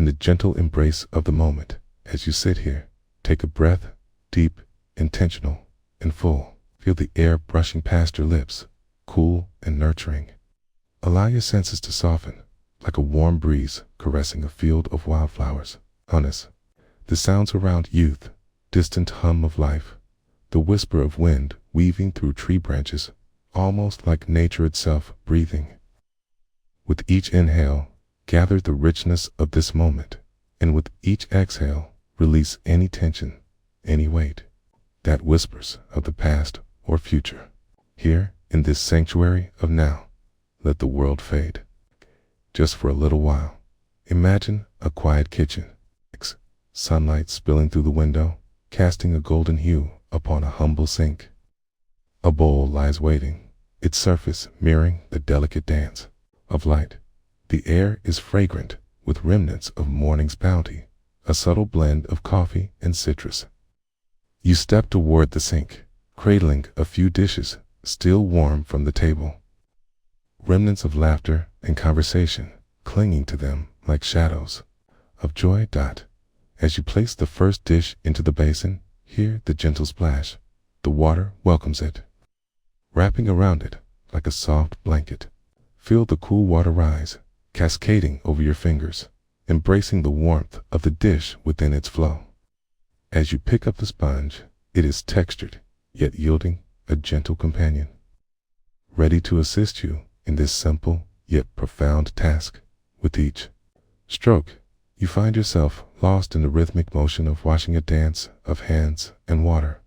in the gentle embrace of the moment. As you sit here, take a breath, deep, intentional, and full. Feel the air brushing past your lips, cool and nurturing. Allow your senses to soften, like a warm breeze caressing a field of wildflowers. Honest, the sounds around youth, distant hum of life, the whisper of wind weaving through tree branches, almost like nature itself breathing. With each inhale, gather the richness of this moment, and with each exhale, release any tension, any weight that whispers of the past or future. Here, in this sanctuary of now, let the world fade. Just for a little while, imagine a quiet kitchen, sunlight spilling through the window, casting a golden hue upon a humble sink. A bowl lies waiting, its surface mirroring the delicate dance of light. The air is fragrant with remnants of morning's bounty, a subtle blend of coffee and citrus. You step toward the sink, cradling a few dishes still warm from the table. Remnants of laughter and conversation clinging to them like shadows of joy. As you place the first dish into the basin, hear the gentle splash. The water welcomes it, wrapping around it like a soft blanket. Feel the cool water rise, cascading over your fingers, embracing the warmth of the dish within its flow. As you pick up the sponge, it is textured, yet yielding a gentle companion, ready to assist you in this simple yet profound task. With each stroke, you find yourself lost in the rhythmic motion of watching a dance of hands and water.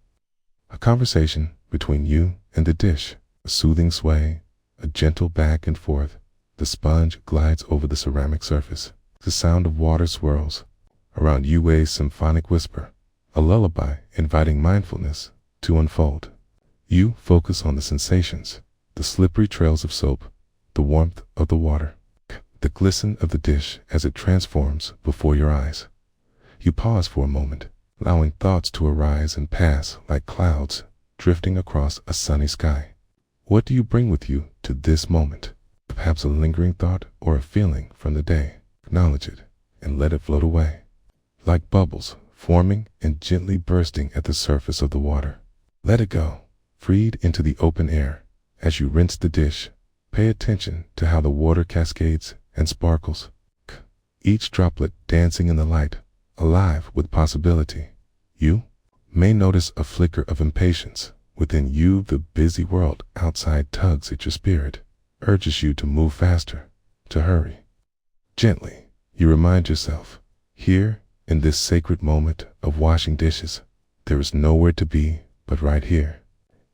A conversation between you and the dish, a soothing sway, a gentle back and forth. The sponge glides over the ceramic surface. The sound of water swirls around you, a symphonic whisper, a lullaby inviting mindfulness to unfold. You focus on the sensations, the slippery trails of soap, the warmth of the water, the glisten of the dish as it transforms before your eyes. You pause for a moment, allowing thoughts to arise and pass like clouds drifting across a sunny sky. What do you bring with you to this moment? Perhaps a lingering thought or a feeling from the day. Acknowledge it and let it float away, like bubbles forming and gently bursting at the surface of the water. Let it go, freed into the open air. As you rinse the dish, pay attention to how the water cascades and sparkles, each droplet dancing in the light, alive with possibility. You may notice a flicker of impatience within you. The busy world outside tugs at your spirit, urges you to move faster, to hurry. Gently, you remind yourself, here, in this sacred moment of washing dishes, there is nowhere to be but right here.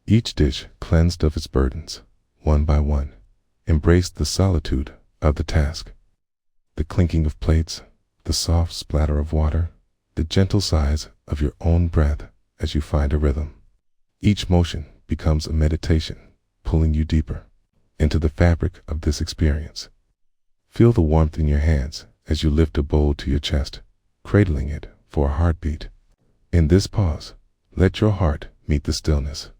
Each dish cleansed of its burdens, one by one. Embrace the solitude of the task. The clinking of plates, the soft splatter of water, the gentle sighs of your own breath as you find a rhythm. Each motion becomes a meditation, pulling you deeper into the fabric of this experience. Feel the warmth in your hands as you lift a bowl to your chest, cradling it for a heartbeat. In this pause, let your heart meet the stillness.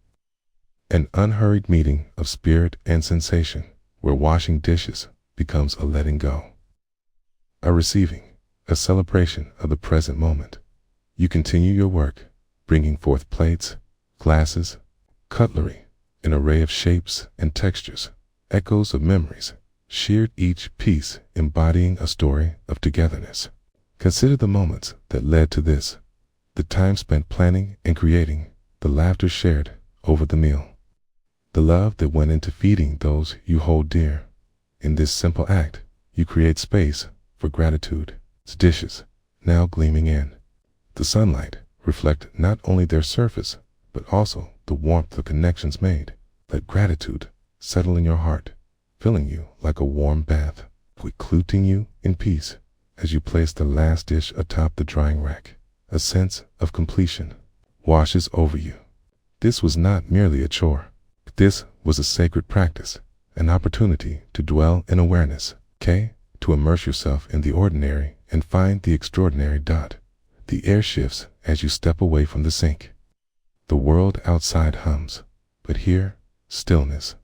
An unhurried meeting of spirit and sensation, where washing dishes becomes a letting go, a receiving, a celebration of the present moment. You continue your work, bringing forth plates, glasses, cutlery, an array of shapes and textures, echoes of memories, shared, each piece embodying a story of togetherness. Consider the moments that led to this, the time spent planning and creating, the laughter shared over the meal, the love that went into feeding those you hold dear. In this simple act, you create space for gratitude. Its dishes, now gleaming in the sunlight, reflect not only their surface, but also the warmth of connections made. Let gratitude settle in your heart, filling you like a warm bath, including you in peace. As you place the last dish atop the drying rack, a sense of completion washes over you. This was not merely a chore. This was a sacred practice, an opportunity to dwell in awareness, to immerse yourself in the ordinary and find the extraordinary. The air shifts as you step away from the sink. The world outside hums, but here, stillness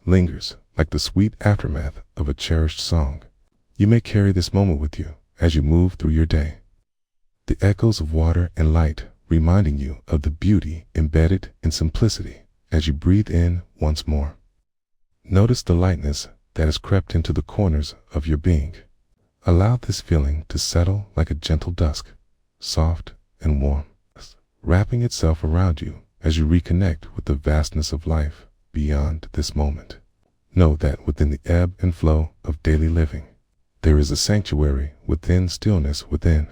lingers like the sweet aftermath of a cherished song. You may carry this moment with you, as you move through your day. The echoes of water and light reminding you of the beauty embedded in simplicity as you breathe in once more. Notice the lightness that has crept into the corners of your being. Allow this feeling to settle like a gentle dusk, soft and warm, wrapping itself around you as you reconnect with the vastness of life beyond this moment. Know that within the ebb and flow of daily living, there is a sanctuary within, stillness within,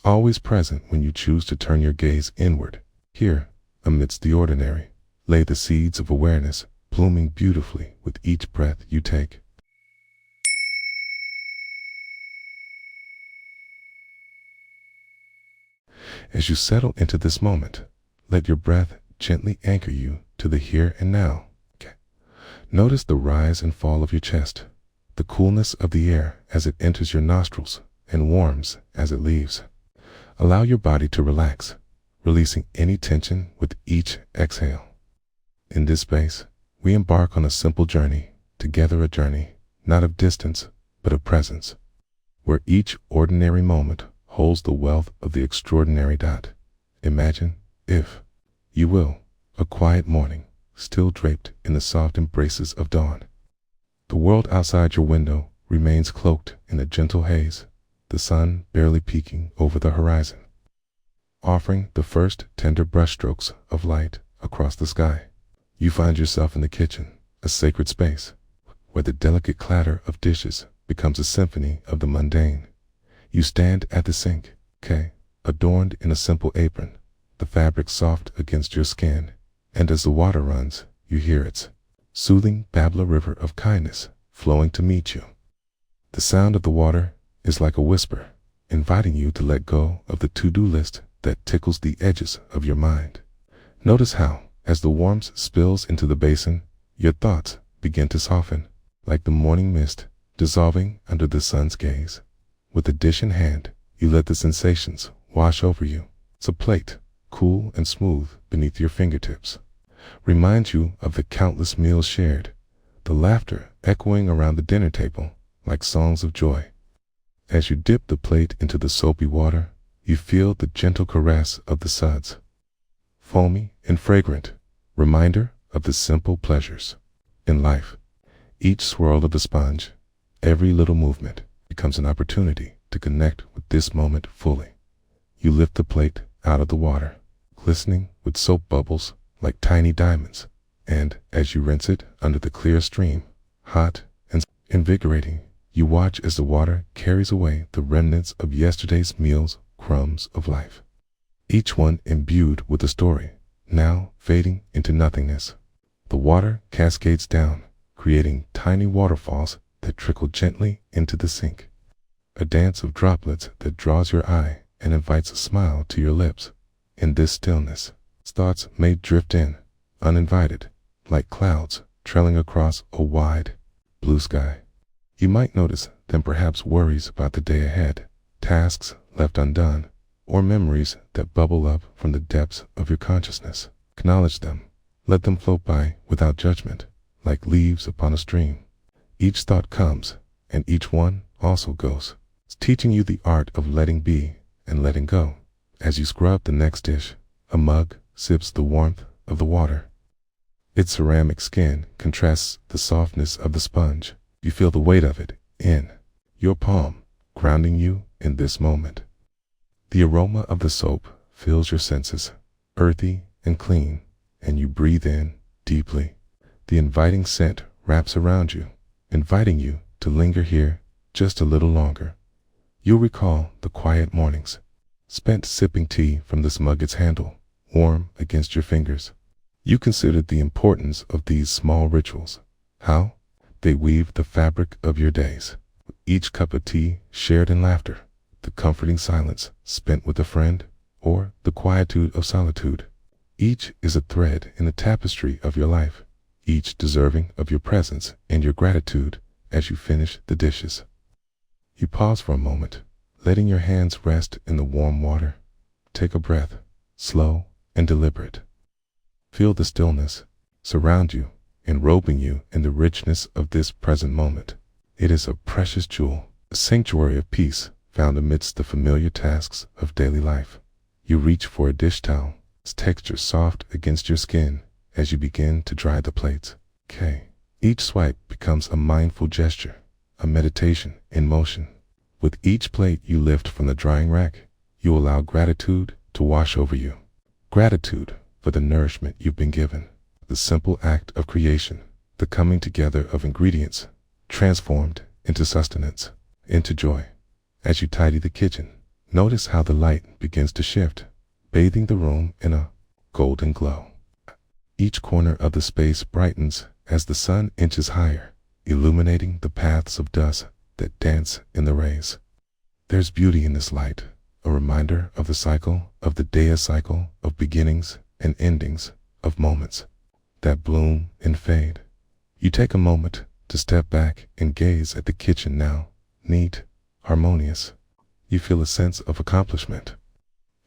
always present when you choose to turn your gaze inward. Here, amidst the ordinary, lay the seeds of awareness, blooming beautifully with each breath you take. As you settle into this moment, let your breath gently anchor you to the here and now. Notice the rise and fall of your chest, the coolness of the air as it enters your nostrils and warms as it leaves. Allow your body to relax, releasing any tension with each exhale. In this space, we embark on a simple journey, together a journey, not of distance, but of presence, where each ordinary moment holds the wealth of the extraordinary. Imagine, if you will, a quiet morning, still draped in the soft embraces of dawn. The world outside your window remains cloaked in a gentle haze, the sun barely peeking over the horizon, offering the first tender brushstrokes of light across the sky. You find yourself in the kitchen, a sacred space, where the delicate clatter of dishes becomes a symphony of the mundane. You stand at the sink, adorned in a simple apron, the fabric soft against your skin, and as the water runs, you hear its soothing babbler river of kindness flowing to meet you. The sound of the water is like a whisper, inviting you to let go of the to-do list that tickles the edges of your mind. Notice how, as the warmth spills into the basin, your thoughts begin to soften, like the morning mist dissolving under the sun's gaze. With the dish in hand, you let the sensations wash over you. It's a plate, cool and smooth beneath your fingertips, reminds you of the countless meals shared, the laughter echoing around the dinner table like songs of joy. As you dip the plate into the soapy water, you feel the gentle caress of the suds, foamy and fragrant, reminder of the simple pleasures in life. Each swirl of the sponge, every little movement, becomes an opportunity to connect with this moment fully. You lift the plate out of the water, glistening with soap bubbles like tiny diamonds, and as you rinse it under the clear stream, hot and invigorating, you watch as the water carries away the remnants of yesterday's meal's crumbs of life, each one imbued with a story, now fading into nothingness. The water cascades down, creating tiny waterfalls that trickle gently into the sink, a dance of droplets that draws your eye and invites a smile to your lips. In this stillness, thoughts may drift in, uninvited, like clouds trailing across a wide, blue sky. You might notice them, perhaps worries about the day ahead, tasks left undone, or memories that bubble up from the depths of your consciousness. Acknowledge them. Let them float by without judgment, like leaves upon a stream. Each thought comes, and each one also goes. It's teaching you the art of letting be and letting go. As you scrub the next dish, a mug sips the warmth of the water. Its ceramic skin contrasts the softness of the sponge. You feel the weight of it in your palm, grounding you in this moment. The aroma of the soap fills your senses, earthy and clean, and you breathe in deeply. The inviting scent wraps around you, inviting you to linger here just a little longer. You'll recall the quiet mornings spent sipping tea from this mug, its handle warm against your fingers. You considered the importance of these small rituals, how they weave the fabric of your days. Each cup of tea shared in laughter, the comforting silence spent with a friend, or the quietude of solitude. Each is a thread in the tapestry of your life, each deserving of your presence and your gratitude as you finish the dishes. You pause for a moment, letting your hands rest in the warm water. Take a breath, slow and deliberate. Feel the stillness surround you, enrobing you in the richness of this present moment. It is a precious jewel, a sanctuary of peace found amidst the familiar tasks of daily life. You reach for a dish towel, its texture soft against your skin as you begin to dry the plates. Each swipe becomes a mindful gesture, a meditation in motion. With each plate you lift from the drying rack, you allow gratitude to wash over you. Gratitude for the nourishment you've been given, the simple act of creation, the coming together of ingredients, transformed into sustenance, into joy. As you tidy the kitchen, notice how the light begins to shift, bathing the room in a golden glow. Each corner of the space brightens as the sun inches higher, illuminating the paths of dust that dance in the rays. There's beauty in this light, a reminder of the cycle of the day, a cycle of beginnings and endings, of moments that bloom and fade. You take a moment to step back and gaze at the kitchen now, neat, harmonious. You feel a sense of accomplishment,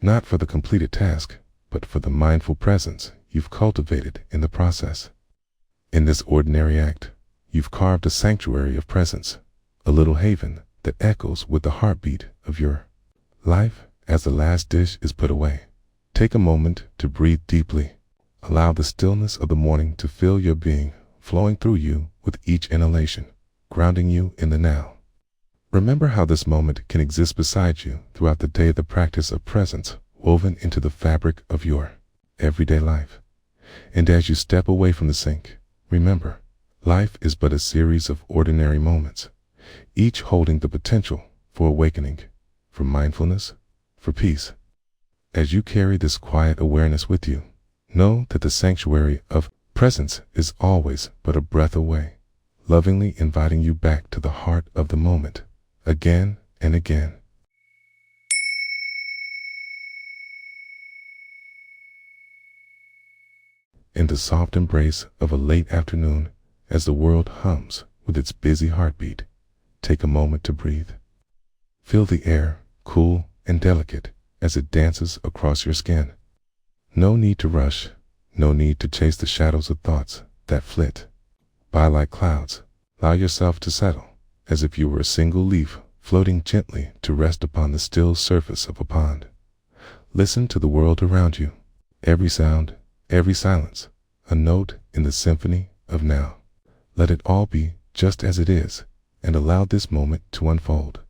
not for the completed task, but for the mindful presence you've cultivated in the process. In this ordinary act, you've carved a sanctuary of presence, a little haven that echoes with the heartbeat of your life. As the last dish is put away, take a moment to breathe deeply. Allow the stillness of the morning to fill your being, flowing through you with each inhalation, grounding you in the now. Remember how this moment can exist beside you throughout the day, the practice of presence woven into the fabric of your everyday life. And as you step away from the sink, remember, life is but a series of ordinary moments, each holding the potential for awakening, for mindfulness, for peace. As you carry this quiet awareness with you, know that the sanctuary of presence is always but a breath away, lovingly inviting you back to the heart of the moment, again and again. In the soft embrace of a late afternoon, as the world hums with its busy heartbeat, take a moment to breathe. Feel the air, cool and delicate, as it dances across your skin. No need to rush, no need to chase the shadows of thoughts that flit by like clouds. Allow yourself to settle, as if you were a single leaf floating gently to rest upon the still surface of a pond. Listen to the world around you, every sound, every silence, a note in the symphony of now. Let it all be just as it is, and allow this moment to unfold.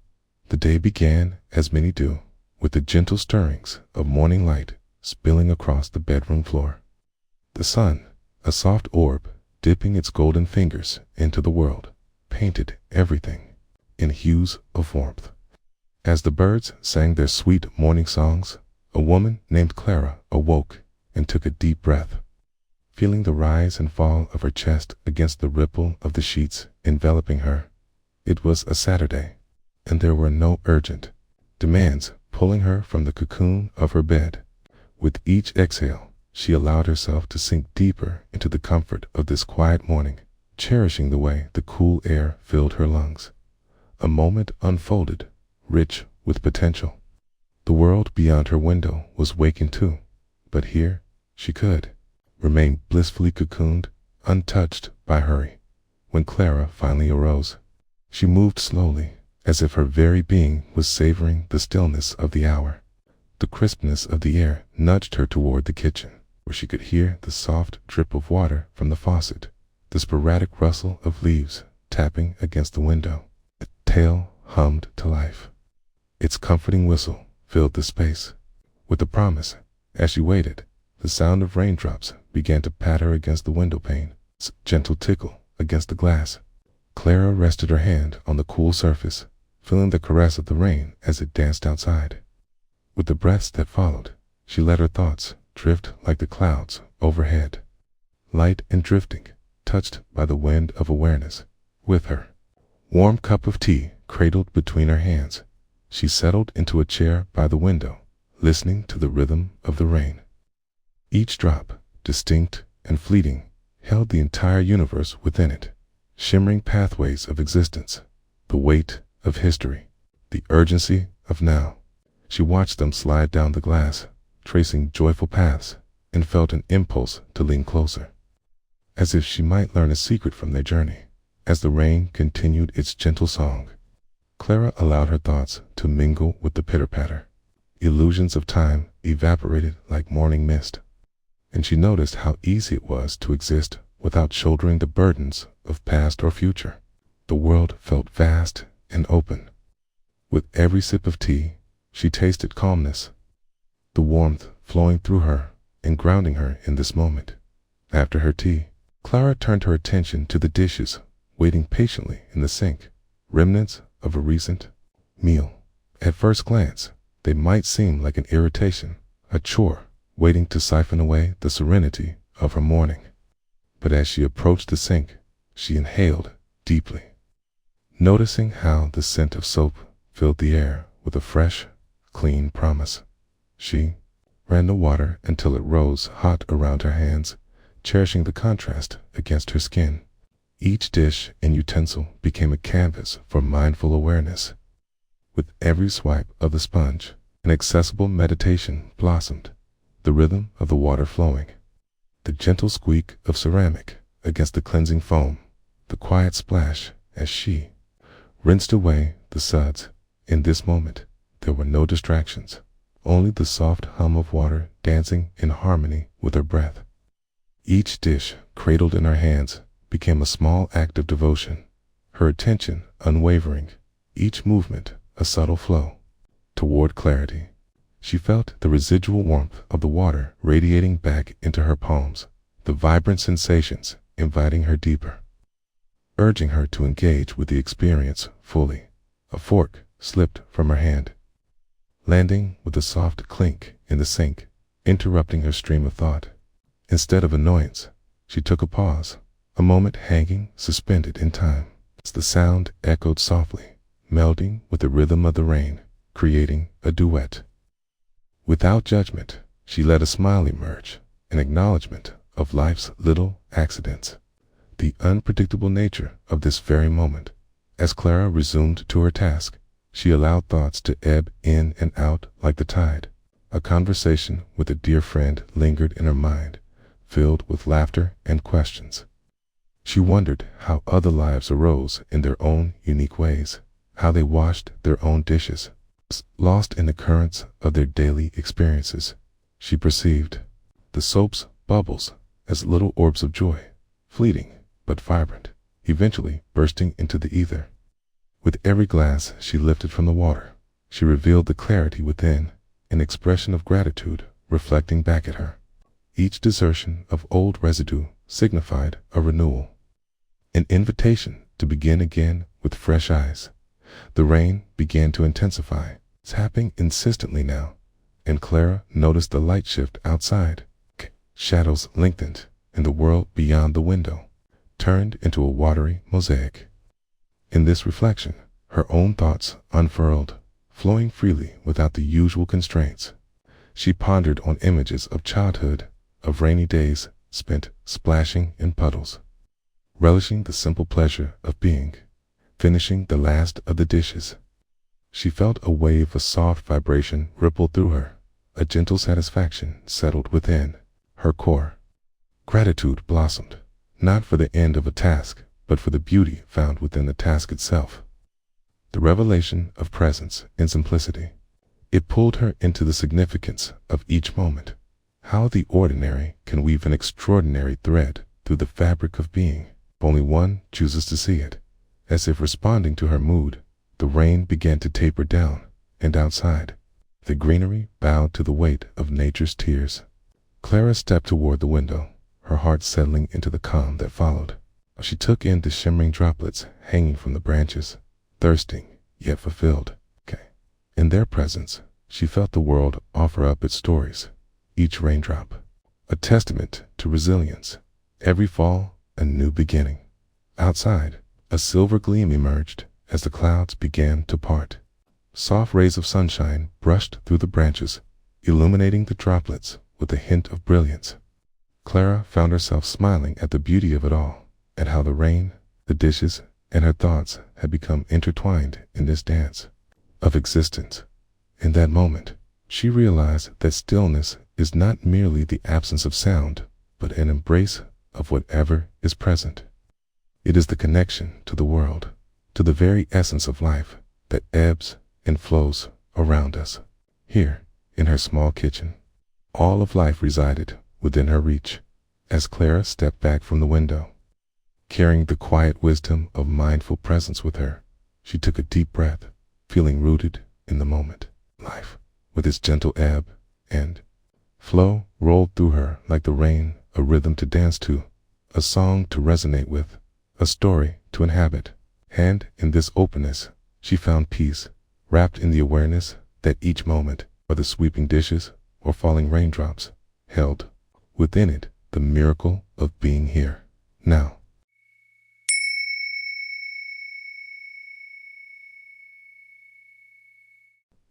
The day began, as many do, with the gentle stirrings of morning light spilling across the bedroom floor. The sun, a soft orb, dipping its golden fingers into the world, painted everything in hues of warmth. As the birds sang their sweet morning songs, a woman named Clara awoke and took a deep breath, feeling the rise and fall of her chest against the ripple of the sheets enveloping her. It was a Saturday, and there were no urgent demands pulling her from the cocoon of her bed. With each exhale, she allowed herself to sink deeper into the comfort of this quiet morning, cherishing the way the cool air filled her lungs. A moment unfolded, rich with potential. The world beyond her window was waking too, but here she could remain blissfully cocooned, untouched by hurry. When Clara finally arose, she moved slowly, as if her very being was savoring the stillness of the hour. The crispness of the air nudged her toward the kitchen, where she could hear the soft drip of water from the faucet, the sporadic rustle of leaves tapping against the window. The tale hummed to life. Its comforting whistle filled the space with a promise. As she waited, the sound of raindrops began to patter against the window pane, its gentle tickle against the glass. Clara rested her hand on the cool surface, feeling the caress of the rain as it danced outside. With the breaths that followed, she let her thoughts drift like the clouds overhead, light and drifting, touched by the wind of awareness. With her warm cup of tea cradled between her hands, she settled into a chair by the window, listening to the rhythm of the rain. Each drop, distinct and fleeting, held the entire universe within it, shimmering pathways of existence, the weight of history, the urgency of now. She watched them slide down the glass, tracing joyful paths, and felt an impulse to lean closer, as if she might learn a secret from their journey. As the rain continued its gentle song, Clara allowed her thoughts to mingle with the pitter-patter. Illusions of time evaporated like morning mist, and she noticed how easy it was to exist without shouldering the burdens of past or future. The world felt vast and open. With every sip of tea, she tasted calmness, the warmth flowing through her and grounding her in this moment. After her tea, Clara turned her attention to the dishes waiting patiently in the sink, remnants of a recent meal. At first glance, they might seem like an irritation, a chore, waiting to siphon away the serenity of her morning. But as she approached the sink, she inhaled deeply, noticing how the scent of soap filled the air with a fresh, clean promise. She ran the water until it rose hot around her hands, cherishing the contrast against her skin. Each dish and utensil became a canvas for mindful awareness. With every swipe of the sponge, an accessible meditation blossomed, the rhythm of the water flowing, the gentle squeak of ceramic against the cleansing foam, the quiet splash as she rinsed away the suds. In this moment, there were no distractions, only the soft hum of water dancing in harmony with her breath. Each dish, cradled in her hands, became a small act of devotion, her attention unwavering, each movement a subtle flow toward clarity. She felt the residual warmth of the water radiating back into her palms, the vibrant sensations inviting her deeper, urging her to engage with the experience fully. A fork slipped from her hand, landing with a soft clink in the sink, interrupting her stream of thought. Instead of annoyance, she took a pause, a moment hanging suspended in time. As the sound echoed softly, melding with the rhythm of the rain, creating a duet. Without judgment, she let a smile emerge, an acknowledgement of life's little accidents, the unpredictable nature of this very moment. As Clara resumed to her task, she allowed thoughts to ebb in and out like the tide. A conversation with a dear friend lingered in her mind, filled with laughter and questions. She wondered how other lives arose in their own unique ways, how they washed their own dishes, lost in the currents of their daily experiences. She perceived the soap's bubbles as little orbs of joy, fleeting but vibrant, eventually bursting into the ether. With every glass she lifted from the water, she revealed the clarity within, an expression of gratitude reflecting back at her. Each desertion of old residue signified a renewal, an invitation to begin again with fresh eyes. The rain began to intensify, tapping insistently now, and Clara noticed the light shift outside. Shadows lengthened, and the world beyond the window turned into a watery mosaic. In this reflection, her own thoughts unfurled, flowing freely without the usual constraints. She pondered on images of childhood, of rainy days spent splashing in puddles, relishing the simple pleasure of being, finishing the last of the dishes. She felt a wave of soft vibration ripple through her, a gentle satisfaction settled within her core. Gratitude blossomed, not for the end of a task, but for the beauty found within the task itself. The revelation of presence in simplicity. It pulled her into the significance of each moment, how the ordinary can weave an extraordinary thread through the fabric of being, if only one chooses to see it. As if responding to her mood, the rain began to taper down, and outside, the greenery bowed to the weight of nature's tears. Clara stepped toward the window, her heart settling into the calm that followed. She took in the shimmering droplets hanging from the branches, thirsting yet fulfilled. In their presence, she felt the world offer up its stories, each raindrop a testament to resilience, every fall a new beginning. Outside, a silver gleam emerged as the clouds began to part. Soft rays of sunshine brushed through the branches, illuminating the droplets with a hint of brilliance. Clara found herself smiling at the beauty of it all, at how the rain, the dishes, and her thoughts had become intertwined in this dance of existence. In that moment, she realized that stillness is not merely the absence of sound, but an embrace of whatever is present. It is the connection to the world, to the very essence of life, that ebbs and flows around us. Here, in her small kitchen, all of life resided within her reach. As Clara stepped back from the window, carrying the quiet wisdom of mindful presence with her, she took a deep breath, feeling rooted in the moment. Life, with its gentle ebb and flow, rolled through her like the rain, a rhythm to dance to, a song to resonate with, a story to inhabit. And in this openness, she found peace, wrapped in the awareness that each moment, whether sweeping dishes or falling raindrops, held within it the miracle of being here, now.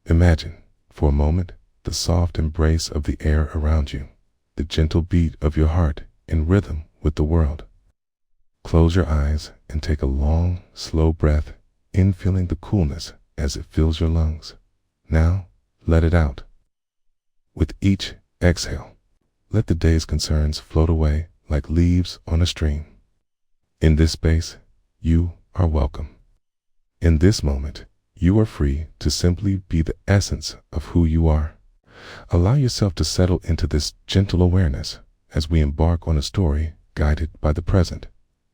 Imagine, for a moment, the soft embrace of the air around you, the gentle beat of your heart in rhythm with the world. Close your eyes and take a long, slow breath in, feeling the coolness as it fills your lungs. Now, let it out. With each exhale, let the day's concerns float away like leaves on a stream. In this space, you are welcome. In this moment, you are free to simply be the essence of who you are. Allow yourself to settle into this gentle awareness as we embark on a story guided by the present.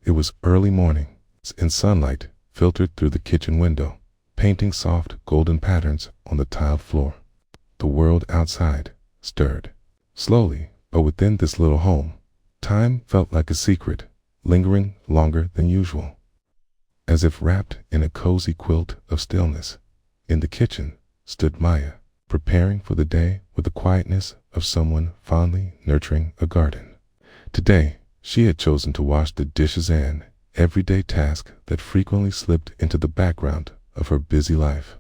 It was early morning, and sunlight filtered through the kitchen window, painting soft golden patterns on the tiled floor. The world outside stirred. Slowly, but within this little home, time felt like a secret, lingering longer than usual. As if wrapped in a cozy quilt of stillness, in the kitchen stood Maya, preparing for the day with the quietness of someone fondly nurturing a garden. Today, she had chosen to wash the dishes, an everyday task that frequently slipped into the background of her busy life.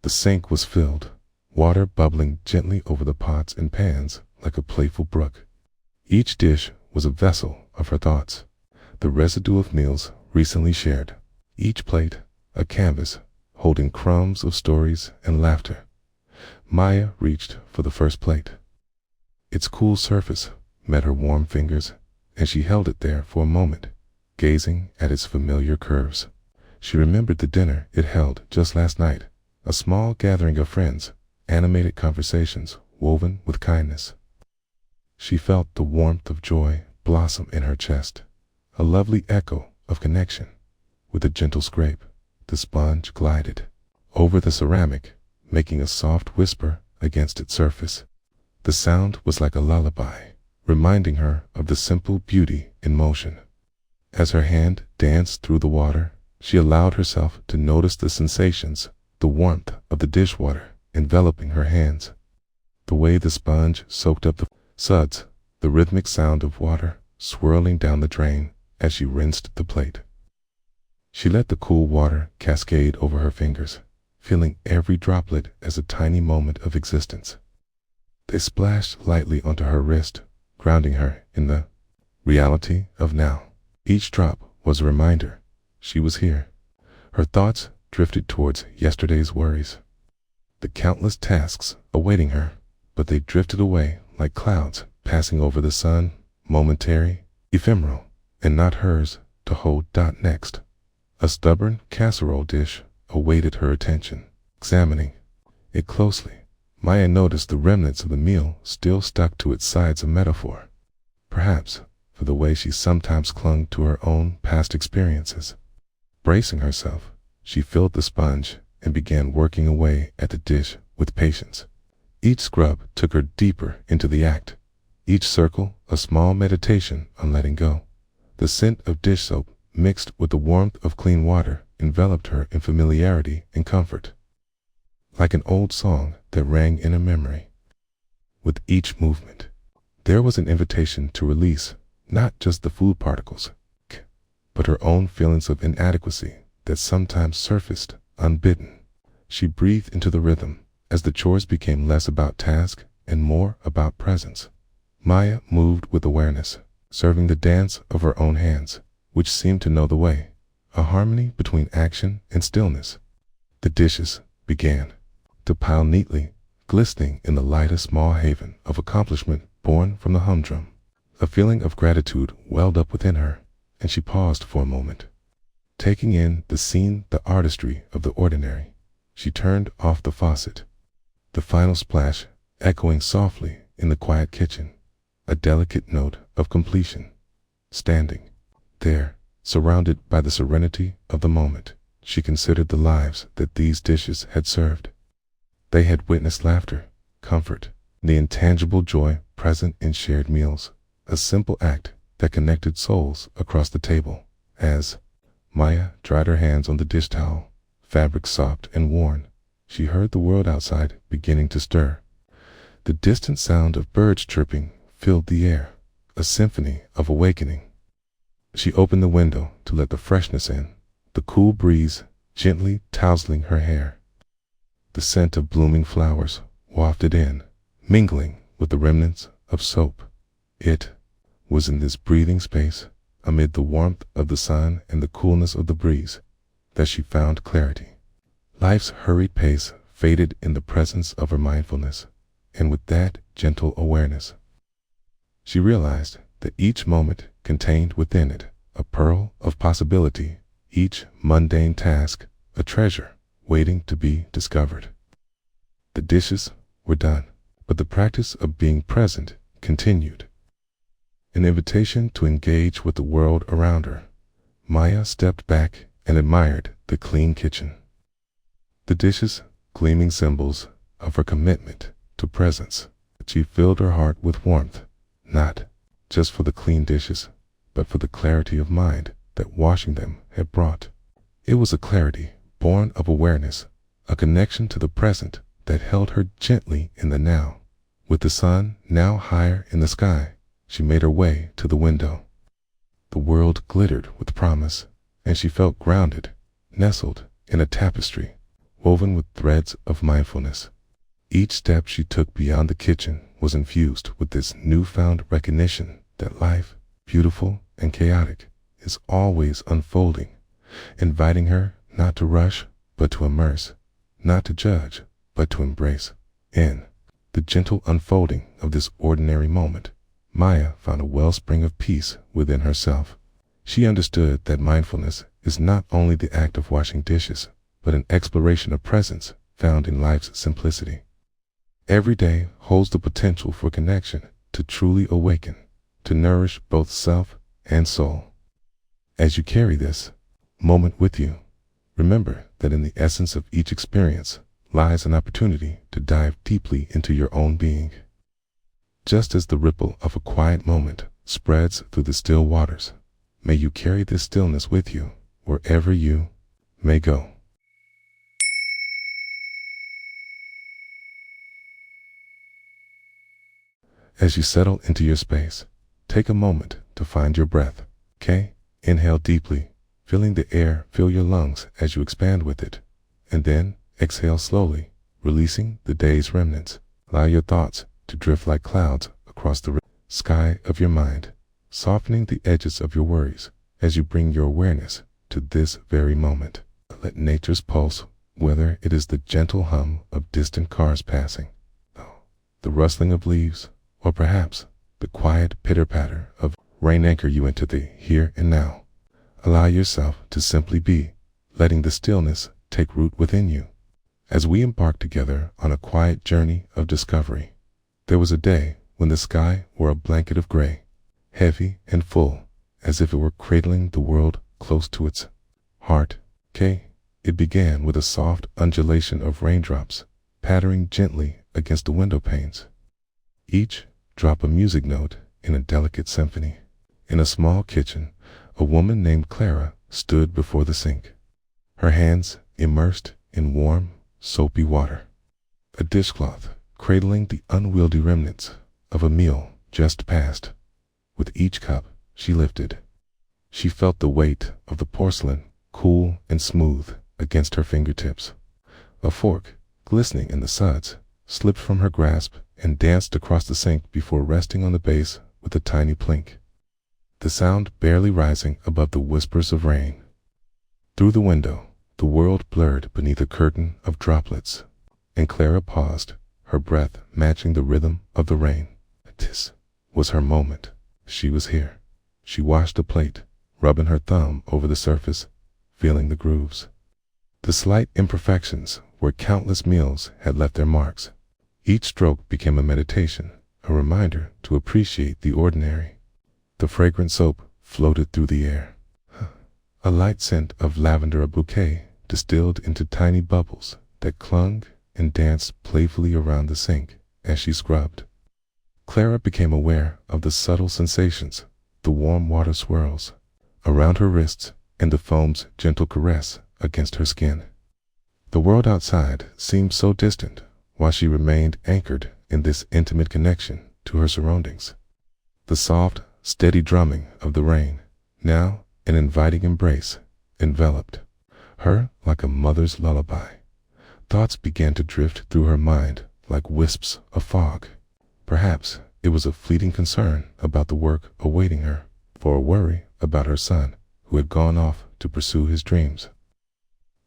The sink was filled, water bubbling gently over the pots and pans like a playful brook. Each dish was a vessel of her thoughts, the residue of meals recently shared. Each plate, a canvas holding crumbs of stories and laughter. Maya reached for the first plate. Its cool surface met her warm fingers, and she held it there for a moment, gazing at its familiar curves. She remembered the dinner it held just last night, a small gathering of friends, animated conversations woven with kindness. She felt the warmth of joy blossom in her chest, a lovely echo of connection. With a gentle scrape, the sponge glided over the ceramic, making a soft whisper against its surface. The sound was like a lullaby, reminding her of the simple beauty in motion. As her hand danced through the water, she allowed herself to notice the sensations, the warmth of the dishwater enveloping her hands, the way the sponge soaked up the suds, the rhythmic sound of water swirling down the drain as she rinsed the plate. She let the cool water cascade over her fingers, feeling every droplet as a tiny moment of existence. They splashed lightly onto her wrist, grounding her in the reality of now. Each drop was a reminder she was here. Her thoughts drifted towards yesterday's worries, the countless tasks awaiting her, but they drifted away like clouds passing over the sun, momentary, ephemeral, and not hers to hold. Next, a stubborn casserole dish awaited her attention. Examining it closely, Maya noticed the remnants of the meal still stuck to its sides, a metaphor, perhaps, for the way she sometimes clung to her own past experiences. Bracing herself, she filled the sponge and began working away at the dish with patience. Each scrub took her deeper into the act, each circle a small meditation on letting go. The scent of dish soap mixed with the warmth of clean water enveloped her in familiarity and comfort, like an old song that rang in her memory. With each movement, there was an invitation to release not just the food particles, but her own feelings of inadequacy that sometimes surfaced unbidden. She breathed into the rhythm as the chores became less about task and more about presence. Maya moved with awareness, serving the dance of her own hands, which seemed to know the way, a harmony between action and stillness. The dishes began to pile neatly, glistening in the light, a small haven of accomplishment born from the humdrum. A feeling of gratitude welled up within her, and she paused for a moment, taking in the scene, the artistry of the ordinary. She turned off the faucet. The final splash echoing softly in the quiet kitchen, a delicate note of completion. Standing there, surrounded by the serenity of the moment, she considered the lives that these dishes had served. They had witnessed laughter, comfort, the intangible joy present in shared meals, a simple act that connected souls across the table. As Maya dried her hands on the dish towel, fabric soft and worn, she heard the world outside beginning to stir. The distant sound of birds chirping filled the air, a symphony of awakening. She opened the window to let the freshness in, the cool breeze gently tousling her hair. The scent of blooming flowers wafted in, mingling with the remnants of soap. It was in this breathing space, amid the warmth of the sun and the coolness of the breeze, that she found clarity. Life's hurried pace faded in the presence of her mindfulness, and with that gentle awareness, she realized that each moment contained within it a pearl of possibility, each mundane task a treasure waiting to be discovered. The dishes were done, but the practice of being present continued. An invitation to engage with the world around her, Maya stepped back and admired the clean kitchen. The dishes, gleaming symbols of her commitment to presence. She filled her heart with warmth, not just for the clean dishes, but for the clarity of mind that washing them had brought. It was a clarity born of awareness, a connection to the present that held her gently in the now. With the sun now higher in the sky, she made her way to the window. The world glittered with promise, and she felt grounded, nestled in a tapestry woven with threads of mindfulness. Each step she took beyond the kitchen was infused with this newfound recognition that life, beautiful and chaotic, is always unfolding, inviting her not to rush, but to immerse, not to judge, but to embrace. In the gentle unfolding of this ordinary moment, Maya found a wellspring of peace within herself. She understood that mindfulness is not only the act of washing dishes, but an exploration of presence found in life's simplicity. Every day holds the potential for connection, to truly awaken, to nourish both self and soul. As you carry this moment with you, remember that in the essence of each experience lies an opportunity to dive deeply into your own being. Just as the ripple of a quiet moment spreads through the still waters, may you carry this stillness with you wherever you may go. As you settle into your space, take a moment to find your breath. Okay? Inhale deeply, feeling the air fill your lungs as you expand with it. And then exhale slowly, releasing the day's remnants. Allow your thoughts to drift like clouds across the sky of your mind, softening the edges of your worries as you bring your awareness to this very moment. Let nature's pulse, whether it is the gentle hum of distant cars passing, the rustling of leaves, or perhaps the quiet pitter-patter of rain, anchor you into the here and now. Allow yourself to simply be, letting the stillness take root within you. As we embark together on a quiet journey of discovery, there was a day when the sky wore a blanket of gray, heavy and full, as if it were cradling the world close to its heart. It began with a soft undulation of raindrops pattering gently against the window panes, each drop a music note in a delicate symphony. In a small kitchen, a woman named Clara stood before the sink, her hands immersed in warm, soapy water, a dishcloth cradling the unwieldy remnants of a meal just passed. With each cup she lifted, she felt the weight of the porcelain, cool and smooth, against her fingertips. A fork, glistening in the suds, slipped from her grasp and danced across the sink before resting on the base with a tiny plink, the sound barely rising above the whispers of rain. Through the window, the world blurred beneath a curtain of droplets, and Clara paused, her breath matching the rhythm of the rain. This was her moment. She was here. She washed the plate, rubbing her thumb over the surface, feeling the grooves, the slight imperfections where countless meals had left their marks. Each stroke became a meditation, a reminder to appreciate the ordinary. The fragrant soap floated through the air. A light scent of lavender, a bouquet, distilled into tiny bubbles that clung and danced playfully around the sink as she scrubbed. Clara became aware of the subtle sensations, the warm water swirls around her wrists and the foam's gentle caress against her skin. The world outside seemed so distant, while she remained anchored in this intimate connection to her surroundings. The soft, steady drumming of the rain, now an inviting embrace, enveloped her like a mother's lullaby. Thoughts began to drift through her mind like wisps of fog. Perhaps it was a fleeting concern about the work awaiting her, or a worry about her son who had gone off to pursue his dreams.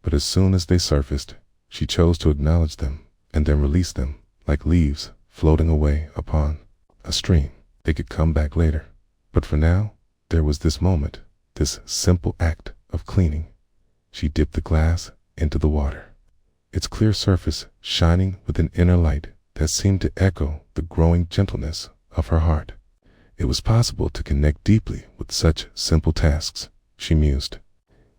But as soon as they surfaced, she chose to acknowledge them and then release them like leaves floating away upon a stream. They could come back later. But for now, there was this moment, this simple act of cleaning. She dipped the glass into the water, its clear surface shining with an inner light that seemed to echo the growing gentleness of her heart. It was possible to connect deeply with such simple tasks, she mused.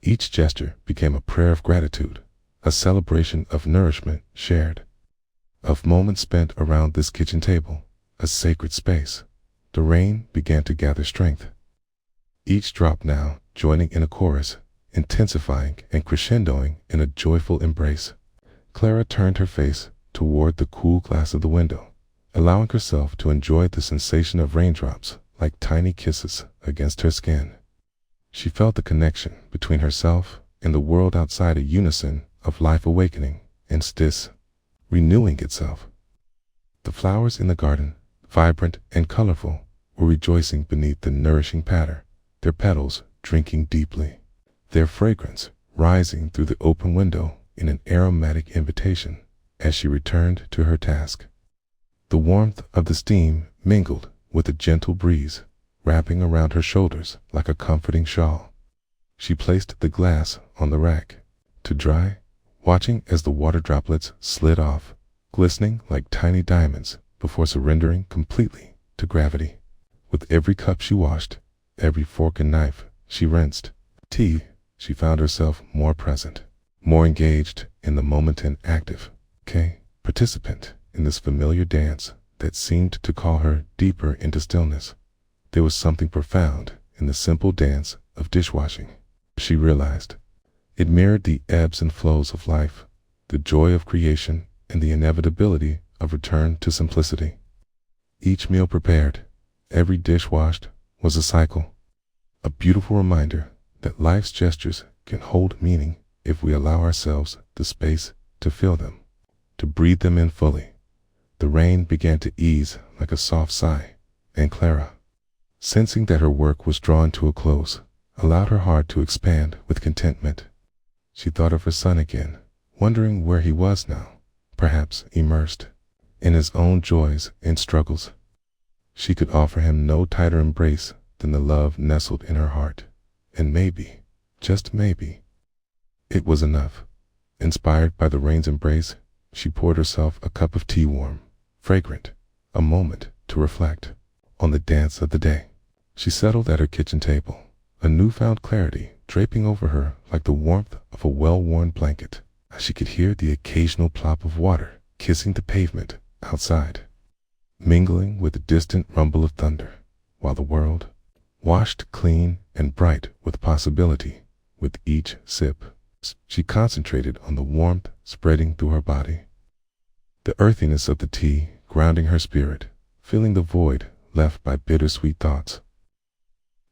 Each gesture became a prayer of gratitude, a celebration of nourishment shared, of moments spent around this kitchen table, a sacred space. The rain began to gather strength, each drop now joining in a chorus, intensifying and crescendoing in a joyful embrace. Clara turned her face toward the cool glass of the window, allowing herself to enjoy the sensation of raindrops like tiny kisses against her skin. She felt the connection between herself and the world outside, a unison of life awakening and renewing itself. The flowers in the garden, vibrant and colorful, were rejoicing beneath the nourishing patter, their petals drinking deeply, their fragrance rising through the open window in an aromatic invitation as she returned to her task. The warmth of the steam mingled with a gentle breeze, wrapping around her shoulders like a comforting shawl. She placed the glass on the rack to dry, watching as the water droplets slid off, glistening like tiny diamonds before surrendering completely to gravity. With every cup she washed, every fork and knife she rinsed, she found herself more present, more engaged in the moment, and active, participant in this familiar dance that seemed to call her deeper into stillness. There was something profound in the simple dance of dishwashing, she realized. It mirrored the ebbs and flows of life, the joy of creation, and the inevitability of return to simplicity. Each meal prepared, every dish washed, was a cycle, a beautiful reminder that life's gestures can hold meaning if we allow ourselves the space to feel them, to breathe them in fully. The rain began to ease like a soft sigh, and Clara, sensing that her work was drawing to a close, allowed her heart to expand with contentment. She thought of her son again, wondering where he was now, perhaps immersed in his own joys and struggles. She could offer him no tighter embrace than the love nestled in her heart, and maybe, just maybe, it was enough. Inspired by the rain's embrace, she poured herself a cup of tea, warm, fragrant, a moment to reflect on the dance of the day. She settled at her kitchen table, a newfound clarity draping over her like the warmth of a well-worn blanket. She could hear the occasional plop of water kissing the pavement outside, mingling with the distant rumble of thunder, while the world, washed clean and bright with possibility, with each sip, she concentrated on the warmth spreading through her body, the earthiness of the tea grounding her spirit, filling the void left by bittersweet thoughts.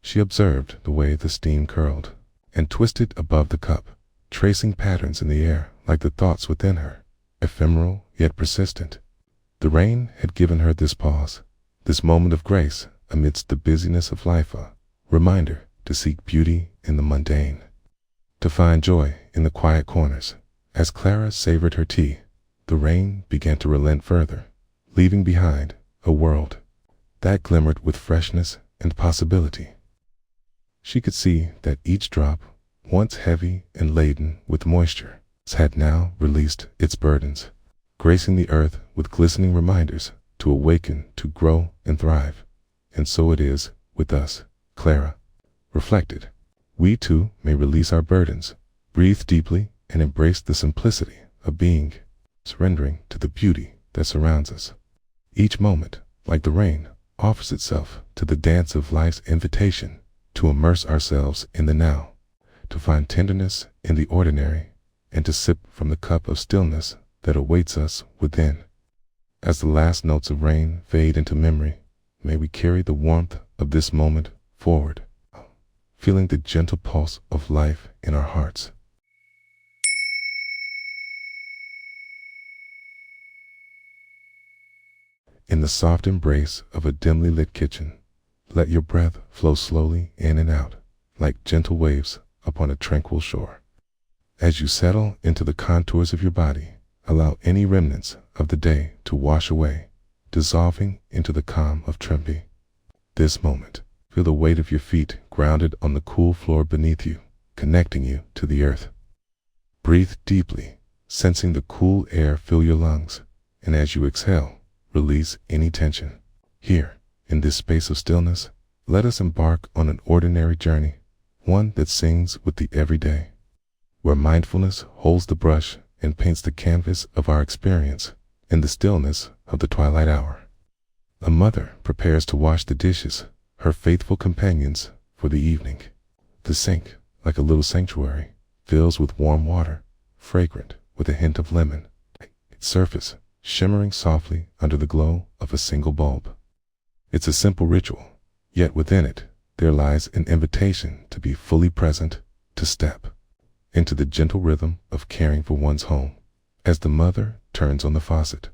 She observed the way the steam curled and twisted above the cup, tracing patterns in the air like the thoughts within her, ephemeral yet persistent. The rain had given her this pause, this moment of grace amidst the busyness of life, a reminder to seek beauty in the mundane, to find joy in the quiet corners. As Clara savored her tea, the rain began to relent further, leaving behind a world that glimmered with freshness and possibility. She could see that each drop, once heavy and laden with moisture, had now released its burdens, gracing the earth with glistening reminders to awaken, to grow, and thrive. And so it is with us, Clara reflected. We too may release our burdens, breathe deeply, and embrace the simplicity of being, surrendering to the beauty that surrounds us. Each moment, like the rain, offers itself to the dance of life's invitation to immerse ourselves in the now, to find tenderness in the ordinary, and to sip from the cup of stillness that awaits us within. As the last notes of rain fade into memory, may we carry the warmth of this moment forward, feeling the gentle pulse of life in our hearts. In the soft embrace of a dimly lit kitchen, let your breath flow slowly in and out, like gentle waves upon a tranquil shore. As you settle into the contours of your body, allow any remnants of the day to wash away, dissolving into the calm of Trempe. This moment, feel the weight of your feet grounded on the cool floor beneath you, connecting you to the earth. Breathe deeply, sensing the cool air fill your lungs, and as you exhale, release any tension. Here, in this space of stillness, let us embark on an ordinary journey, one that sings with the everyday, where mindfulness holds the brush and paints the canvas of our experience in the stillness of the twilight hour. A mother prepares to wash the dishes, her faithful companions for the evening. The sink, like a little sanctuary, fills with warm water, fragrant with a hint of lemon, its surface shimmering softly under the glow of a single bulb. It's a simple ritual, yet within it there lies an invitation to be fully present, to step into the gentle rhythm of caring for one's home. As the mother turns on the faucet,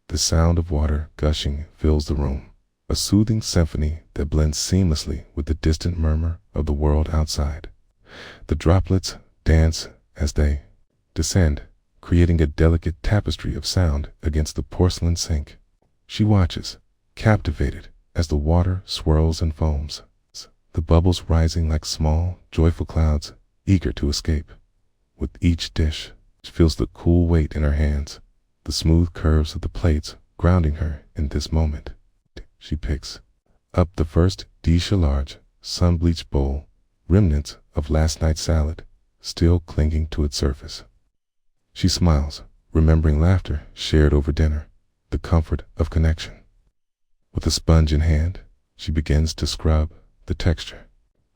the sound of water gushing fills the room, a soothing symphony that blends seamlessly with the distant murmur of the world outside. The droplets dance as they descend, creating a delicate tapestry of sound against the porcelain sink. She watches, captivated, as the water swirls and foams, the bubbles rising like small, joyful clouds, eager to escape. With each dish, she feels the cool weight in her hands, the smooth curves of the plates grounding her in this moment. She picks up the first dish, a large, sun-bleached bowl, remnants of last night's salad, still clinging to its surface. She smiles, remembering laughter shared over dinner, the comfort of connection. With a sponge in hand, she begins to scrub the texture.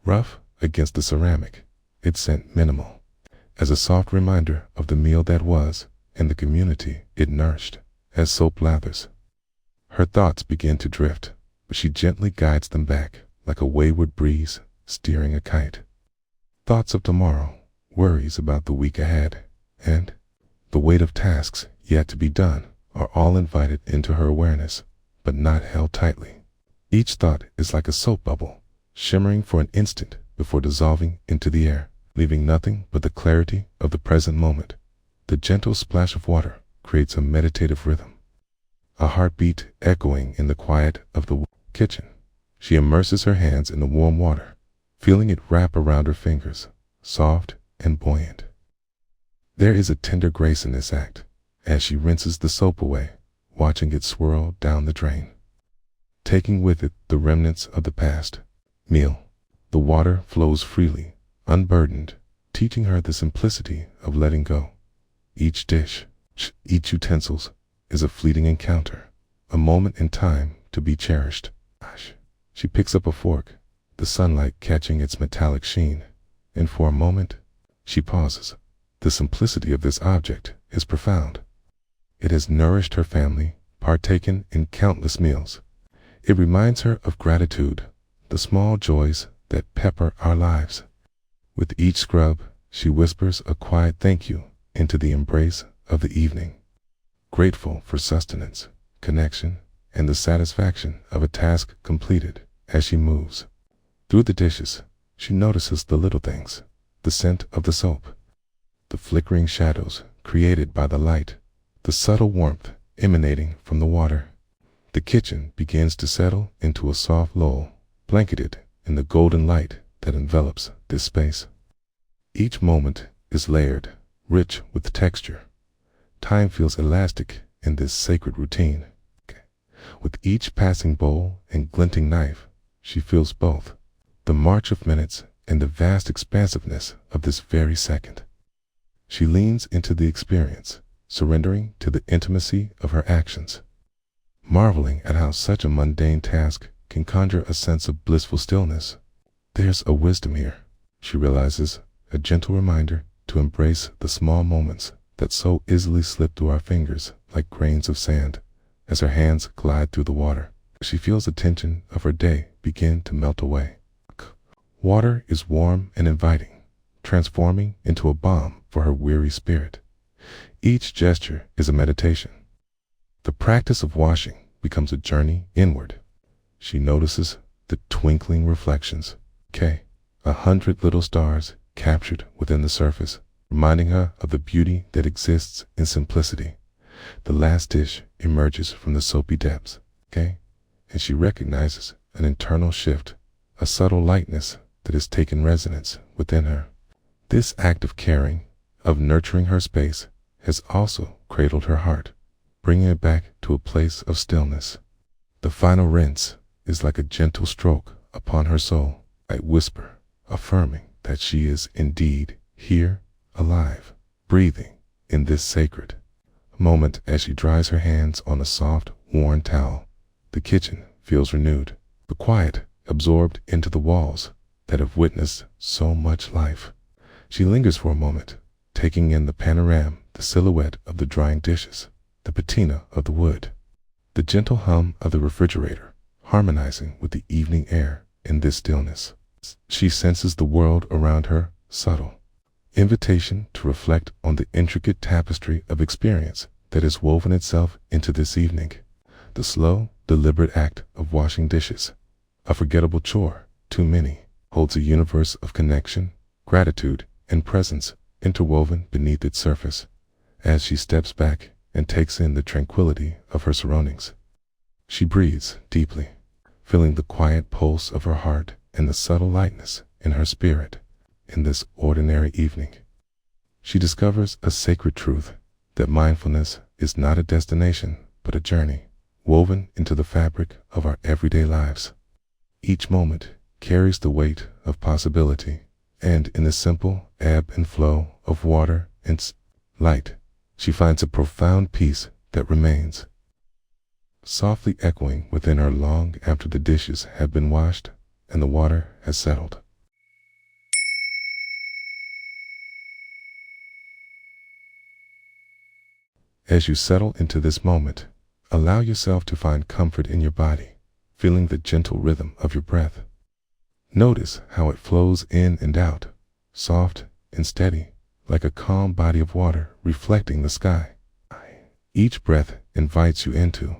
Rough against the ceramic, its scent minimal, as a soft reminder of the meal that was and the community it nourished. As soap lathers, her thoughts begin to drift, but she gently guides them back like a wayward breeze steering a kite. Thoughts of tomorrow, worries about the week ahead, and the weight of tasks yet to be done are all invited into her awareness, but not held tightly. Each thought is like a soap bubble, shimmering for an instant before dissolving into the air, leaving nothing but the clarity of the present moment. The gentle splash of water creates a meditative rhythm, a heartbeat echoing in the quiet of the kitchen. She immerses her hands in the warm water, feeling it wrap around her fingers, soft and buoyant. There is a tender grace in this act, as she rinses the soap away, watching it swirl down the drain, taking with it the remnants of the past meal. The water flows freely, unburdened, teaching her the simplicity of letting go. Each dish, each utensil is a fleeting encounter, a moment in time to be cherished. She picks up a fork, the sunlight catching its metallic sheen, and for a moment, she pauses. The simplicity of this object is profound. It has nourished her family, partaken in countless meals. It reminds her of gratitude, the small joys that pepper our lives. With each scrub, she whispers a quiet thank you into the embrace of the evening, grateful for sustenance, connection, and the satisfaction of a task completed. As she moves through the dishes, she notices the little things, the scent of the soap, the flickering shadows created by the light, the subtle warmth emanating from the water. The kitchen begins to settle into a soft lull, blanketed in the golden light that envelops this space. Each moment is layered, rich with texture. Time feels elastic in this sacred routine. With each passing bowl and glinting knife, she feels both the march of minutes and the vast expansiveness of this very second. She leans into the experience, surrendering to the intimacy of her actions, marveling at how such a mundane task can conjure a sense of blissful stillness. There's a wisdom here, she realizes, a gentle reminder to embrace the small moments that so easily slip through our fingers like grains of sand as her hands glide through the water. She feels the tension of her day begin to melt away. Water is warm and inviting, transforming into a balm for her weary spirit. Each gesture is a meditation. The practice of washing becomes a journey inward. She notices the twinkling reflections, 100 little stars captured within the surface, reminding her of the beauty that exists in simplicity. The last dish emerges from the soapy depths, and she recognizes an internal shift, a subtle lightness that has taken resonance within her. This act of caring, of nurturing her space, has also cradled her heart, bringing it back to a place of stillness. The final rinse is like a gentle stroke upon her soul, a whisper affirming that she is indeed here, alive, breathing in this sacred moment. As she dries her hands on a soft, worn towel, the kitchen feels renewed, the quiet absorbed into the walls that have witnessed so much life. She lingers for a moment, taking in the panorama, the silhouette of the drying dishes, the patina of the wood, the gentle hum of the refrigerator, harmonizing with the evening air. In this stillness, she senses the world around her, subtle invitation to reflect on the intricate tapestry of experience that has woven itself into this evening. The slow, deliberate act of washing dishes, a forgettable chore too many, holds a universe of connection, gratitude, and presence interwoven beneath its surface. As she steps back and takes in the tranquility of her surroundings, she breathes deeply, feeling the quiet pulse of her heart and the subtle lightness in her spirit. In this ordinary evening, she discovers a sacred truth, that mindfulness is not a destination, but a journey, woven into the fabric of our everyday lives. Each moment carries the weight of possibility, and in the simple ebb and flow of water and light, she finds a profound peace that remains, softly echoing within her long after the dishes have been washed and the water has settled. As you settle into this moment, allow yourself to find comfort in your body, feeling the gentle rhythm of your breath. Notice how it flows in and out, soft and steady, like a calm body of water reflecting the sky. Each breath invites you into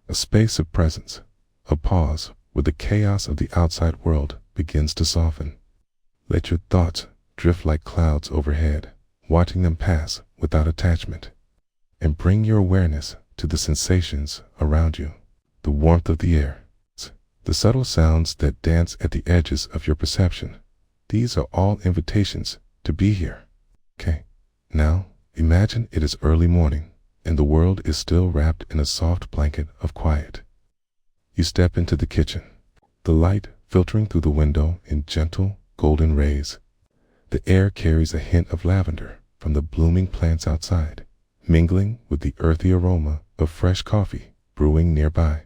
a space of presence, a pause where the chaos of the outside world begins to soften. Let your thoughts drift like clouds overhead, watching them pass without attachment. And bring your awareness to the sensations around you, the warmth of the air, the subtle sounds that dance at the edges of your perception. These are all invitations to be here. Now, imagine it is early morning, and the world is still wrapped in a soft blanket of quiet. You step into the kitchen, the light filtering through the window in gentle, golden rays. The air carries a hint of lavender from the blooming plants outside, mingling with the earthy aroma of fresh coffee brewing nearby.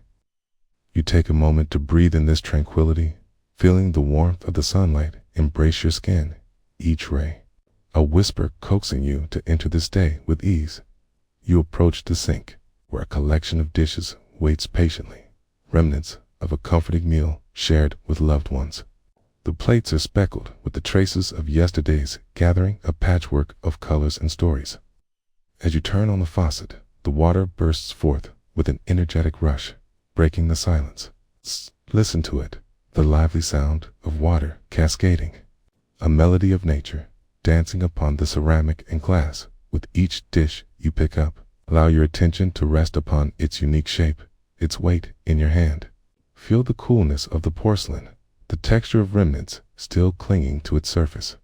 You take a moment to breathe in this tranquility, feeling the warmth of the sunlight embrace your skin, each ray a whisper coaxing you to enter this day with ease. You approach the sink, where a collection of dishes waits patiently, remnants of a comforting meal shared with loved ones. The plates are speckled with the traces of yesterday's gathering, a patchwork of colors and stories. As you turn on the faucet, the water bursts forth with an energetic rush, breaking the silence. Listen to it, the lively sound of water cascading, a melody of nature dancing upon the ceramic and glass. With each dish you pick up, allow your attention to rest upon its unique shape, its weight in your hand. Feel the coolness of the porcelain, the texture of remnants still clinging to its surface.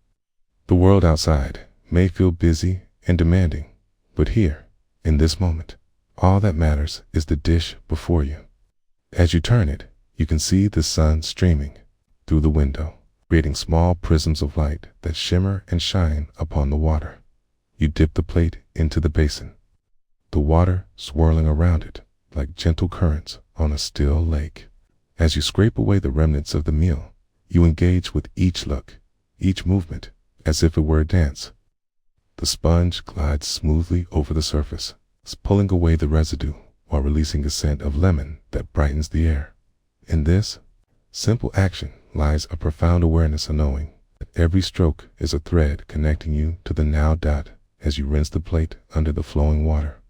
The world outside may feel busy and demanding. But here, in this moment, all that matters is the dish before you. As you turn it, you can see the sun streaming through the window, creating small prisms of light that shimmer and shine upon the water. You dip the plate into the basin, the water swirling around it like gentle currents on a still lake. As you scrape away the remnants of the meal, you engage with each look, each movement, as if it were a dance. The sponge glides smoothly over the surface, pulling away the residue while releasing a scent of lemon that brightens the air. In this simple action lies a profound awareness of knowing that every stroke is a thread connecting you to the now dot as you rinse the plate under the flowing water.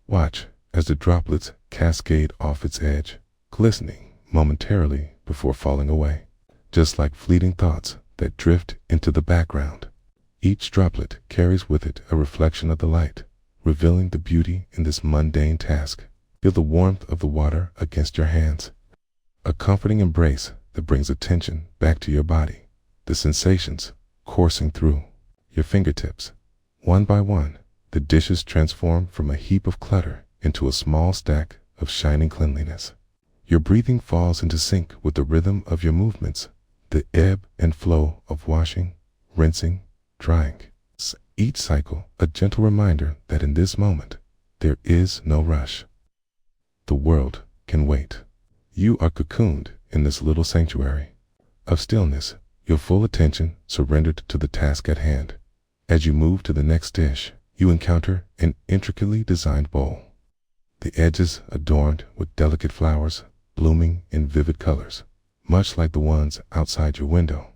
Watch as the droplets cascade off its edge, glistening momentarily before falling away, just like fleeting thoughts that drift into the background. Each droplet carries with it a reflection of the light, revealing the beauty in this mundane task. Feel the warmth of the water against your hands, a comforting embrace that brings attention back to your body, the sensations coursing through your fingertips. One by one, the dishes transform from a heap of clutter into a small stack of shining cleanliness. Your breathing falls into sync with the rhythm of your movements, the ebb and flow of washing, rinsing, drying. Each cycle a gentle reminder that in this moment, there is no rush. The world can wait. You are cocooned in this little sanctuary of stillness, your full attention surrendered to the task at hand. As you move to the next dish, you encounter an intricately designed bowl, the edges adorned with delicate flowers blooming in vivid colors, much like the ones outside your window.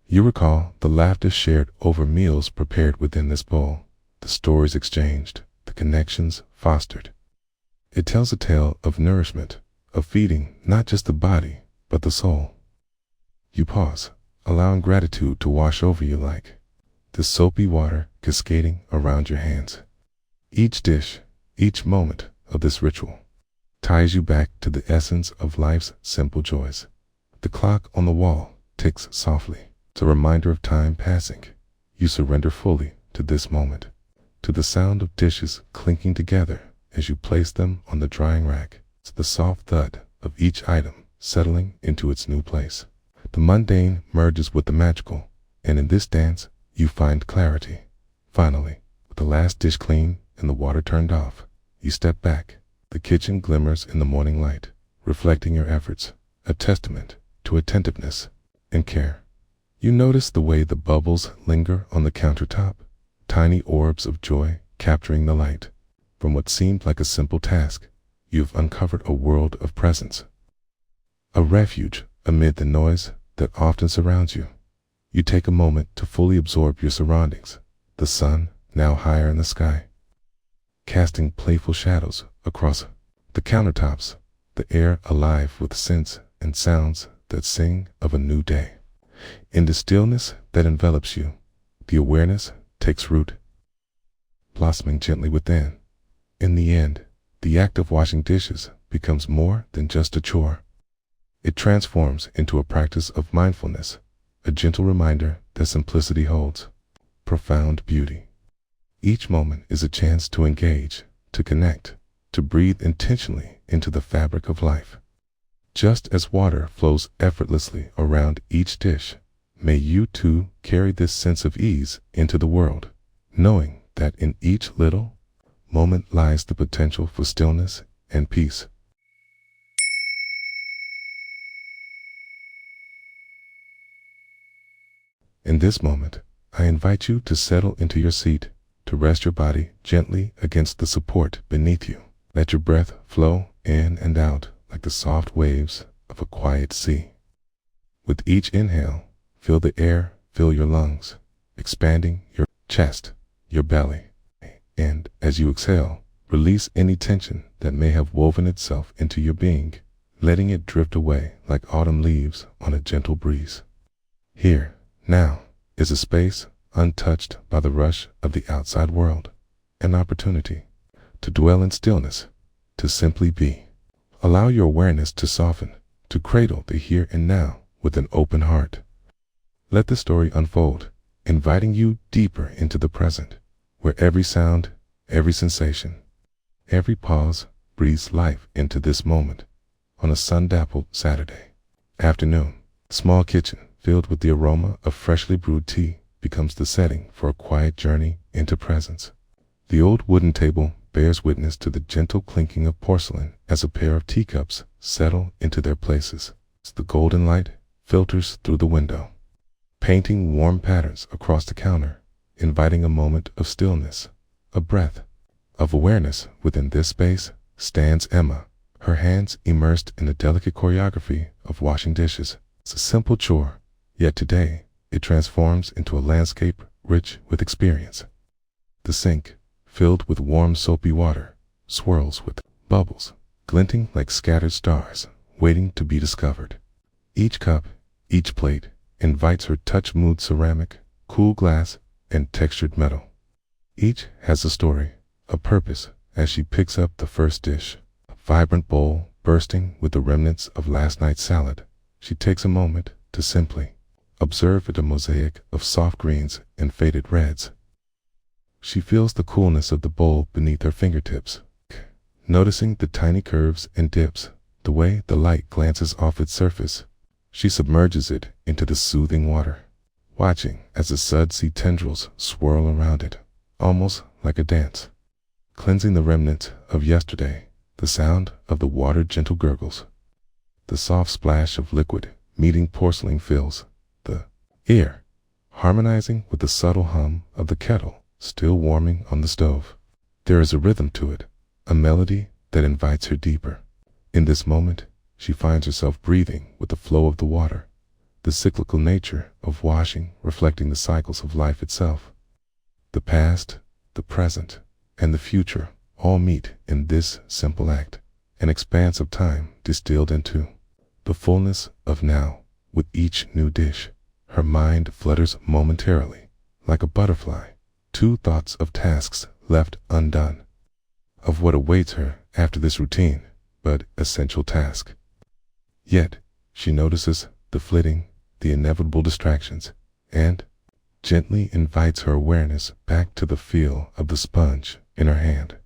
You recall the laughter shared over meals prepared within this bowl, the stories exchanged, the connections fostered. It tells a tale of nourishment, of feeding not just the body, but the soul. You pause, allowing gratitude to wash over you like the soapy water cascading around your hands. Each dish, each moment of this ritual ties you back to the essence of life's simple joys. The clock on the wall ticks softly. It's a reminder of time passing. You surrender fully to this moment, to the sound of dishes clinking together as you place them on the drying rack. It's the soft thud of each item settling into its new place. The mundane merges with the magical, and in this dance, you find clarity. Finally, with the last dish clean and the water turned off, you step back. The kitchen glimmers in the morning light, reflecting your efforts, a testament to attentiveness and care. You notice the way the bubbles linger on the countertop, tiny orbs of joy capturing the light. From what seemed like a simple task, you've uncovered a world of presence, a refuge amid the noise that often surrounds you. You take a moment to fully absorb your surroundings, the sun now higher in the sky, casting playful shadows across the countertops, the air alive with scents and sounds that sing of a new day. In the stillness that envelops you, the awareness takes root, blossoming gently within. In the end, the act of washing dishes becomes more than just a chore. It transforms into a practice of mindfulness, a gentle reminder that simplicity holds profound beauty. Each moment is a chance to engage, to connect, to breathe intentionally into the fabric of life. Just as water flows effortlessly around each dish, may you too carry this sense of ease into the world, knowing that in each little moment lies the potential for stillness and peace. In this moment, I invite you to settle into your seat, to rest your body gently against the support beneath you. Let your breath flow in and out like the soft waves of a quiet sea. With each inhale, feel the air fill your lungs, expanding your chest, your belly. And as you exhale, release any tension that may have woven itself into your being, letting it drift away like autumn leaves on a gentle breeze. Here, now, is a space untouched by the rush of the outside world, an opportunity to dwell in stillness, to simply be. Allow your awareness to soften, to cradle the here and now with an open heart. Let the story unfold, inviting you deeper into the present, where every sound, every sensation, every pause breathes life into this moment. On a sun-dappled Saturday afternoon, the small kitchen, filled with the aroma of freshly brewed tea, becomes the setting for a quiet journey into presence. The old wooden table bears witness to the gentle clinking of porcelain as a pair of teacups settle into their places. The golden light filters through the window, painting warm patterns across the counter, inviting a moment of stillness, a breath of awareness. Within this space stands Emma, her hands immersed in the delicate choreography of washing dishes. It's a simple chore, yet today it transforms into a landscape rich with experience. The sink, filled with warm soapy water, swirls with bubbles, glinting like scattered stars, waiting to be discovered. Each cup, each plate, invites her touch. Smooth ceramic, cool glass, and textured metal. Each has a story, a purpose. As she picks up the first dish, a vibrant bowl bursting with the remnants of last night's salad, she takes a moment to simply observe it, a mosaic of soft greens and faded reds. She feels the coolness of the bowl beneath her fingertips, noticing the tiny curves and dips, the way the light glances off its surface. She submerges it into the soothing water, watching as the sudsy tendrils swirl around it, almost like a dance. Cleansing the remnants of yesterday, the sound of the water gentle gurgles. The soft splash of liquid meeting porcelain fills the air, harmonizing with the subtle hum of the kettle still warming on the stove. There is a rhythm to it, a melody that invites her deeper. In this moment, she finds herself breathing with the flow of the water, the cyclical nature of washing reflecting the cycles of life itself. The past, the present, and the future all meet in this simple act, an expanse of time distilled into the fullness of now. With each new dish, her mind flutters momentarily, like a butterfly, two thoughts of tasks left undone, of what awaits her after this routine but essential task. Yet, she notices the flitting, the inevitable distractions, and gently invites her awareness back to the feel of the sponge in her hand,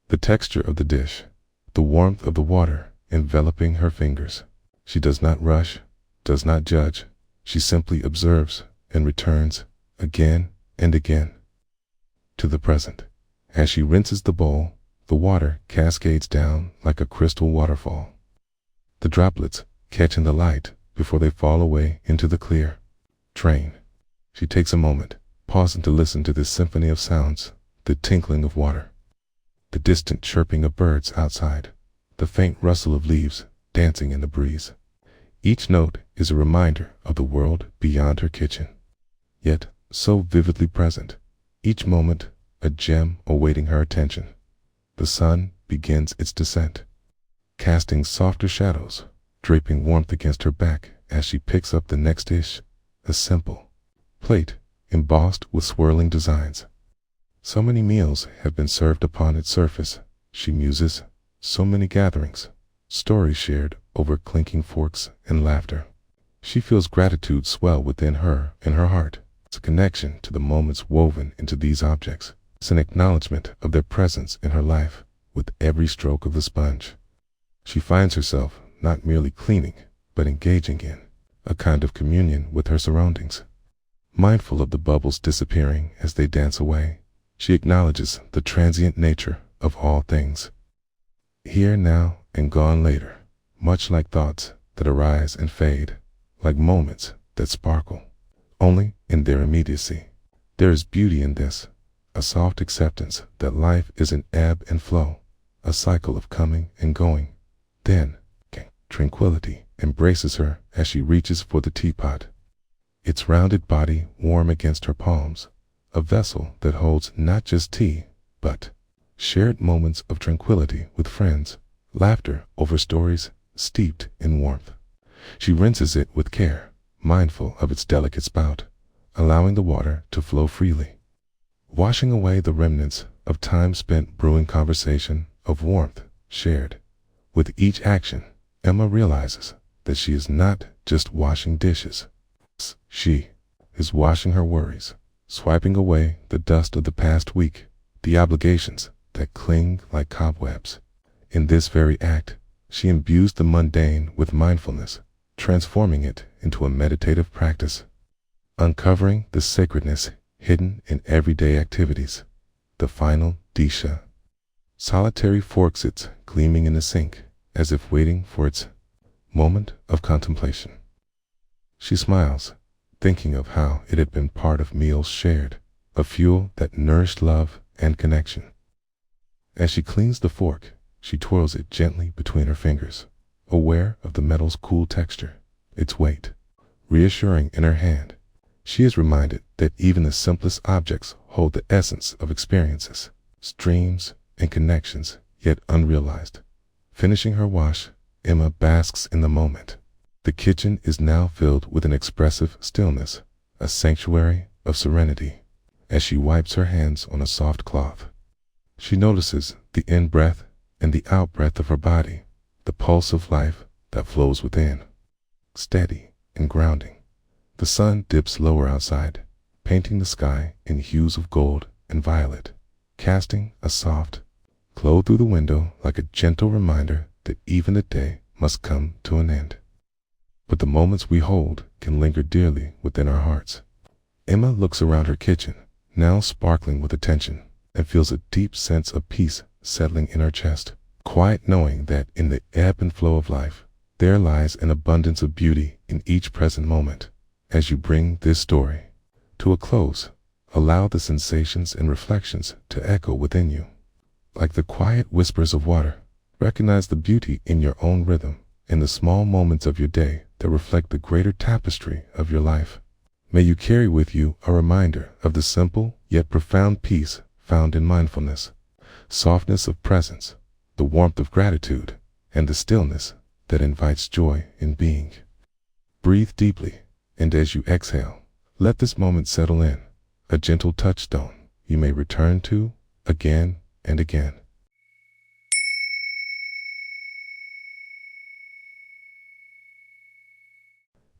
the texture of the dish, the warmth of the water enveloping her fingers. She does not rush, does not judge. She simply observes and returns again and again to the present. As she rinses the bowl, the water cascades down like a crystal waterfall, the droplets catching the light before they fall away into the clear drain. She takes a moment, pausing to listen to this symphony of sounds, the tinkling of water, the distant chirping of birds outside, the faint rustle of leaves dancing in the breeze. Each note is a reminder of the world beyond her kitchen, yet so vividly present. Each moment a gem awaiting her attention. The sun begins its descent, casting softer shadows, draping warmth against her back as she picks up the next dish, a simple plate embossed with swirling designs. So many meals have been served upon its surface, she muses, so many gatherings, stories shared over clinking forks and laughter. She feels gratitude swell within her and her heart. It's a connection to the moments woven into these objects. It's an acknowledgement of their presence in her life with every stroke of the sponge. She finds herself not merely cleaning, but engaging in a kind of communion with her surroundings. Mindful of the bubbles disappearing as they dance away, she acknowledges the transient nature of all things. Here now and gone later, much like thoughts that arise and fade, like moments that sparkle only in their immediacy. There is beauty in this, a soft acceptance that life is an ebb and flow, a cycle of coming and going. Then, tranquility embraces her as she reaches for the teapot, its rounded body warm against her palms, a vessel that holds not just tea, but shared moments of tranquility with friends, laughter over stories steeped in warmth. She rinses it with care, mindful of its delicate spout, allowing the water to flow freely, washing away the remnants of time spent brewing, conversation of warmth shared. With each action, Emma realizes that she is not just washing dishes. She is washing her worries, swiping away the dust of the past week, the obligations that cling like cobwebs. In this very act, she imbues the mundane with mindfulness, transforming it into a meditative practice, uncovering the sacredness hidden in everyday activities. The final disha. Solitary forks its gleaming in the sink, as if waiting for its moment of contemplation. She smiles, thinking of how it had been part of meals shared, a fuel that nourished love and connection. As she cleans the fork, she twirls it gently between her fingers, aware of the metal's cool texture, its weight. Reassuring in her hand, she is reminded that even the simplest objects hold the essence of experiences, streams, and connections yet unrealized. Finishing her wash, Emma basks in the moment. The kitchen is now filled with an expressive stillness, a sanctuary of serenity. As she wipes her hands on a soft cloth, she notices the in-breath and the out-breath of her body, the pulse of life that flows within. Steady and grounding. The sun dips lower outside, painting the sky in hues of gold and violet, casting a soft glow through the window like a gentle reminder that even the day must come to an end. But the moments we hold can linger dearly within our hearts. Emma looks around her kitchen, now sparkling with attention, and feels a deep sense of peace settling in her chest. Quiet knowing that in the ebb and flow of life, there lies an abundance of beauty in each present moment. As you bring this story to a close, allow the sensations and reflections to echo within you. Like the quiet whispers of water, recognize the beauty in your own rhythm, in the small moments of your day that reflect the greater tapestry of your life. May you carry with you a reminder of the simple yet profound peace found in mindfulness, softness of presence, the warmth of gratitude, and the stillness that invites joy in being. Breathe deeply, and as you exhale, let this moment settle in, a gentle touchstone you may return to again and again.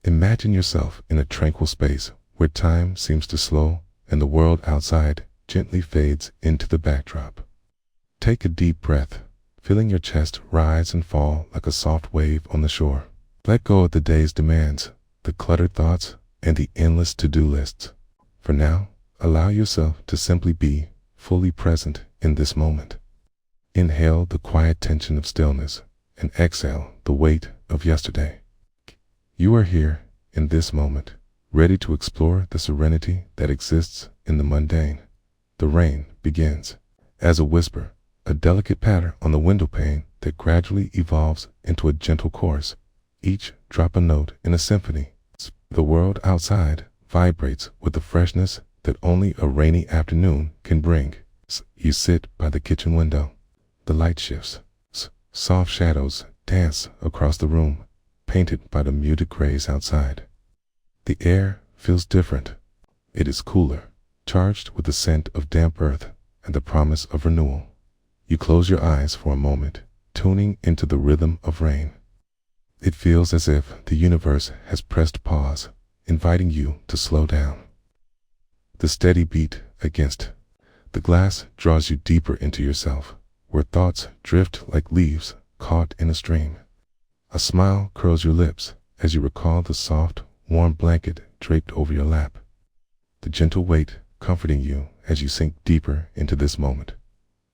Imagine yourself in a tranquil space where time seems to slow and the world outside gently fades into the backdrop. Take a deep breath, feeling your chest rise and fall like a soft wave on the shore. Let go of the day's demands, the cluttered thoughts, and the endless to-do lists. For now, allow yourself to simply be fully present in this moment. Inhale the quiet tension of stillness and exhale the weight of yesterday. You are here in this moment, ready to explore the serenity that exists in the mundane. The rain begins as a whisper, a delicate patter on the window pane that gradually evolves into a gentle chorus, each drop a note in a symphony. The world outside vibrates with the freshness that only a rainy afternoon can bring. You sit by the kitchen window. The light shifts. Soft shadows dance across the room, painted by the muted grays outside. The air feels different. It is cooler, charged with the scent of damp earth and the promise of renewal. You close your eyes for a moment, tuning into the rhythm of rain. It feels as if the universe has pressed pause, inviting you to slow down. The steady beat against the glass draws you deeper into yourself, where thoughts drift like leaves caught in a stream. A smile curls your lips as you recall the soft, warm blanket draped over your lap, the gentle weight comforting you as you sink deeper into this moment.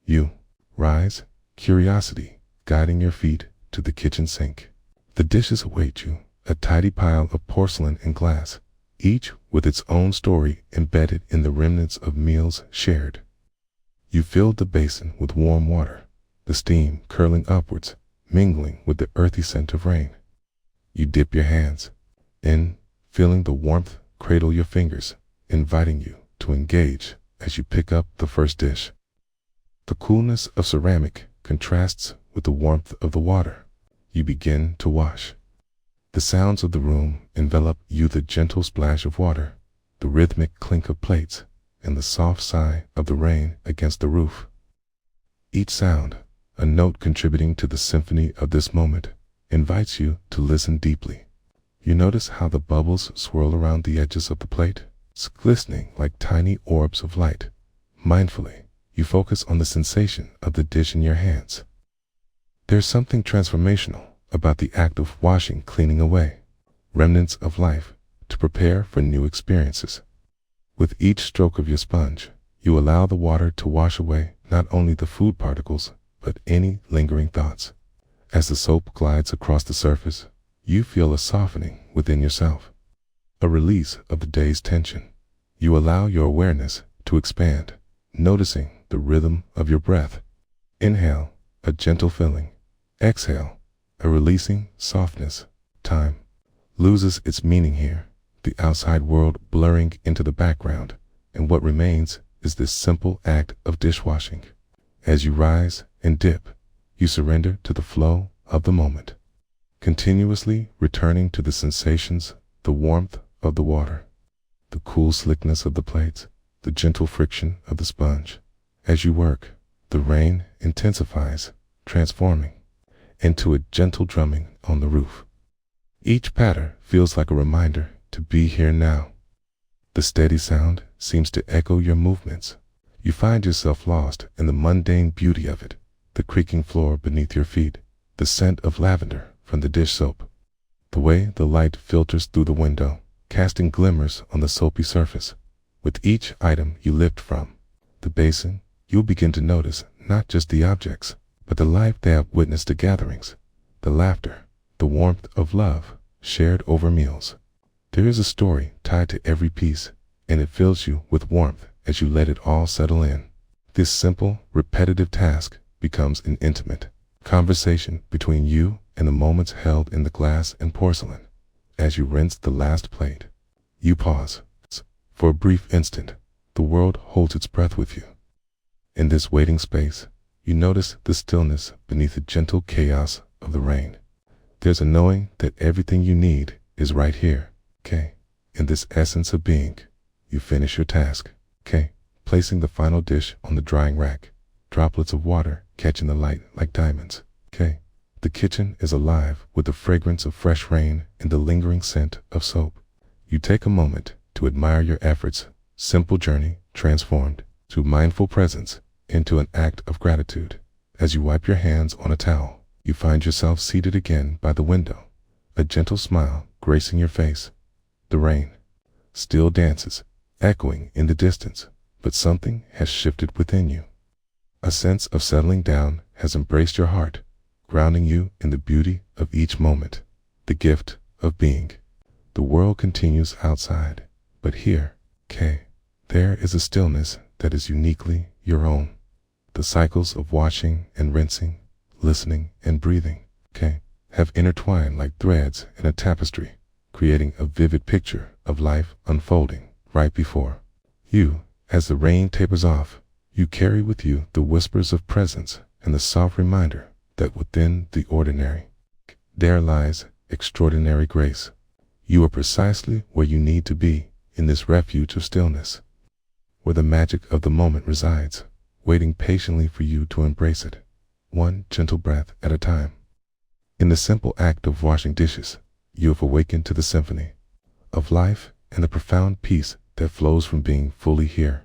You rise, curiosity guiding your feet to the kitchen sink. The dishes await you, a tidy pile of porcelain and glass, each with its own story embedded in the remnants of meals shared. You filled the basin with warm water, the steam curling upwards, mingling with the earthy scent of rain. You dip your hands in, feeling the warmth cradle your fingers, inviting you to engage as you pick up the first dish. The coolness of ceramic contrasts with the warmth of the water. You begin to wash. The sounds of the room envelop you, the gentle splash of water, the rhythmic clink of plates, and the soft sigh of the rain against the roof. Each sound, a note contributing to the symphony of this moment, invites you to listen deeply. You notice how the bubbles swirl around the edges of the plate, glistening like tiny orbs of light. Mindfully, you focus on the sensation of the dish in your hands. There's something transformational about the act of washing, cleaning away remnants of life to prepare for new experiences. With each stroke of your sponge, you allow the water to wash away not only the food particles, but any lingering thoughts. As the soap glides across the surface, you feel a softening within yourself, a release of the day's tension. You allow your awareness to expand, noticing the rhythm of your breath. Inhale, a gentle filling. Exhale, a releasing softness. Time loses its meaning here, the outside world blurring into the background, and what remains is this simple act of dishwashing. As you rise and dip, you surrender to the flow of the moment, continuously returning to the sensations, the warmth of the water, the cool slickness of the plates, the gentle friction of the sponge. As you work, the rain intensifies, transforming into a gentle drumming on the roof. Each patter feels like a reminder to be here now. The steady sound seems to echo your movements. You find yourself lost in the mundane beauty of it, the creaking floor beneath your feet, the scent of lavender from the dish soap, the way the light filters through the window, casting glimmers on the soapy surface. With each item you lift from the basin, you'll begin to notice not just the objects, but the life they have witnessed, the gatherings, the laughter, the warmth of love shared over meals. There is a story tied to every piece, and it fills you with warmth as you let it all settle in. This simple, repetitive task becomes an intimate conversation between you and the moments held in the glass and porcelain. As you rinse the last plate, you pause. For a brief instant, the world holds its breath with you. In this waiting space, you notice the stillness beneath the gentle chaos of the rain. There's a knowing that everything you need is right here. In this essence of being, you finish your task. Placing the final dish on the drying rack, droplets of water catching the light like diamonds. The kitchen is alive with the fragrance of fresh rain and the lingering scent of soap. You take a moment to admire your efforts, simple journey transformed through mindful presence into an act of gratitude. As you wipe your hands on a towel, you find yourself seated again by the window, a gentle smile gracing your face. The rain still dances, echoing in the distance, but something has shifted within you. A sense of settling down has embraced your heart, grounding you in the beauty of each moment, the gift of being. The world continues outside, but here, there is a stillness that is uniquely your own. The cycles of washing and rinsing, listening and breathing, have intertwined like threads in a tapestry, creating a vivid picture of life unfolding right before you. As the rain tapers off, you carry with you the whispers of presence and the soft reminder that within the ordinary, there lies extraordinary grace. You are precisely where you need to be in this refuge of stillness, where the magic of the moment resides, waiting patiently for you to embrace it, one gentle breath at a time. In the simple act of washing dishes, you have awakened to the symphony of life and the profound peace that flows from being fully here.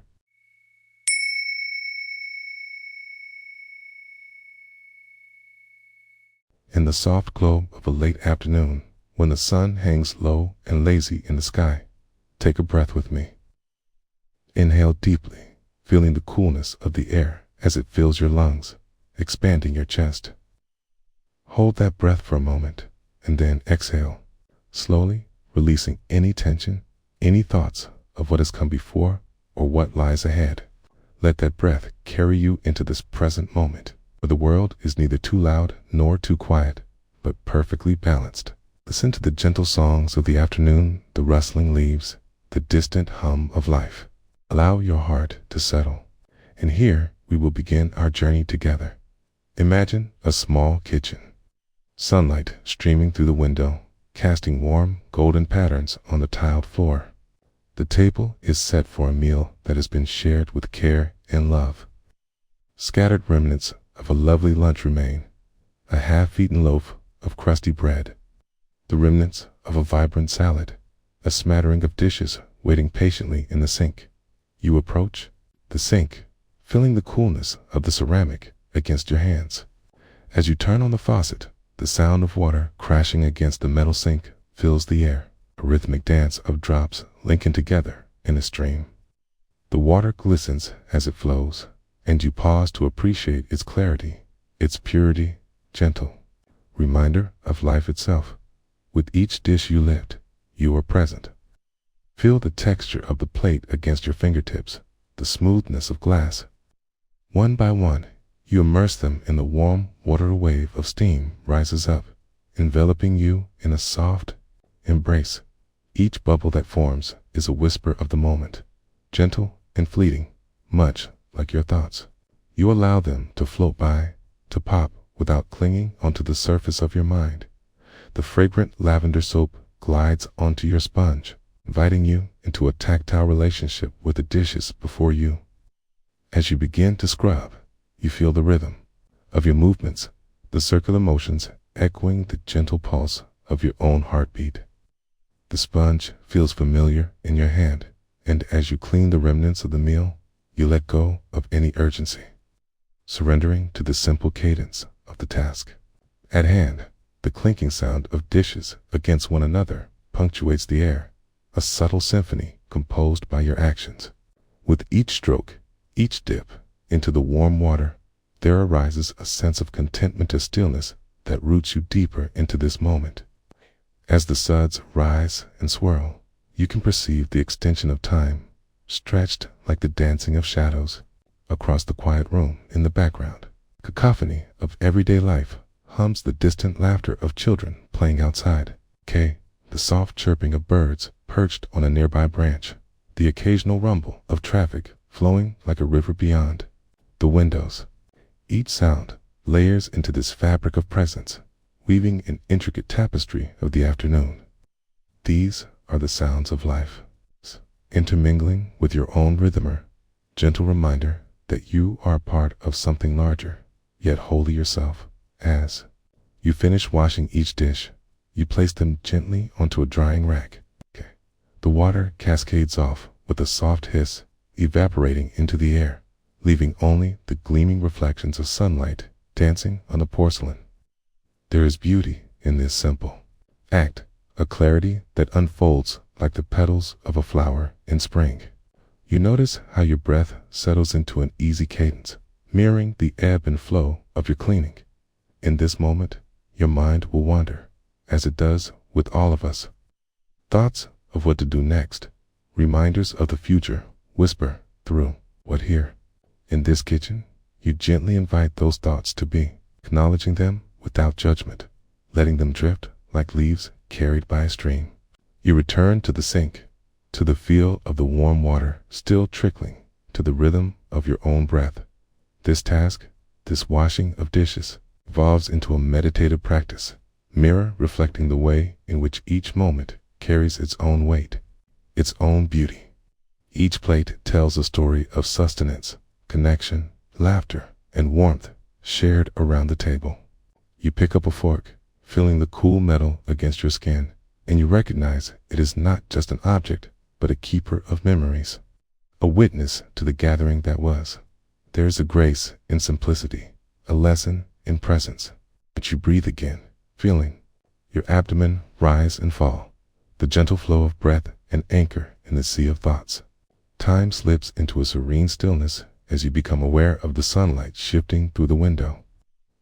In the soft glow of a late afternoon, when the sun hangs low and lazy in the sky, take a breath with me. Inhale deeply, feeling the coolness of the air as it fills your lungs, expanding your chest. Hold that breath for a moment, and then exhale, slowly releasing any tension, any thoughts of what has come before or what lies ahead. Let that breath carry you into this present moment, where the world is neither too loud nor too quiet, but perfectly balanced. Listen to the gentle songs of the afternoon, the rustling leaves, the distant hum of life. Allow your heart to settle, and here we will begin our journey together. Imagine a small kitchen, sunlight streaming through the window, casting warm, golden patterns on the tiled floor. The table is set for a meal that has been shared with care and love. Scattered remnants of a lovely lunch remain, a half-eaten loaf of crusty bread, the remnants of a vibrant salad, a smattering of dishes waiting patiently in the sink. You approach the sink, feeling the coolness of the ceramic against your hands. As you turn on the faucet, the sound of water crashing against the metal sink fills the air, a rhythmic dance of drops linking together in a stream. The water glistens as it flows, and you pause to appreciate its clarity, its purity, gentle reminder of life itself. With each dish you lift, you are present. Feel the texture of the plate against your fingertips, the smoothness of glass. One by one, you immerse them in the warm water. A wave of steam rises up, enveloping you in a soft embrace. Each bubble that forms is a whisper of the moment, gentle and fleeting, much like your thoughts. You allow them to float by, to pop without clinging onto the surface of your mind. The fragrant lavender soap glides onto your sponge, inviting you into a tactile relationship with the dishes before you. As you begin to scrub, you feel the rhythm of your movements, the circular motions echoing the gentle pulse of your own heartbeat. The sponge feels familiar in your hand, and as you clean the remnants of the meal, you let go of any urgency, surrendering to the simple cadence of the task at hand. The clinking sound of dishes against one another punctuates the air, a subtle symphony composed by your actions. With each stroke, each dip into the warm water, there arises a sense of contentment, a stillness that roots you deeper into this moment. As the suds rise and swirl, you can perceive the extension of time, stretched like the dancing of shadows across the quiet room. In the background, cacophony of everyday life hums, the distant laughter of children playing outside, the soft chirping of birds perched on a nearby branch, the occasional rumble of traffic flowing like a river beyond the windows. Each sound layers into this fabric of presence, weaving an intricate tapestry of the afternoon. These are the sounds of life, intermingling with your own rhythm, gentle reminder that you are a part of something larger, yet wholly yourself. As you finish washing each dish, you place them gently onto a drying rack. The water cascades off with a soft hiss, evaporating into the air, leaving only the gleaming reflections of sunlight dancing on the porcelain. There is beauty in this simple act, a clarity that unfolds like the petals of a flower in spring. You notice how your breath settles into an easy cadence, mirroring the ebb and flow of your cleaning. In this moment, your mind will wander, as it does with all of us. Thoughts of what to do next, reminders of the future, whisper through what here. In this kitchen, you gently invite those thoughts to be, acknowledging them without judgment, letting them drift like leaves carried by a stream. You return to the sink, to the feel of the warm water still trickling, to the rhythm of your own breath. This task, this washing of dishes, evolves into a meditative practice, mirror reflecting the way in which each moment carries its own weight, its own beauty. Each plate tells a story of sustenance, connection, laughter, and warmth shared around the table. You pick up a fork, feeling the cool metal against your skin, and you recognize it is not just an object, but a keeper of memories, a witness to the gathering that was. There is a grace in simplicity, a lesson in presence. But you breathe again, feeling your abdomen rise and fall, the gentle flow of breath and anchor in the sea of thoughts. Time slips into a serene stillness as you become aware of the sunlight shifting through the window,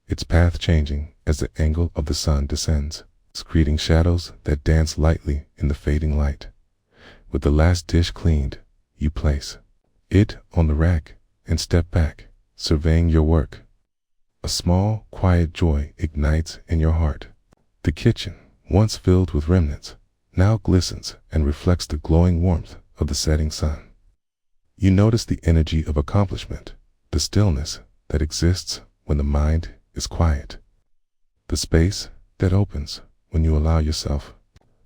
its path changing as the angle of the sun descends, creating shadows that dance lightly in the fading light. With the last dish cleaned, you place it on the rack and step back, surveying your work. A small, quiet joy ignites in your heart. The kitchen, once filled with remnants, now glistens and reflects the glowing warmth of the setting sun. You notice the energy of accomplishment, the stillness that exists when the mind is quiet, the space that opens when you allow yourself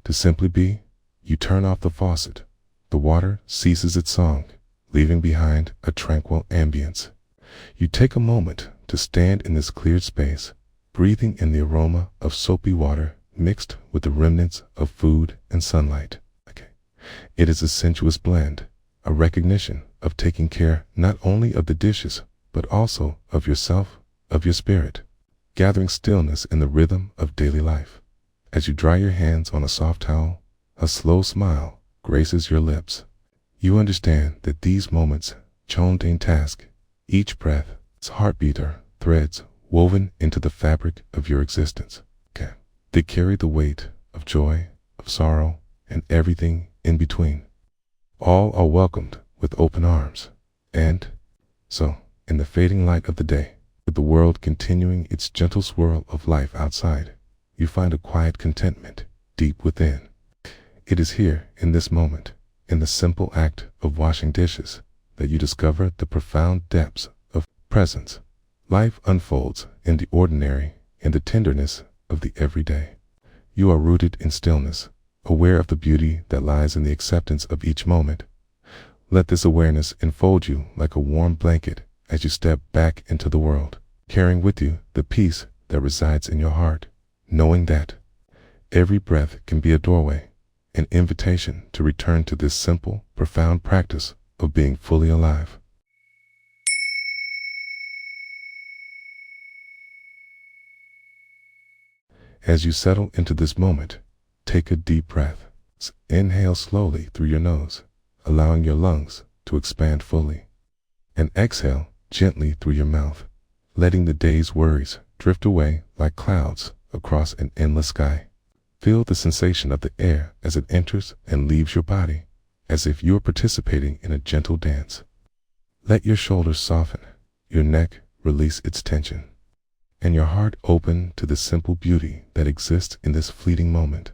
to simply be. You turn off the faucet. The water ceases its song, leaving behind a tranquil ambience. You take a moment to stand in this cleared space, breathing in the aroma of soapy water mixed with the remnants of food and sunlight. It is a sensuous blend, a recognition of taking care not only of the dishes, but also of yourself, of your spirit, gathering stillness in the rhythm of daily life. As you dry your hands on a soft towel, a slow smile graces your lips. You understand that these moments, mundane task, each breath, its heartbeat are threads woven into the fabric of your existence. They carry the weight of joy, of sorrow, and everything in between. All are welcomed with open arms. And so, in the fading light of the day, with the world continuing its gentle swirl of life outside, you find a quiet contentment deep within. It is here, in this moment, in the simple act of washing dishes, that you discover the profound depths of presence. Life unfolds in the ordinary, in the tenderness of the everyday. You are rooted in stillness, aware of the beauty that lies in the acceptance of each moment. Let this awareness enfold you like a warm blanket as you step back into the world, carrying with you the peace that resides in your heart, knowing that every breath can be a doorway, an invitation to return to this simple, profound practice of being fully alive. As you settle into this moment, take a deep breath. Inhale slowly through your nose, allowing your lungs to expand fully. And exhale gently through your mouth, letting the day's worries drift away like clouds across an endless sky. Feel the sensation of the air as it enters and leaves your body, as if you are participating in a gentle dance. Let your shoulders soften, your neck release its tension, and your heart open to the simple beauty that exists in this fleeting moment.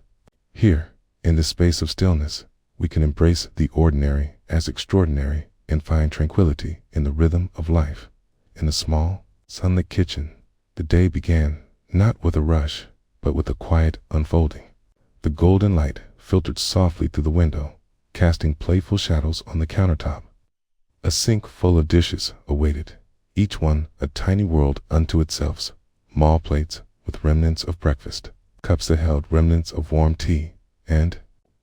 Here, in this space of stillness, we can embrace the ordinary as extraordinary and find tranquility in the rhythm of life. In a small, sunlit kitchen, the day began not with a rush, but with a quiet unfolding. The golden light filtered softly through the window, casting playful shadows on the countertop. A sink full of dishes awaited, each one a tiny world unto itself. Small plates with remnants of breakfast, cups that held remnants of warm tea, and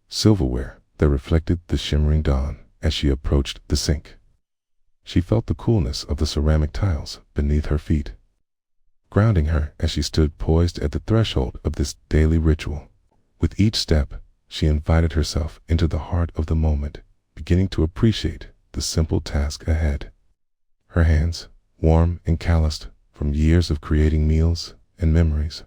silverware that reflected the shimmering dawn. As she approached the sink, she felt the coolness of the ceramic tiles beneath her feet, grounding her as she stood poised at the threshold of this daily ritual. With each step, she invited herself into the heart of the moment, beginning to appreciate the simple task ahead. Her hands, warm and calloused from years of creating meals and memories,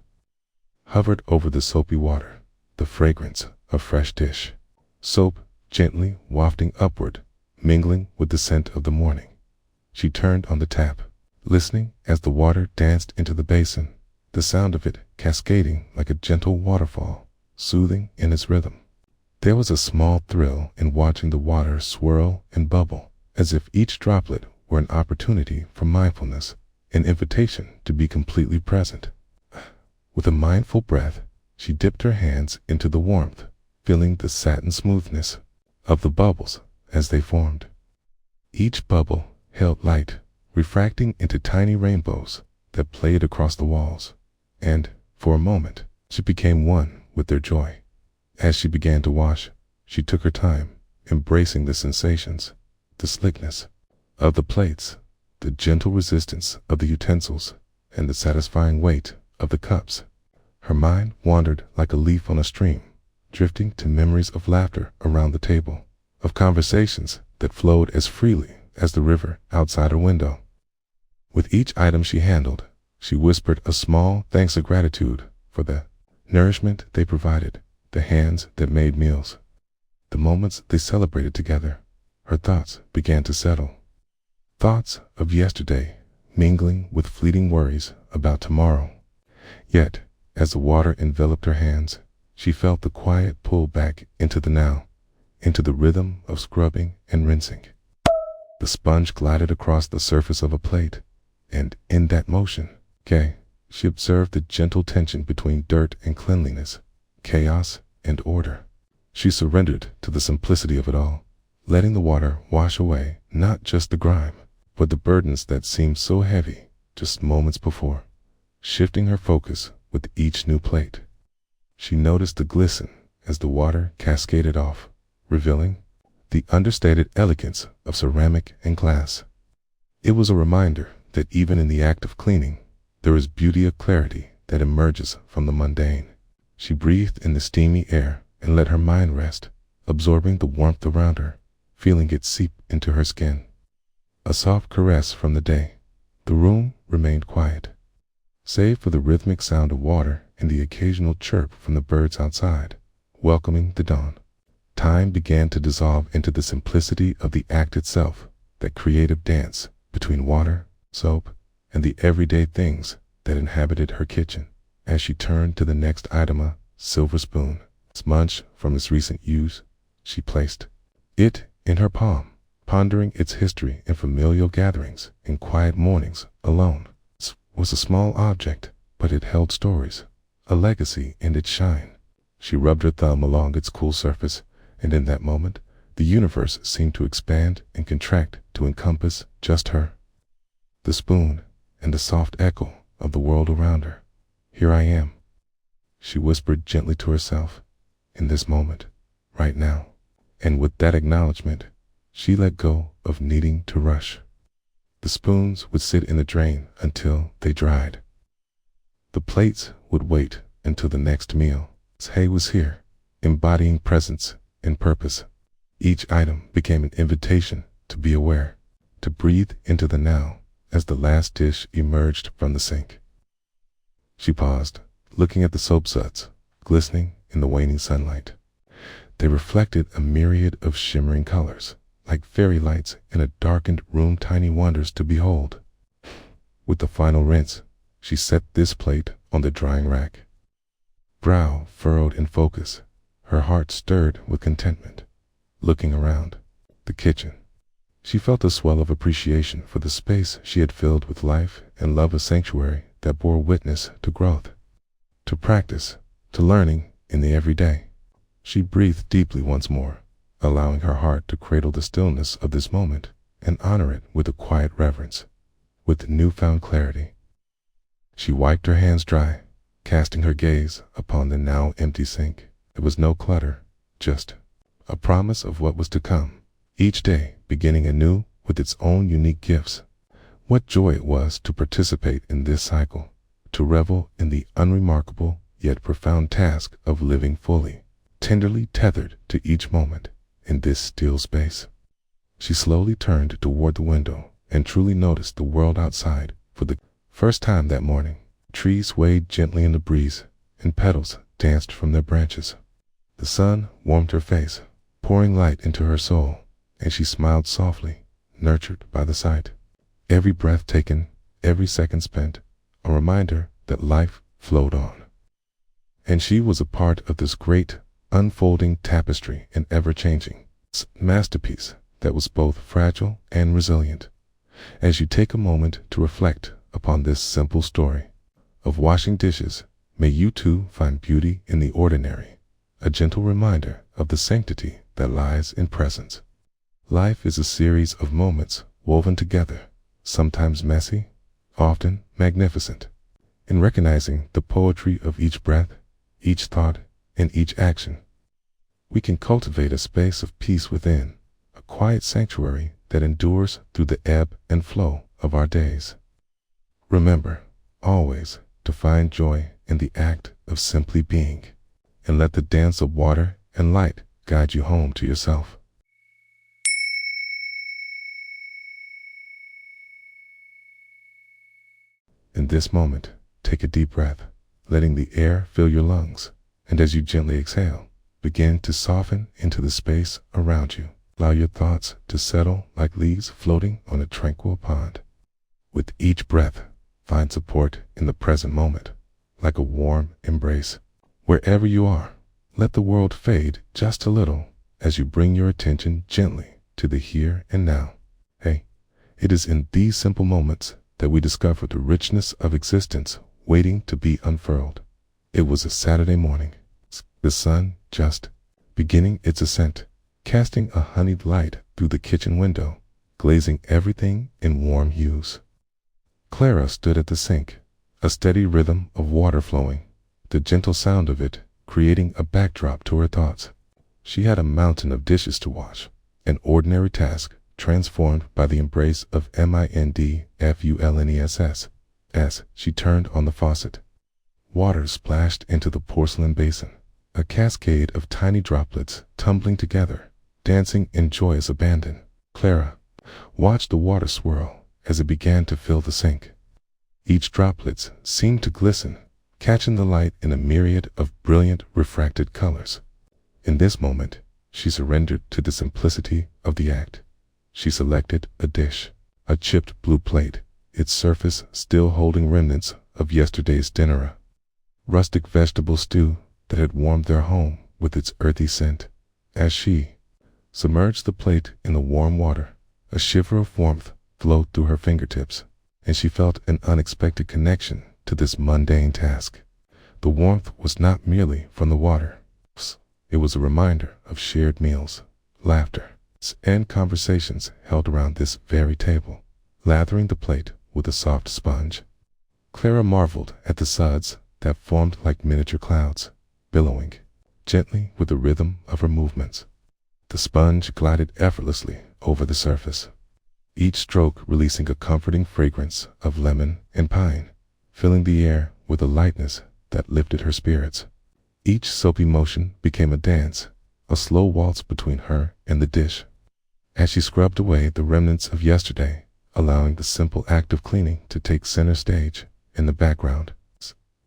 hovered over the soapy water, the fragrance of fresh dish soap gently wafting upward, mingling with the scent of the morning. She turned on the tap, listening as the water danced into the basin, the sound of it cascading like a gentle waterfall, soothing in its rhythm. There was a small thrill in watching the water swirl and bubble, as if each droplet were an opportunity for mindfulness, an invitation to be completely present. With a mindful breath, she dipped her hands into the warmth, feeling the satin smoothness of the bubbles as they formed. Each bubble held light, refracting into tiny rainbows that played across the walls, and, for a moment, she became one with their joy. As she began to wash, she took her time, embracing the sensations, the slickness of the plates, the gentle resistance of the utensils, and the satisfying weight of the cups. Her mind wandered like a leaf on a stream, drifting to memories of laughter around the table, of conversations that flowed as freely as the river outside her window. With each item she handled, she whispered a small thanks of gratitude for the nourishment they provided, the hands that made meals, the moments they celebrated together. Her thoughts began to settle. Thoughts of yesterday mingling with fleeting worries about tomorrow. Yet, as the water enveloped her hands, she felt the quiet pull back into the now, into the rhythm of scrubbing and rinsing. The sponge glided across the surface of a plate, and in that motion, she observed the gentle tension between dirt and cleanliness, chaos and order. She surrendered to the simplicity of it all, letting the water wash away not just the grime, but the burdens that seemed so heavy just moments before. Shifting her focus with each new plate, she noticed the glisten as the water cascaded off, revealing the understated elegance of ceramic and glass. It was a reminder that even in the act of cleaning, there is beauty of clarity that emerges from the mundane. She breathed in the steamy air and let her mind rest, absorbing the warmth around her, feeling it seep into her skin. A soft caress from the day. The room remained quiet, save for the rhythmic sound of water and the occasional chirp from the birds outside, welcoming the dawn. Time began to dissolve into the simplicity of the act itself, that creative dance between water, soap, and the everyday things that inhabited her kitchen. As she turned to the next item, a silver spoon, smudged from its recent use, she placed it in her palm, pondering its history in familial gatherings, in quiet mornings, alone. It was a small object, but it held stories, a legacy in its shine. She rubbed her thumb along its cool surface, and in that moment, the universe seemed to expand and contract to encompass just her. The spoon, and the soft echo of the world around her. Here I am, she whispered gently to herself, in this moment, right now. And with that acknowledgement, she let go of needing to rush. The spoons would sit in the drain until they dried. The plates would wait until the next meal. Hay was here, embodying presence and purpose. Each item became an invitation to be aware, to breathe into the now as the last dish emerged from the sink. She paused, looking at the soap suds, glistening in the waning sunlight. They reflected a myriad of shimmering colors, like fairy lights in a darkened room, tiny wonders to behold. With the final rinse, she set this plate on the drying rack. Brow furrowed in focus, her heart stirred with contentment. Looking around the kitchen, she felt a swell of appreciation for the space she had filled with life and love, a sanctuary that bore witness to growth, to practice, to learning in the everyday. She breathed deeply once more, allowing her heart to cradle the stillness of this moment and honor it with a quiet reverence. With newfound clarity, she wiped her hands dry, casting her gaze upon the now empty sink. There was no clutter, just a promise of what was to come, each day beginning anew with its own unique gifts. What joy it was to participate in this cycle, to revel in the unremarkable yet profound task of living fully, tenderly tethered to each moment in this still space. She slowly turned toward the window and truly noticed the world outside. For the first time that morning, trees swayed gently in the breeze and petals danced from their branches. The sun warmed her face, pouring light into her soul, and she smiled softly, nurtured by the sight. Every breath taken, every second spent, a reminder that life flowed on. And she was a part of this great, unfolding tapestry, an ever-changing masterpiece that was both fragile and resilient. As you take a moment to reflect upon this simple story of washing dishes, may you too find beauty in the ordinary, a gentle reminder of the sanctity that lies in presence. Life is a series of moments woven together, sometimes messy, often magnificent. In recognizing the poetry of each breath, each thought, and each action, we can cultivate a space of peace within, a quiet sanctuary that endures through the ebb and flow of our days. Remember, always, to find joy in the act of simply being, and let the dance of water and light guide you home to yourself. In this moment, take a deep breath, letting the air fill your lungs, and as you gently exhale, begin to soften into the space around you. Allow your thoughts to settle like leaves floating on a tranquil pond. With each breath, find support in the present moment, like a warm embrace. Wherever you are, let the world fade just a little as you bring your attention gently to the here and now. Hey, it is in these simple moments that we discover the richness of existence waiting to be unfurled. It was a Saturday morning, the sun just beginning its ascent, casting a honeyed light through the kitchen window, glazing everything in warm hues. Clara stood at the sink, a steady rhythm of water flowing, the gentle sound of it creating a backdrop to her thoughts. She had a mountain of dishes to wash, an ordinary task transformed by the embrace of Mindfulness. As she turned on the faucet, water splashed into the porcelain basin, a cascade of tiny droplets tumbling together, dancing in joyous abandon. Clara watched the water swirl as it began to fill the sink. Each droplet seemed to glisten, catching the light in a myriad of brilliant refracted colors. In this moment, she surrendered to the simplicity of the act. She selected a dish, a chipped blue plate, its surface still holding remnants of yesterday's dinner, rustic vegetable stew that had warmed their home with its earthy scent. As she submerged the plate in the warm water, a shiver of warmth flowed through her fingertips, and she felt an unexpected connection to this mundane task. The warmth was not merely from the water. It was a reminder of shared meals, laughter, and conversations held around this very table. Lathering the plate with a soft sponge, Clara marveled at the suds that formed like miniature clouds, billowing gently with the rhythm of her movements. The sponge glided effortlessly over the surface, each stroke releasing a comforting fragrance of lemon and pine, filling the air with a lightness that lifted her spirits. Each soapy motion became a dance, a slow waltz between her and the dish. As she scrubbed away the remnants of yesterday, allowing the simple act of cleaning to take center stage in the background,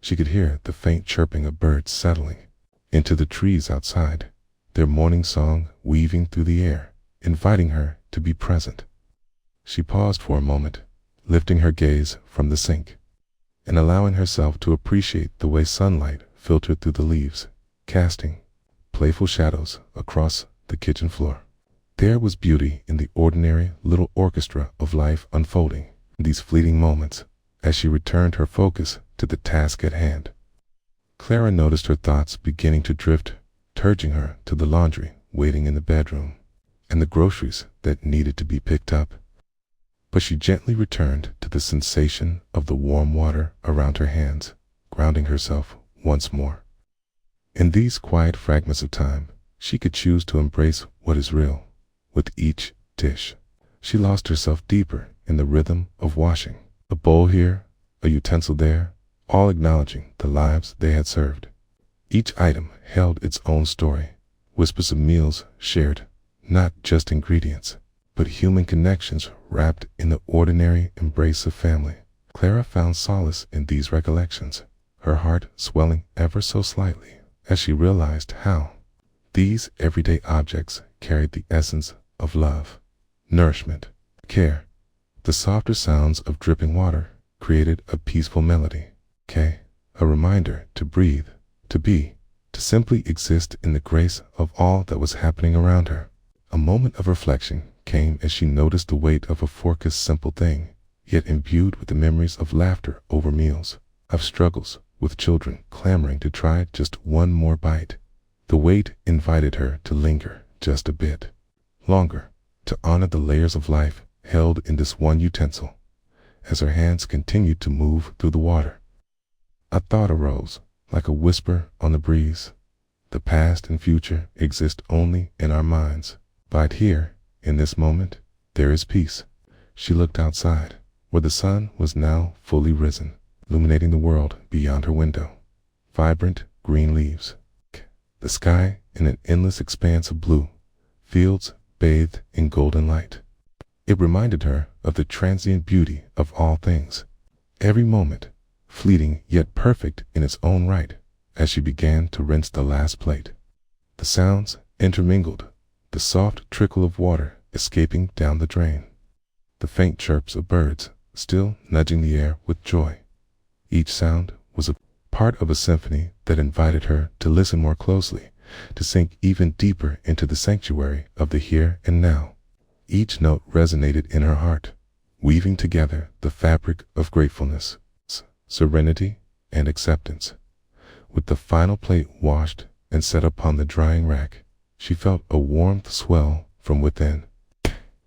she could hear the faint chirping of birds settling into the trees outside, their morning song weaving through the air, inviting her to be present. She paused for a moment, lifting her gaze from the sink, and allowing herself to appreciate the way sunlight filtered through the leaves, casting playful shadows across the kitchen floor. There was beauty in the ordinary little orchestra of life unfolding in these fleeting moments. As she returned her focus to the task at hand, Clara noticed her thoughts beginning to drift, urging her to the laundry waiting in the bedroom and the groceries that needed to be picked up. But she gently returned to the sensation of the warm water around her hands, grounding herself once more. In these quiet fragments of time, she could choose to embrace what is real. With each dish, she lost herself deeper in the rhythm of washing. A bowl here, a utensil there, all acknowledging the lives they had served. Each item held its own story, whispers of meals shared, not just ingredients, but human connections wrapped in the ordinary embrace of family. Clara found solace in these recollections, her heart swelling ever so slightly as she realized how these everyday objects carried the essence of love, nourishment, care. The softer sounds of dripping water created a peaceful melody, a reminder to breathe, to be, to simply exist in the grace of all that was happening around her. A moment of reflection came as she noticed the weight of a fork, simple thing, yet imbued with the memories of laughter over meals, of struggles with children clamoring to try just one more bite. The weight invited her to linger just a bit longer, to honor the layers of life held in this one utensil. As her hands continued to move through the water, a thought arose, like a whisper on the breeze. The past and future exist only in our minds. But here, in this moment, there is peace. She looked outside, where the sun was now fully risen, illuminating the world beyond her window. Vibrant green leaves, the sky in an endless expanse of blue, fields bathed in golden light. It reminded her of the transient beauty of all things, every moment fleeting yet perfect in its own right. As she began to rinse the last plate, the sounds intermingled, the soft trickle of water escaping down the drain, the faint chirps of birds still nudging the air with joy. Each sound was a part of a symphony that invited her to listen more closely, to sink even deeper into the sanctuary of the here and now. Each note resonated in her heart, weaving together the fabric of gratefulness, serenity, and acceptance. With the final plate washed and set upon the drying rack, she felt a warmth swell from within.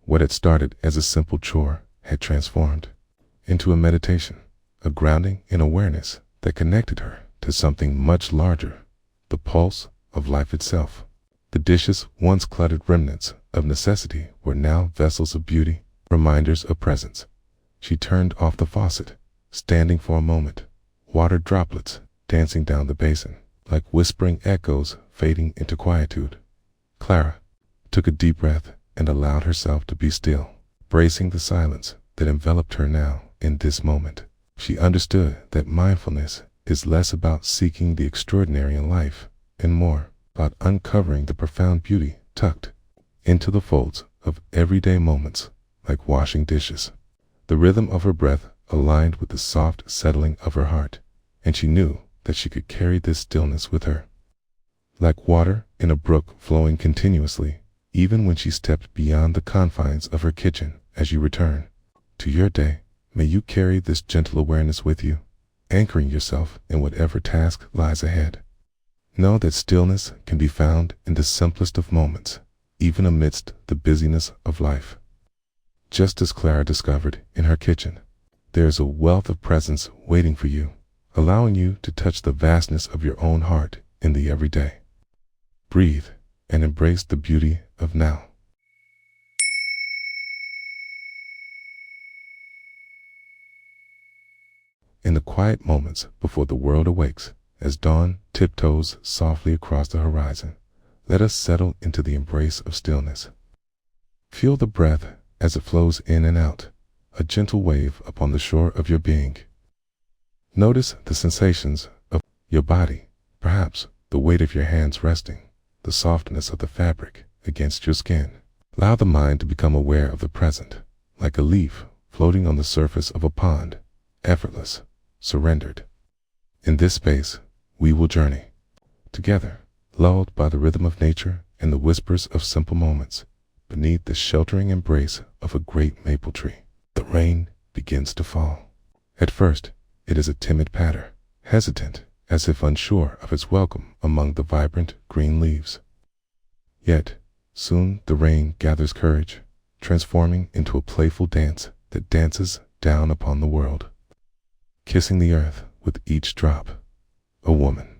What had started as a simple chore had transformed into a meditation, a grounding in awareness that connected her to something much larger, the pulse of life itself. The dishes, once cluttered remnants of necessity, were now vessels of beauty, reminders of presence. She turned off the faucet, standing for a moment, water droplets dancing down the basin, like whispering echoes fading into quietude. Clara took a deep breath and allowed herself to be still, bracing the silence that enveloped her now in this moment. She understood that mindfulness is less about seeking the extraordinary in life and more about uncovering the profound beauty tucked into the folds of everyday moments, like washing dishes. The rhythm of her breath aligned with the soft settling of her heart, and she knew that she could carry this stillness with her, like water in a brook flowing continuously, even when she stepped beyond the confines of her kitchen. As you return to your day, may you carry this gentle awareness with you, anchoring yourself in whatever task lies ahead. Know that stillness can be found in the simplest of moments, even amidst the busyness of life. Just as Clara discovered in her kitchen, there is a wealth of presence waiting for you, allowing you to touch the vastness of your own heart in the everyday. Breathe and embrace the beauty of now. In the quiet moments before the world awakes, as dawn tiptoes softly across the horizon, let us settle into the embrace of stillness. Feel the breath as it flows in and out, a gentle wave upon the shore of your being. Notice the sensations of your body, perhaps the weight of your hands resting, the softness of the fabric against your skin. Allow the mind to become aware of the present, like a leaf floating on the surface of a pond, effortless, surrendered. In this space, we will journey together, lulled by the rhythm of nature and the whispers of simple moments, beneath the sheltering embrace of a great maple tree. The rain begins to fall. At first, it is a timid patter, hesitant, as if unsure of its welcome among the vibrant green leaves. Yet, soon the rain gathers courage, transforming into a playful dance that dances down upon the world, kissing the earth with each drop. A woman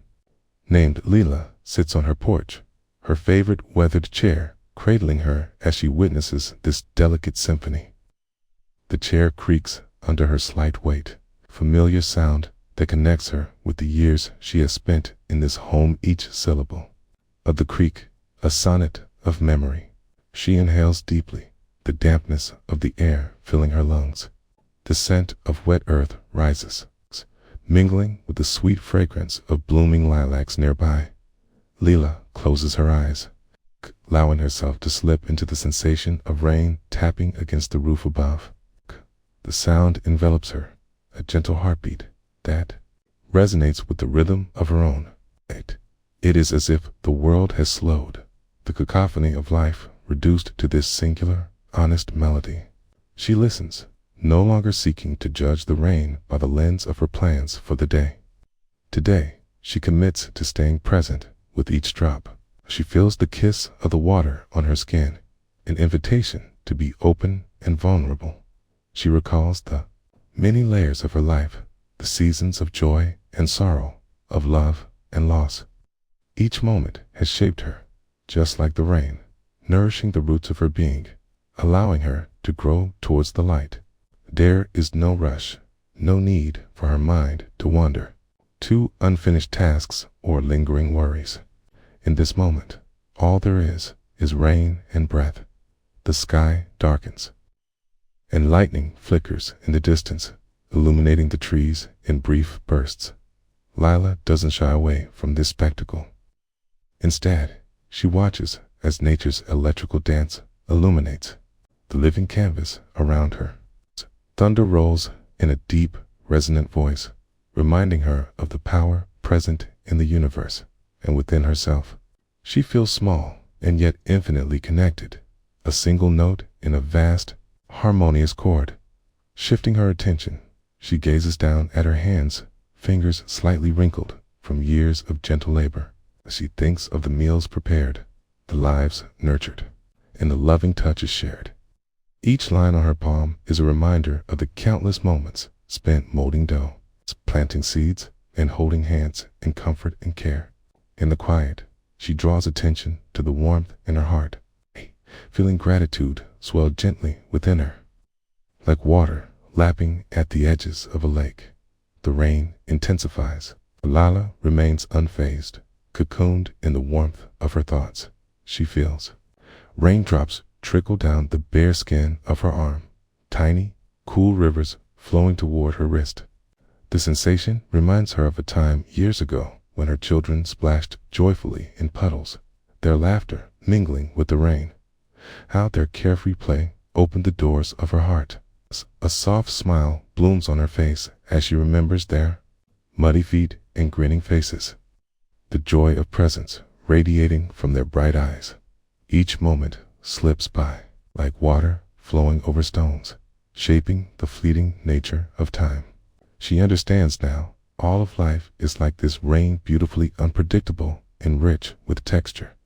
named Leela sits on her porch, her favorite weathered chair cradling her as she witnesses this delicate symphony. The chair creaks under her slight weight, familiar sound that connects her with the years she has spent in this home. Each syllable of the creak, a sonnet of memory. She inhales deeply, the dampness of the air filling her lungs. The scent of wet earth rises, mingling with the sweet fragrance of blooming lilacs nearby. Leela closes her eyes, allowing herself to slip into the sensation of rain tapping against the roof above. The sound envelops her, a gentle heartbeat that resonates with the rhythm of her own. It is as if the world has slowed, the cacophony of life reduced to this singular, honest melody. She listens, no longer seeking to judge the rain by the lens of her plans for the day. Today, she commits to staying present with each drop. She feels the kiss of the water on her skin, an invitation to be open and vulnerable. She recalls the many layers of her life, the seasons of joy and sorrow, of love and loss. Each moment has shaped her, just like the rain, nourishing the roots of her being, allowing her to grow towards the light. There is no rush, no need for her mind to wander to unfinished tasks or lingering worries. In this moment, all there is rain and breath. The sky darkens, and lightning flickers in the distance, illuminating the trees in brief bursts. Lila doesn't shy away from this spectacle. Instead, she watches as nature's electrical dance illuminates the living canvas around her. Thunder rolls in a deep, resonant voice, reminding her of the power present in the universe and within herself. She feels small and yet infinitely connected, a single note in a vast, harmonious chord. Shifting her attention, she gazes down at her hands, fingers slightly wrinkled from years of gentle labor. She thinks of the meals prepared, the lives nurtured, and the loving touches shared. Each line on her palm is a reminder of the countless moments spent molding dough, planting seeds, and holding hands in comfort and care. In the quiet, She draws attention to the warmth in her heart, feeling gratitude swell gently within her. Like water lapping at the edges of a lake, the rain intensifies. Lila remains unfazed, cocooned in the warmth of her thoughts. She feels raindrops trickle down the bare skin of her arm, tiny, cool rivers flowing toward her wrist. The sensation reminds her of a time years ago when her children splashed joyfully in puddles, their laughter mingling with the rain. How their carefree play opened the doors of her heart. A soft smile blooms on her face as she remembers their muddy feet and grinning faces, the joy of presence radiating from their bright eyes. Each moment slips by like water flowing over stones, shaping the fleeting nature of time. She understands now, all of life is like this rain, beautifully unpredictable and rich with texture.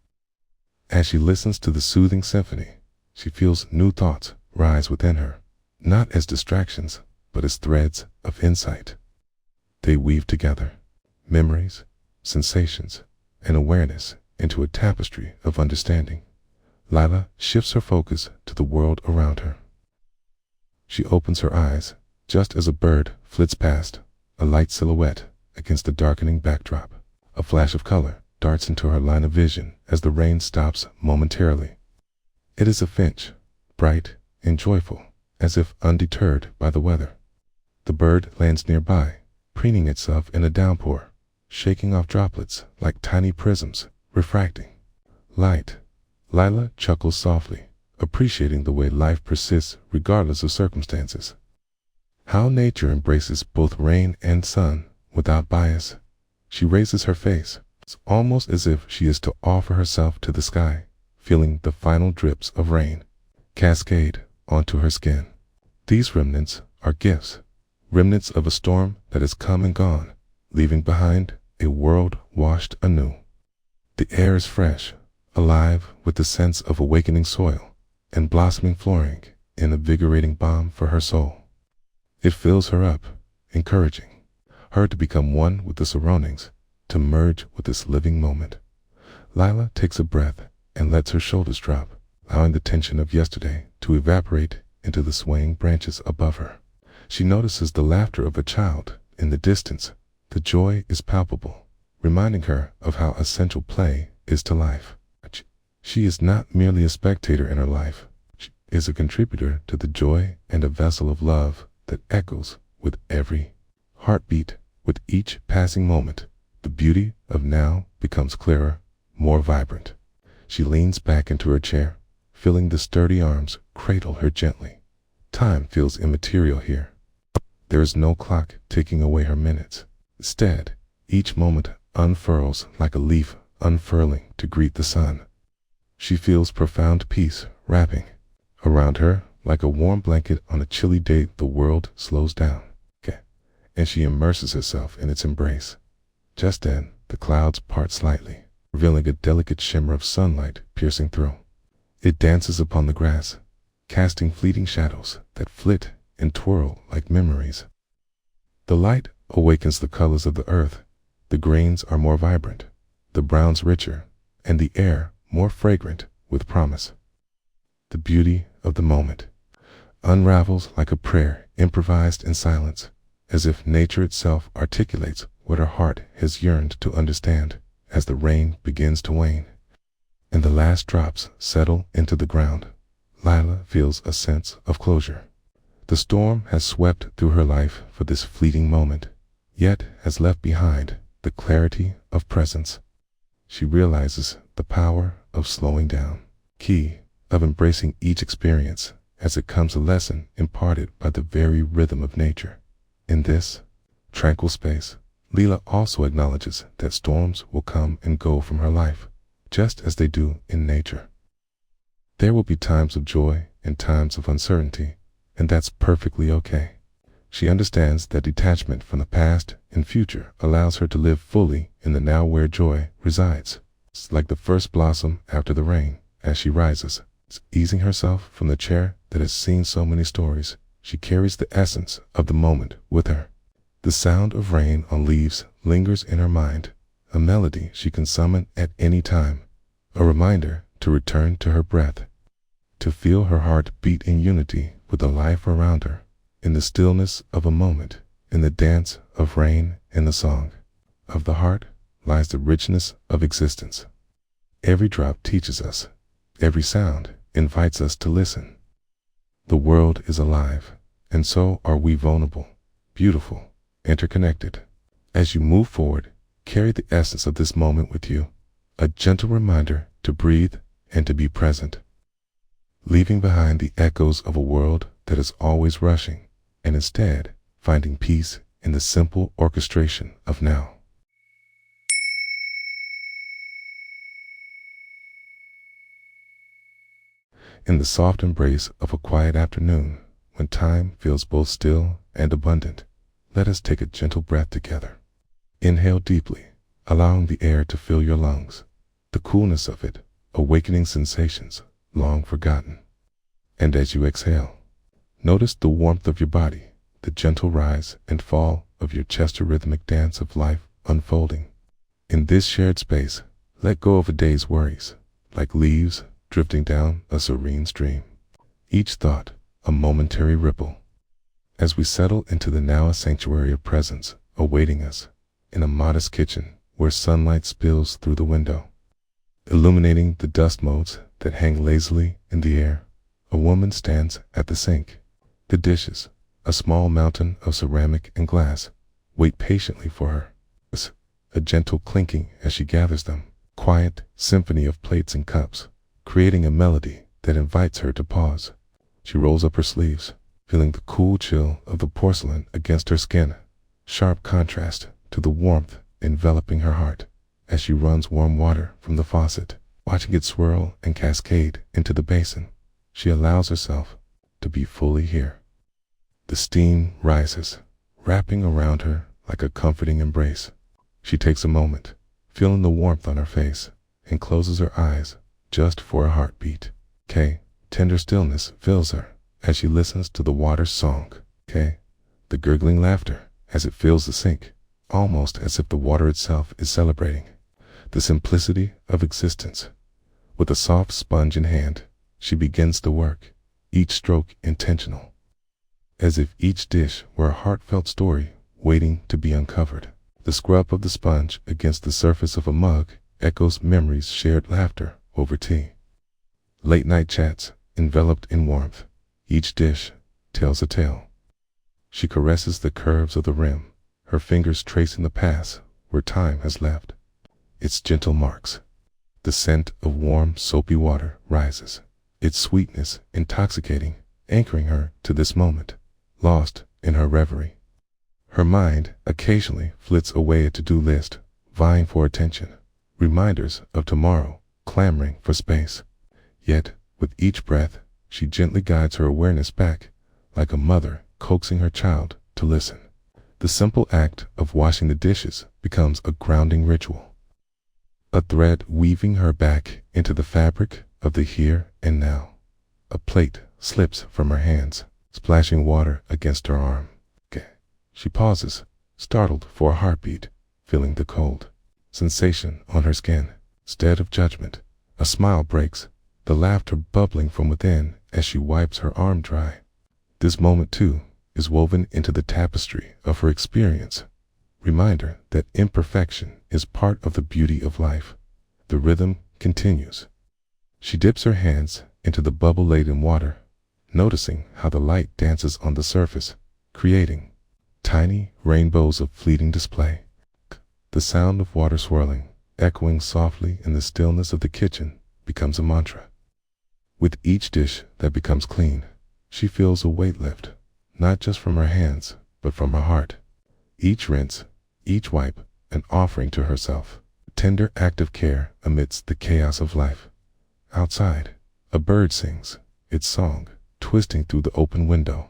As she listens to the soothing symphony, she feels new thoughts rise within her, not as distractions, but as threads of insight. They weave together memories, sensations, and awareness into a tapestry of understanding. Lila shifts her focus to the world around her. She opens her eyes just as a bird flits past, a light silhouette against the darkening backdrop. A flash of color darts into her line of vision as the rain stops momentarily. It is a finch, bright and joyful, as if undeterred by the weather. The bird lands nearby, preening itself in a downpour, shaking off droplets like tiny prisms, refracting light. Lila chuckles softly, appreciating the way life persists regardless of circumstances. How nature embraces both rain and sun without bias. She raises her face. It's almost as if she is to offer herself to the sky, feeling the final drips of rain cascade onto her skin. These remnants are gifts, remnants of a storm that has come and gone, leaving behind a world washed anew. The air is fresh, alive with the sense of awakening soil and blossoming flooring, an invigorating balm for her soul. It fills her up, encouraging her to become one with the surroundings, to merge with this living moment. Lila takes a breath and lets her shoulders drop, allowing the tension of yesterday to evaporate into the swaying branches above her. She notices the laughter of a child in the distance. The joy is palpable, reminding her of how essential play is to life. She is not merely a spectator in her life. She is a contributor to the joy and a vessel of love that echoes with every heartbeat. With each passing moment, the beauty of now becomes clearer, more vibrant. She leans back into her chair, feeling the sturdy arms cradle her gently. Time feels immaterial here. There is no clock ticking away her minutes. Instead, each moment unfurls like a leaf unfurling to greet the sun. She feels profound peace wrapping around her like a warm blanket on a chilly day. The world slows down, and she immerses herself in its embrace. Just then, the clouds part slightly, revealing a delicate shimmer of sunlight piercing through. It dances upon the grass, casting fleeting shadows that flit and twirl like memories. The light awakens the colors of the earth. The greens are more vibrant, the browns richer, and the air more fragrant with promise. The beauty of the moment unravels like a prayer improvised in silence, as if nature itself articulates what her heart has yearned to understand. As the rain begins to wane and the last drops settle into the ground, Lila feels a sense of closure. The storm has swept through her life for this fleeting moment, yet has left behind the clarity of presence. She realizes the power of slowing down, key of embracing each experience as it comes a lesson imparted by the very rhythm of nature. In this tranquil space, Lila also acknowledges that storms will come and go from her life, just as they do in nature. There will be times of joy and times of uncertainty, and that's perfectly okay. She understands that detachment from the past and future allows her to live fully in the now where joy resides. It's like the first blossom after the rain. As she rises, easing herself from the chair that has seen so many stories, she carries the essence of the moment with her. The sound of rain on leaves lingers in her mind, a melody she can summon at any time, a reminder to return to her breath, to feel her heart beat in unity with the life around her, in the stillness of a moment, in the dance of rain, in the song of the heart lies the richness of existence. Every drop teaches us, every sound invites us to listen. The world is alive, and so are we, vulnerable, beautiful, interconnected. As you move forward, carry the essence of this moment with you, a gentle reminder to breathe and to be present, leaving behind the echoes of a world that is always rushing, and instead finding peace in the simple orchestration of now. In the soft embrace of a quiet afternoon, when time feels both still and abundant, let us take a gentle breath together. Inhale deeply, allowing the air to fill your lungs, the coolness of it awakening sensations long forgotten. And as you exhale, notice the warmth of your body, the gentle rise and fall of your chest, a rhythmic dance of life unfolding. In this shared space, let go of a day's worries, like leaves drifting down a serene stream. Each thought a momentary ripple. As we settle into the now, a sanctuary of presence awaiting us, in a modest kitchen where sunlight spills through the window, illuminating the dust motes that hang lazily in the air. A woman stands at the sink. The dishes, a small mountain of ceramic and glass, wait patiently for her. A gentle clinking as she gathers them, quiet symphony of plates and cups, creating a melody that invites her to pause. She rolls up her sleeves, feeling the cool chill of the porcelain against her skin, sharp contrast to the warmth enveloping her heart as she runs warm water from the faucet. Watching it swirl and cascade into the basin, she allows herself to be fully here. The steam rises, wrapping around her like a comforting embrace. She takes a moment, feeling the warmth on her face, and closes her eyes just for a heartbeat. Tender stillness fills her as she listens to the water's song. The gurgling laughter as it fills the sink, almost as if the water itself is celebrating the simplicity of existence. With a soft sponge in hand, she begins the work, each stroke intentional, as if each dish were a heartfelt story waiting to be uncovered. The scrub of the sponge against the surface of a mug echoes memories, shared laughter over tea, late night chats enveloped in warmth. Each dish tells a tale. She caresses the curves of the rim, her fingers tracing the paths where time has left its gentle marks. The scent of warm, soapy water rises, its sweetness intoxicating, anchoring her to this moment, lost in her reverie. Her mind occasionally flits away a to-do list, vying for attention, reminders of tomorrow clamoring for space. Yet, with each breath, she gently guides her awareness back, like a mother coaxing her child to listen. The simple act of washing the dishes becomes a grounding ritual, a thread weaving her back into the fabric of the here and now. A plate slips from her hands, splashing water against her arm. She pauses, startled for a heartbeat, feeling the cold sensation on her skin. Instead of judgment, a smile breaks, the laughter bubbling from within as she wipes her arm dry. This moment, too, is woven into the tapestry of her experience, reminder that imperfection is part of the beauty of life. The rhythm continues. She dips her hands into the bubble-laden water, noticing how the light dances on the surface, creating tiny rainbows of fleeting display. The sound of water swirling, echoing softly in the stillness of the kitchen, becomes a mantra. With each dish that becomes clean, she feels a weight lift, not just from her hands, but from her heart. Each rinse, each wipe, an offering to herself, a tender act of care amidst the chaos of life. Outside, a bird sings its song, twisting through the open window,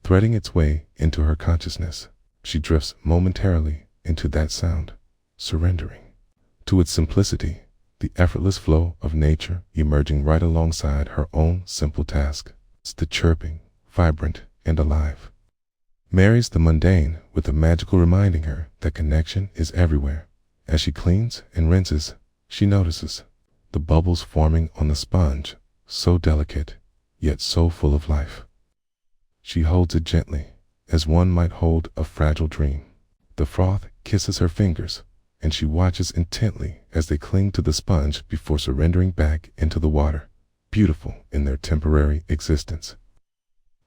threading its way into her consciousness. She drifts momentarily into that sound, surrendering to its simplicity, the effortless flow of nature emerging right alongside her own simple task. It's the chirping, vibrant and alive, marries the mundane with the magical, reminding her that connection is everywhere, As she cleans and rinses, she notices the bubbles forming on the sponge, so delicate, yet so full of life. She holds it gently, as one might hold a fragile dream. The froth kisses her fingers, and she watches intently as they cling to the sponge before surrendering back into the water, beautiful in their temporary existence.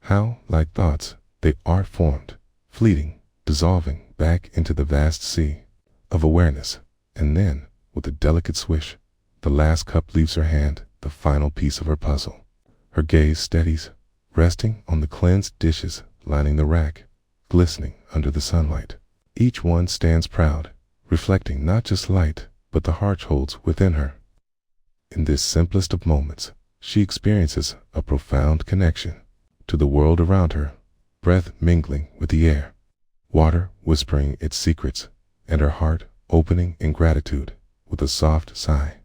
How, like thoughts, they are formed, fleeting, dissolving back into the vast sea of awareness, and then, with a delicate swish, the last cup leaves her hand, the final piece of her puzzle. Her gaze steadies, resting on the cleansed dishes lining the rack, glistening under the sunlight. Each one stands proud, reflecting not just light, but the heart holds within her. In this simplest of moments, she experiences a profound connection to the world around her, breath mingling with the air, water whispering its secrets, and her heart opening in gratitude with a soft sigh.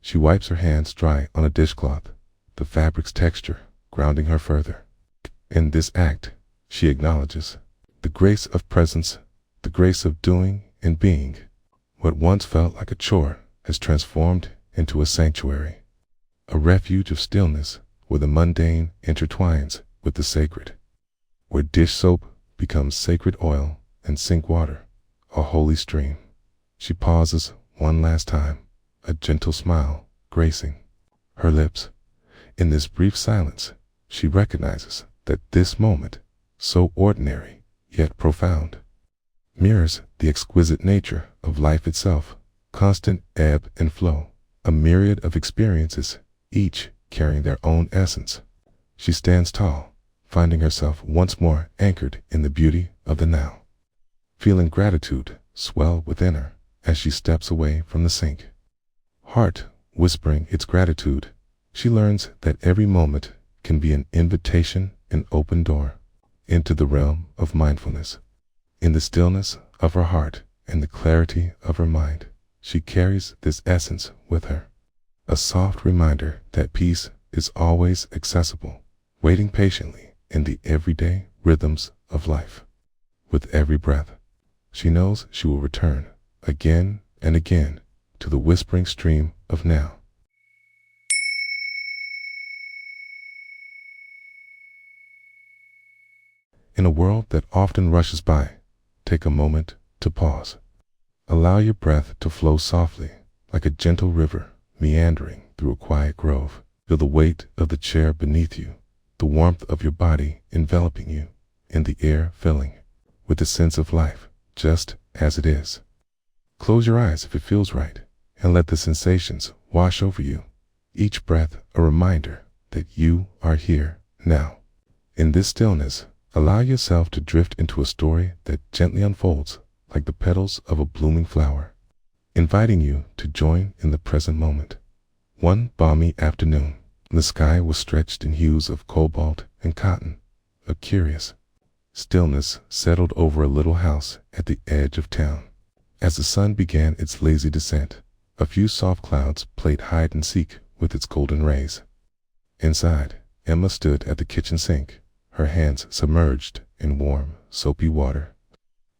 She wipes her hands dry on a dishcloth, the fabric's texture grounding her further. In this act, she acknowledges the grace of presence, the grace of doing and being. What once felt like a chore has transformed into a sanctuary, a refuge of stillness where the mundane intertwines with the sacred, where dish soap becomes sacred oil and sink water a holy stream. She pauses one last time, a gentle smile gracing her lips. In this brief silence, she recognizes that this moment, so ordinary yet profound, mirrors the exquisite nature of life itself, constant ebb and flow, a myriad of experiences, each carrying their own essence. She stands tall, finding herself once more anchored in the beauty of the now, feeling gratitude swell within her as she steps away from the sink. Heart whispering its gratitude, she learns that every moment can be an invitation, an open door into the realm of mindfulness. In the stillness of her heart and the clarity of her mind, she carries this essence with her, a soft reminder that peace is always accessible, waiting patiently in the everyday rhythms of life. With every breath, she knows she will return again and again to the whispering stream of now. In a world that often rushes by, take a moment to pause. Allow your breath to flow softly, like a gentle river meandering through a quiet grove. Feel the weight of the chair beneath you, the warmth of your body enveloping you, and the air filling with the sense of life, just as it is. Close your eyes if it feels right, and let the sensations wash over you, each breath a reminder that you are here now. In this stillness, allow yourself to drift into a story that gently unfolds like the petals of a blooming flower, inviting you to join in the present moment. One balmy afternoon, the sky was stretched in hues of cobalt and cotton. A curious stillness settled over a little house at the edge of town. As the sun began its lazy descent, a few soft clouds played hide and seek with its golden rays. Inside, Emma stood at the kitchen sink, her hands submerged in warm, soapy water.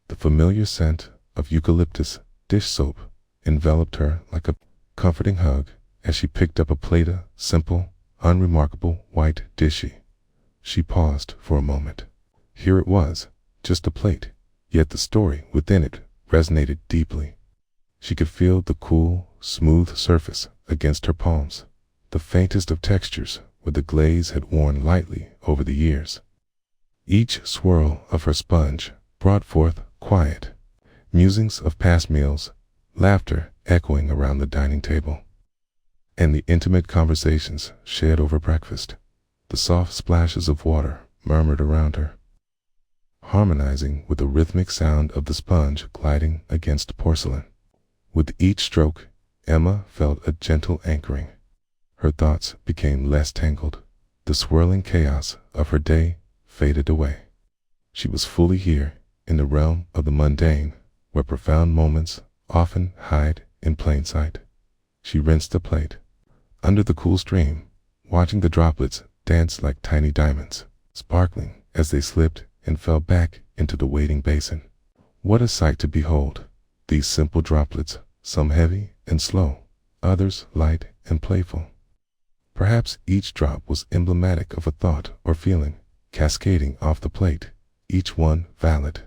The familiar scent of eucalyptus dish soap enveloped her like a comforting hug as she picked up a plate of simple, unremarkable white dishy. She paused for a moment. Here it was, just a plate, yet the story within it resonated deeply. She could feel the cool, smooth surface against her palms, the faintest of textures where the glaze had worn lightly over the years. Each swirl of her sponge brought forth quiet musings of past meals, laughter echoing around the dining table, and the intimate conversations shared over breakfast. The soft splashes of water murmured around her, harmonizing with the rhythmic sound of the sponge gliding against porcelain. With each stroke, Emma felt a gentle anchoring. Her thoughts became less tangled. The swirling chaos of her day faded away. She was fully here in the realm of the mundane, where profound moments often hide in plain sight. She rinsed the plate under the cool stream, watching the droplets dance like tiny diamonds, sparkling as they slipped and fell back into the waiting basin. What a sight to behold! These simple droplets, some heavy and slow, others light and playful. Perhaps each drop was emblematic of a thought or feeling, cascading off the plate, each one valid,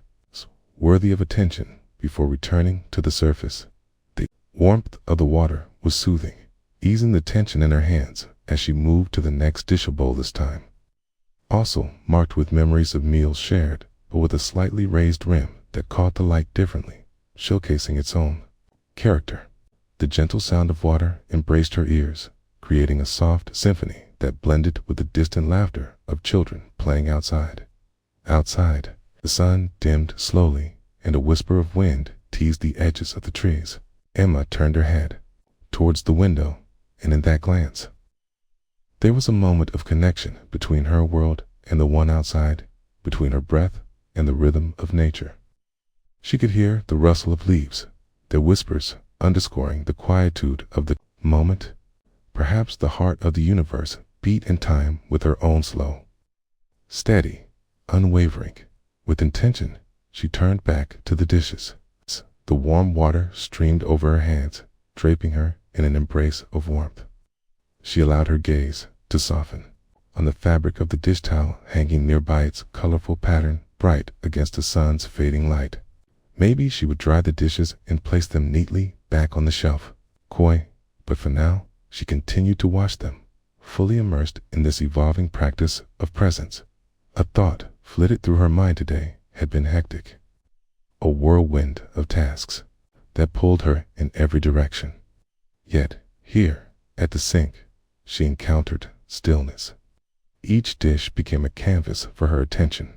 worthy of attention before returning to the surface. The warmth of the water was soothing, easing the tension in her hands as she moved to the next dish bowl this time. Also marked with memories of meals shared, but with a slightly raised rim that caught the light differently, showcasing its own character. The gentle sound of water embraced her ears, creating a soft symphony that blended with the distant laughter of children playing outside. Outside, the sun dimmed slowly, and a whisper of wind teased the edges of the trees. Emma turned her head towards the window, and in that glance, there was a moment of connection between her world and the one outside, between her breath and the rhythm of nature. She could hear the rustle of leaves, their whispers underscoring the quietude of the moment. Perhaps the heart of the universe beat in time with her own slow. Steady, unwavering, with intention, she turned back to the dishes. The warm water streamed over her hands, draping her in an embrace of warmth. She allowed her gaze to soften on the fabric of the dish towel hanging nearby, its colorful pattern bright against the sun's fading light. Maybe she would dry the dishes and place them neatly back on the shelf, coy, but for now, she continued to wash them, fully immersed in this evolving practice of presence. A thought flitted through her mind today had been hectic, a whirlwind of tasks that pulled her in every direction. Yet, here, at the sink, she encountered stillness. Each dish became a canvas for her attention,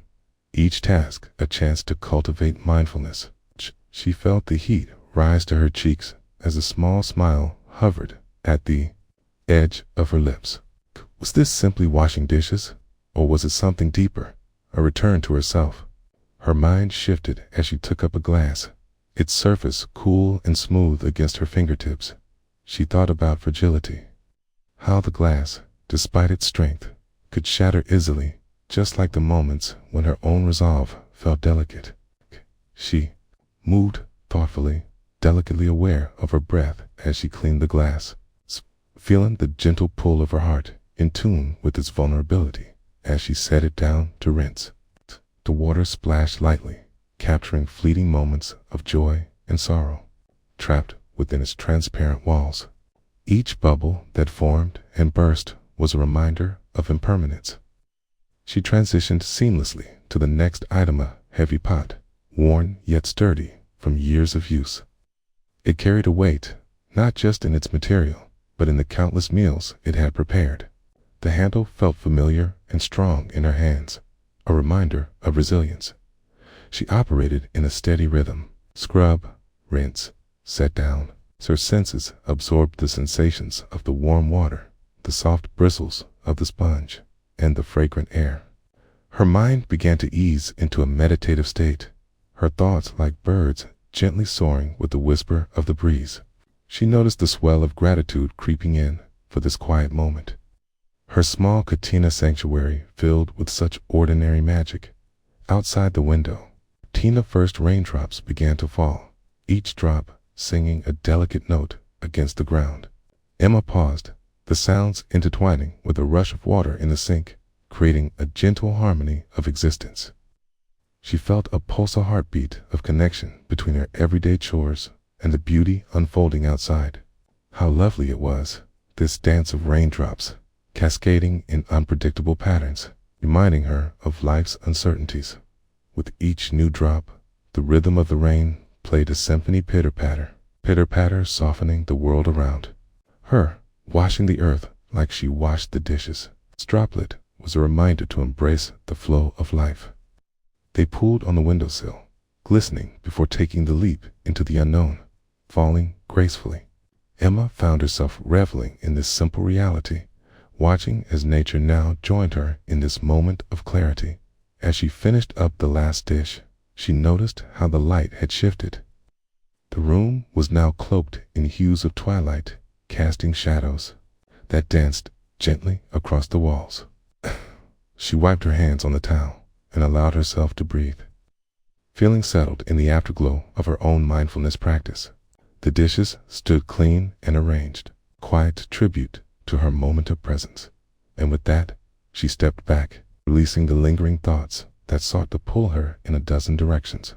each task a chance to cultivate mindfulness. She felt the heat rise to her cheeks as a small smile hovered at the edge of her lips. Was this simply washing dishes, or was it something deeper, a return to herself? Her mind shifted as she took up a glass, its surface cool and smooth against her fingertips. She thought about fragility, how the glass, despite its strength, could shatter easily, just like the moments when her own resolve felt delicate. She moved thoughtfully, delicately aware of her breath as she cleaned the glass, feeling the gentle pull of her heart, in tune with its vulnerability. As she set it down to rinse, the water splashed lightly, capturing fleeting moments of joy and sorrow, trapped within its transparent walls. Each bubble that formed and burst was a reminder of impermanence. She transitioned seamlessly to the next item, a heavy pot, worn yet sturdy from years of use. It carried a weight, not just in its material, but in the countless meals it had prepared. The handle felt familiar and strong in her hands, a reminder of resilience. She operated in a steady rhythm, scrub, rinse, set down. Her senses absorbed the sensations of the warm water, the soft bristles of the sponge, and the fragrant air. Her mind began to ease into a meditative state, her thoughts like birds gently soaring with the whisper of the breeze. She noticed the swell of gratitude creeping in for this quiet moment. Her small Katina sanctuary filled with such ordinary magic. Outside the window, Tina first raindrops began to fall, each drop singing a delicate note against the ground. Emma paused, the sounds intertwining with a rush of water in the sink, creating a gentle harmony of existence. She felt a pulsar heartbeat of connection between her everyday chores and the beauty unfolding outside. How lovely it was, this dance of raindrops, cascading in unpredictable patterns, reminding her of life's uncertainties. With each new drop, the rhythm of the rain played a symphony, pitter-patter, softening the world around her, washing the earth like she washed the dishes. Its droplet was a reminder to embrace the flow of life. They pooled on the windowsill, glistening before taking the leap into the unknown, falling gracefully. Emma found herself reveling in this simple reality, watching as nature now joined her in this moment of clarity. As she finished up the last dish, she noticed how the light had shifted. The room was now cloaked in hues of twilight, casting shadows that danced gently across the walls. She wiped her hands on the towel and allowed herself to breathe. feeling settled in the afterglow of her own mindfulness practice. The dishes stood clean and arranged, quiet tribute to her moment of presence. And with that, she stepped back, releasing the lingering thoughts that sought to pull her in a dozen directions.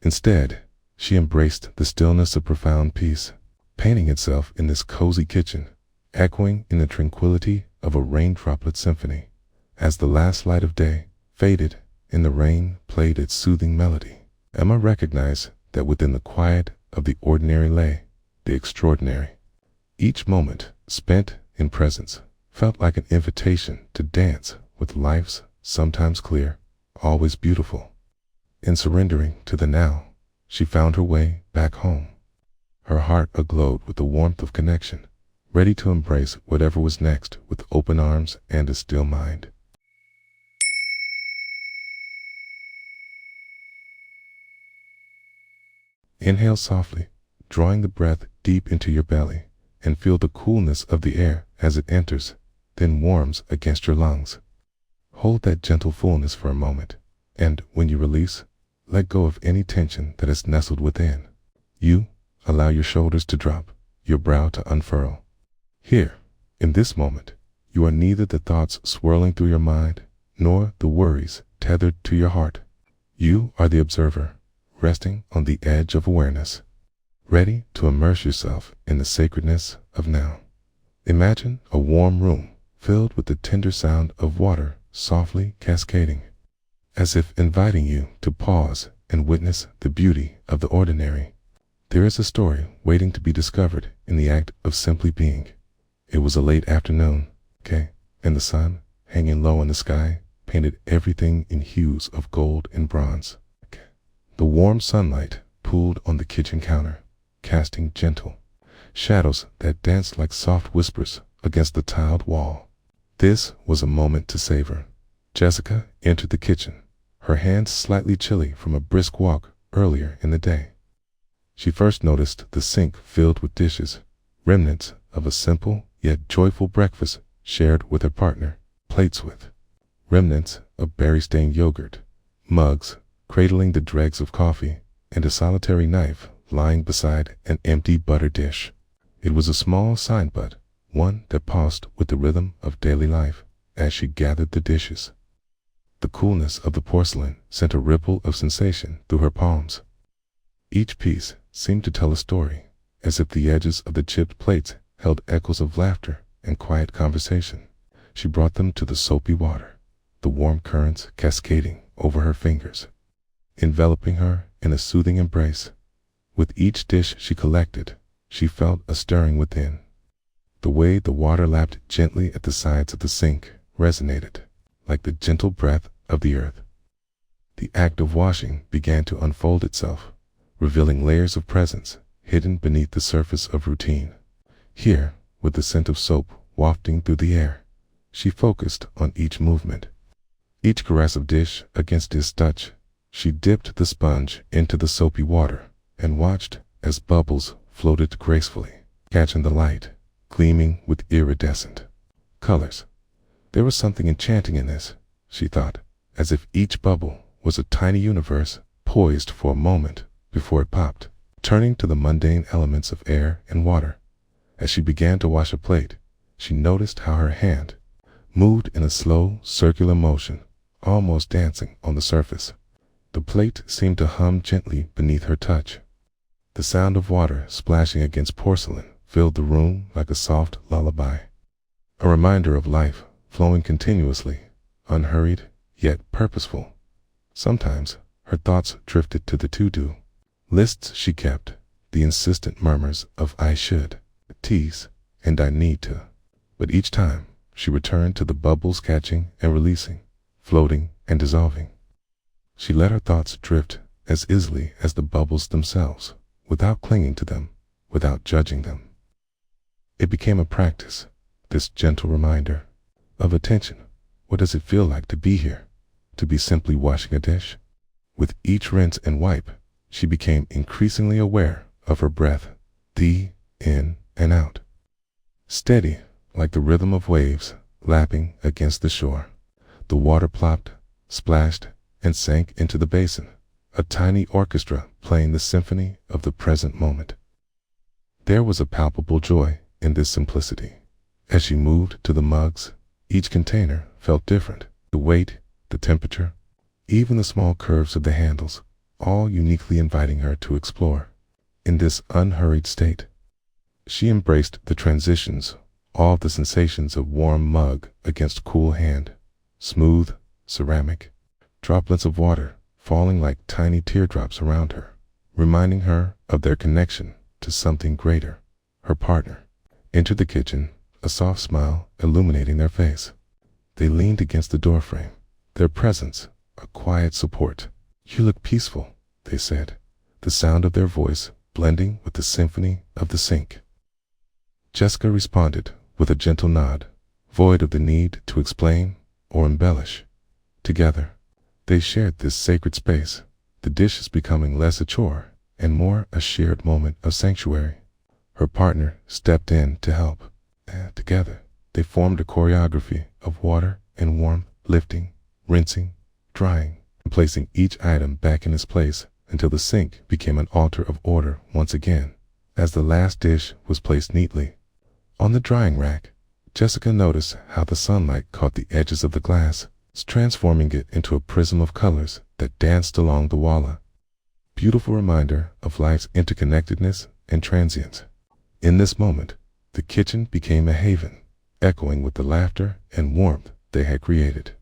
Instead, she embraced the stillness of profound peace, painting itself in this cozy kitchen, echoing in the tranquility of a rain-droplet symphony. As the last light of day faded and the rain played its soothing melody, Emma recognized that within the quiet of the ordinary lay the extraordinary. Each moment spent in presence felt like an invitation to dance with life's sometimes clear, always beautiful. In surrendering to the now, she found her way back home, her heart aglow with the warmth of connection, ready to embrace whatever was next with open arms and a still mind. Inhale softly, drawing the breath deep into your belly, and feel the coolness of the air as it enters, then warms against your lungs. Hold that gentle fullness for a moment, and when you release, let go of any tension that is nestled within. You allow your shoulders to drop, your brow to unfurl. Here, in this moment, you are neither the thoughts swirling through your mind, nor the worries tethered to your heart. You are the observer, resting on the edge of awareness, ready to immerse yourself in the sacredness of now. Imagine a warm room filled with the tender sound of water softly cascading, as if inviting you to pause and witness the beauty of the ordinary. There is a story waiting to be discovered in the act of simply being. It was a late afternoon, and the sun, hanging low in the sky, painted everything in hues of gold and bronze. The warm sunlight pooled on the kitchen counter, casting gentle shadows that danced like soft whispers against the tiled wall. This was a moment to savor. Jessica entered the kitchen, her hands slightly chilly from a brisk walk earlier in the day. She first noticed the sink filled with dishes, remnants of a simple yet joyful breakfast shared with her partner, plates with remnants of berry-stained yogurt, mugs cradling the dregs of coffee, and a solitary knife lying beside an empty butter dish. It was a small sign, but one that pulsed with the rhythm of daily life as she gathered the dishes. The coolness of the porcelain sent a ripple of sensation through her palms. Each piece seemed to tell a story, as if the edges of the chipped plates held echoes of laughter and quiet conversation. She brought them to the soapy water, the warm currents cascading over her fingers, enveloping her in a soothing embrace. With each dish she collected, she felt a stirring within. The way the water lapped gently at the sides of the sink resonated like the gentle breath of the earth. The act of washing began to unfold itself, revealing layers of presence hidden beneath the surface of routine. Here, with the scent of soap wafting through the air, she focused on each movement, each caress of dish against his touch. She dipped the sponge into the soapy water and watched as bubbles floated gracefully, catching the light, gleaming with iridescent colors. There was something enchanting in this, she thought, as if each bubble was a tiny universe poised for a moment before it popped. Turning to the mundane elements of air and water, as she began to wash a plate, she noticed how her hand moved in a slow, circular motion, almost dancing on the surface. The plate seemed to hum gently beneath her touch. The sound of water splashing against porcelain filled the room like a soft lullaby, a reminder of life flowing continuously, unhurried yet purposeful. Sometimes her thoughts drifted to the to-do lists she kept, the insistent murmurs of I should, tease, and I need to. But each time she returned to the bubbles catching and releasing, floating and dissolving. She let her thoughts drift as easily as the bubbles themselves, without clinging to them, without judging them. It became a practice, this gentle reminder of attention. What does it feel like to be here, to be simply washing a dish? With each rinse and wipe, she became increasingly aware of her breath, the in and out, steady like the rhythm of waves lapping against the shore. The water plopped, splashed, and sank into the basin, a tiny orchestra playing the symphony of the present moment. There was a palpable joy in this simplicity. As she moved to the mugs, each container felt different. The weight, the temperature, even the small curves of the handles, all uniquely inviting her to explore. In this unhurried state, she embraced the transitions, all the sensations of warm mug against cool hand, smooth ceramic, droplets of water falling like tiny teardrops around her, reminding her of their connection to something greater, her partner. Entered the kitchen, a soft smile illuminating their face. They leaned against the doorframe, their presence a quiet support. "You look peaceful," they said, the sound of their voice blending with the symphony of the sink. Jessica responded with a gentle nod, void of the need to explain or embellish. Together, they shared this sacred space, the dishes becoming less a chore and more a shared moment of sanctuary. Her partner stepped in to help, and together they formed a choreography of water and warmth, lifting, rinsing, drying, and placing each item back in its place until the sink became an altar of order once again. As the last dish was placed neatly on the drying rack, Jessica noticed how the sunlight caught the edges of the glass, transforming it into a prism of colors that danced along the wall. Beautiful reminder of life's interconnectedness and transience. In this moment, the kitchen became a haven, echoing with the laughter and warmth they had created.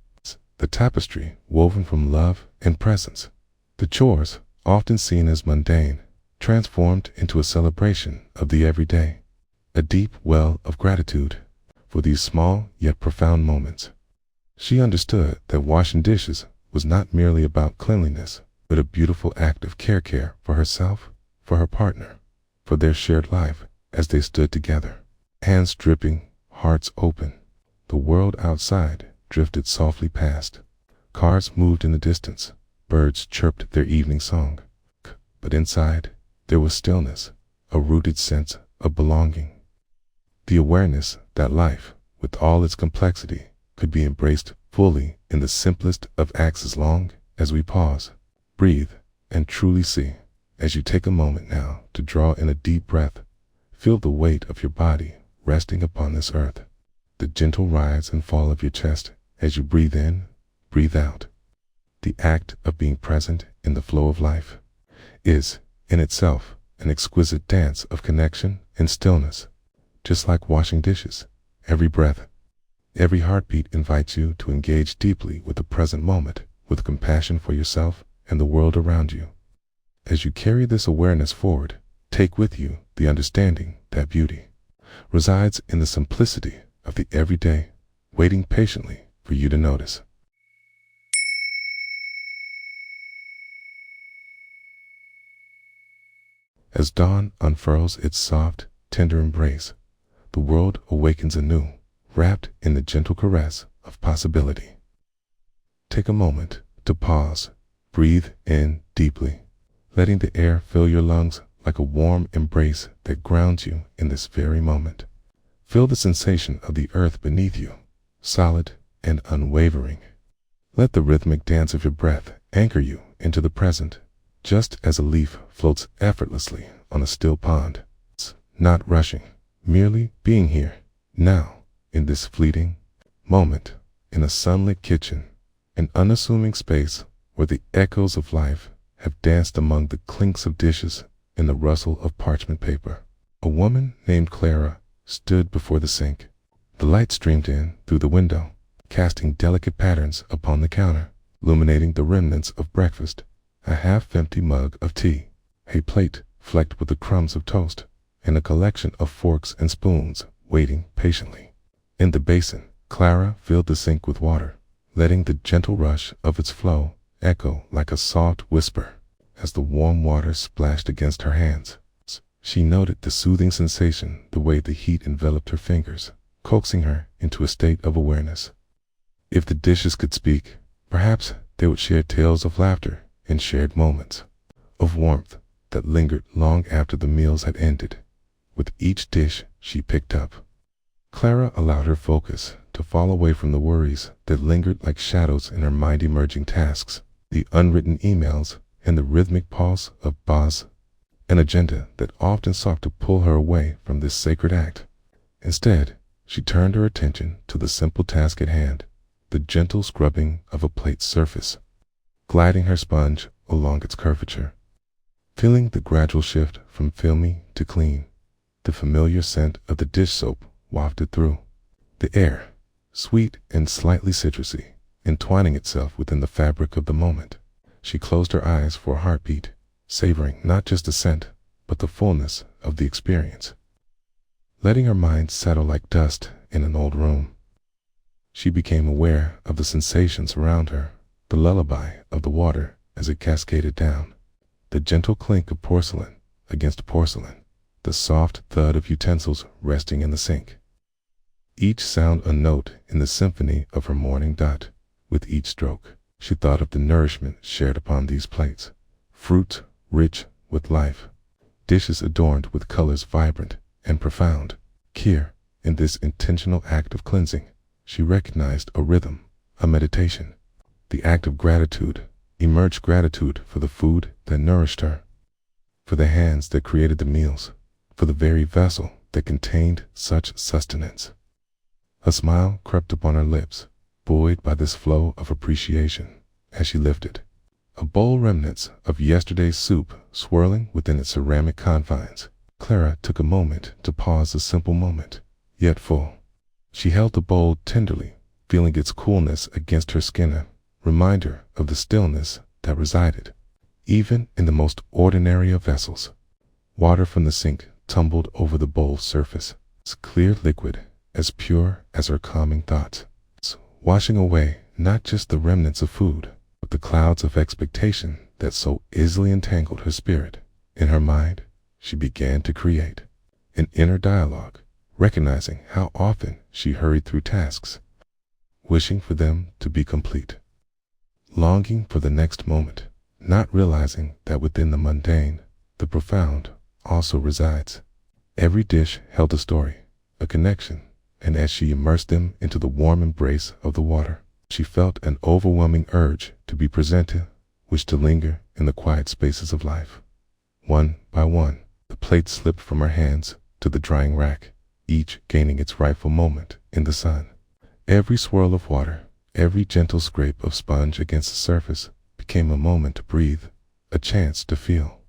The tapestry woven from love and presence. The chores, often seen as mundane, transformed into a celebration of the everyday, a deep well of gratitude for these small yet profound moments. She understood that washing dishes was not merely about cleanliness, but a beautiful act of care for herself, for her partner, for their shared life as they stood together, hands dripping, hearts open. The world outside drifted softly past. Cars moved in the distance. Birds chirped their evening song. But inside, there was stillness, a rooted sense of belonging. The awareness that life, with all its complexity, could be embraced fully in the simplest of acts as long as we pause, breathe, and truly see. As you take a moment now to draw in a deep breath, feel the weight of your body resting upon this earth, the gentle rise and fall of your chest as you breathe in, breathe out. The act of being present in the flow of life is, in itself, an exquisite dance of connection and stillness. Just like washing dishes, every breath, every heartbeat invites you to engage deeply with the present moment, with compassion for yourself and the world around you. As you carry this awareness forward, take with you the understanding that beauty resides in the simplicity of the everyday, waiting patiently for you to notice. As dawn unfurls its soft, tender embrace, the world awakens anew, wrapped in the gentle caress of possibility. Take a moment to pause, breathe in deeply, letting the air fill your lungs like a warm embrace that grounds you in this very moment. Feel the sensation of the earth beneath you, solid and unwavering. Let the rhythmic dance of your breath anchor you into the present, just as a leaf floats effortlessly on a still pond. Not rushing, merely being here, now, in this fleeting moment, in a sunlit kitchen, an unassuming space where the echoes of life have danced among the clinks of dishes and the rustle of parchment paper. A woman named Clara stood before the sink. The light streamed in through the window, casting delicate patterns upon the counter, illuminating the remnants of breakfast, a half-empty mug of tea, a plate flecked with the crumbs of toast, and a collection of forks and spoons waiting patiently. In the basin, Clara filled the sink with water, letting the gentle rush of its flow echo like a soft whisper as the warm water splashed against her hands. She noted the soothing sensation, the way the heat enveloped her fingers, coaxing her into a state of awareness. If the dishes could speak, perhaps they would share tales of laughter and shared moments of warmth that lingered long after the meals had ended. With each dish she picked up, Clara allowed her focus to fall away from the worries that lingered like shadows in her mind, emerging tasks, the unwritten emails and the rhythmic pulse of buzz, an agenda that often sought to pull her away from this sacred act. Instead, she turned her attention to the simple task at hand, the gentle scrubbing of a plate's surface, gliding her sponge along its curvature, feeling the gradual shift from filmy to clean, the familiar scent of the dish soap wafted through the air, sweet and slightly citrusy, entwining itself within the fabric of the moment. She closed her eyes for a heartbeat, savoring not just the scent, but the fullness of the experience. Letting her mind settle like dust in an old room, she became aware of the sensations around her, the lullaby of the water as it cascaded down, the gentle clink of porcelain against porcelain, the soft thud of utensils resting in the sink. Each sound a note in the symphony of her morning dot. With each stroke, she thought of the nourishment shared upon these plates, fruit rich with life, dishes adorned with colors vibrant and profound. Here, in this intentional act of cleansing, she recognized a rhythm, a meditation, the act of gratitude, emerged gratitude for the food that nourished her, for the hands that created the meals, for the very vessel that contained such sustenance. A smile crept upon her lips, buoyed by this flow of appreciation, as she lifted a bowl remnants of yesterday's soup swirling within its ceramic confines. Clara took a moment to pause, a simple moment, yet full. She held the bowl tenderly, feeling its coolness against her skin, a reminder of the stillness that resided even in the most ordinary of vessels. Water from the sink tumbled over the bowl's surface, its clear liquid as pure as her calming thoughts, washing away not just the remnants of food, but the clouds of expectation that so easily entangled her spirit. In her mind, she began to create an inner dialogue, recognizing how often she hurried through tasks, wishing for them to be complete, longing for the next moment, not realizing that within the mundane, the profound also resides. Every dish held a story, a connection, and as she immersed them into the warm embrace of the water, she felt an overwhelming urge to be present, which to linger in the quiet spaces of life. One by one, the plates slipped from her hands to the drying rack, each gaining its rightful moment in the sun. Every swirl of water, every gentle scrape of sponge against the surface became a moment to breathe, a chance to feel.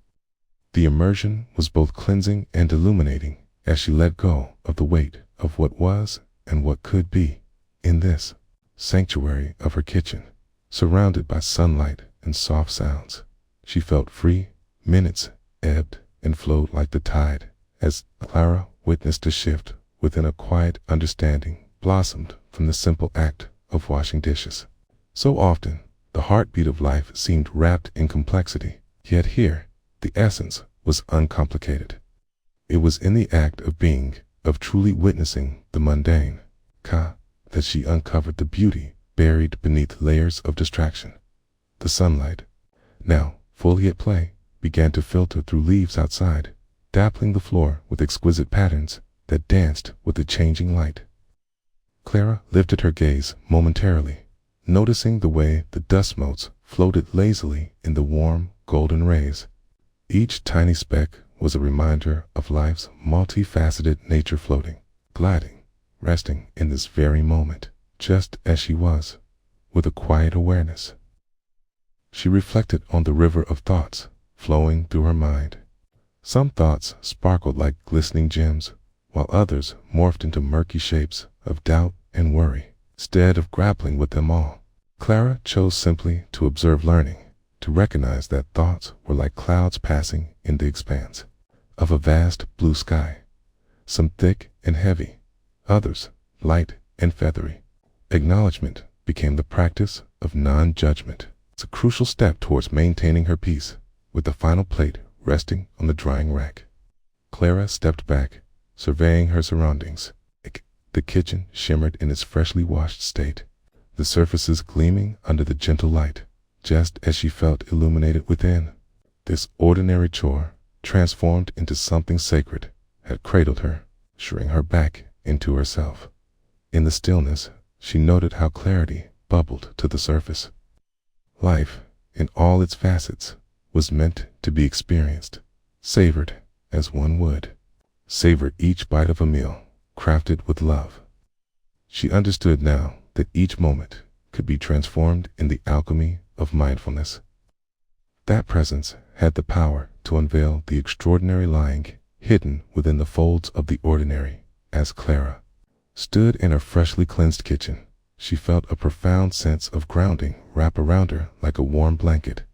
The immersion was both cleansing and illuminating as she let go of the weight of what was and what could be. In this sanctuary of her kitchen, surrounded by sunlight and soft sounds, she felt free. Minutes ebbed and flowed like the tide, as Clara witnessed a shift within a quiet understanding blossomed from the simple act of washing dishes. So often, the heartbeat of life seemed wrapped in complexity, yet here, the essence was uncomplicated. It was in the act of being, of truly witnessing the mundane, that she uncovered the beauty buried beneath layers of distraction. The sunlight, now fully at play, began to filter through leaves outside, dappling the floor with exquisite patterns that danced with the changing light. Clara lifted her gaze momentarily, noticing the way the dust motes floated lazily in the warm, golden rays. Each tiny speck was a reminder of life's multifaceted nature, floating, gliding, resting in this very moment, just as she was, with a quiet awareness. She reflected on the river of thoughts flowing through her mind. Some thoughts sparkled like glistening gems, while others morphed into murky shapes of doubt and worry. Instead of grappling with them all, Clara chose simply to observe, learning to recognize that thoughts were like clouds passing in the expanse of a vast blue sky, some thick and heavy, others light and feathery. Acknowledgement became the practice of non-judgment. It's a crucial step towards maintaining her peace. With the final plate resting on the drying rack, Clara stepped back, surveying her surroundings. The kitchen shimmered in its freshly washed state, the surfaces gleaming under the gentle light, just as she felt illuminated within. This ordinary chore, transformed into something sacred, had cradled her, ushering her back into herself. In the stillness, she noted how clarity bubbled to the surface. Life, in all its facets, was meant to be experienced, savored as one would savor each bite of a meal crafted with love. She understood now that each moment could be transformed in the alchemy of mindfulness. That presence had the power to unveil the extraordinary lying hidden within the folds of the ordinary. As Clara stood in her freshly cleansed kitchen, she felt a profound sense of grounding wrap around her like a warm blanket.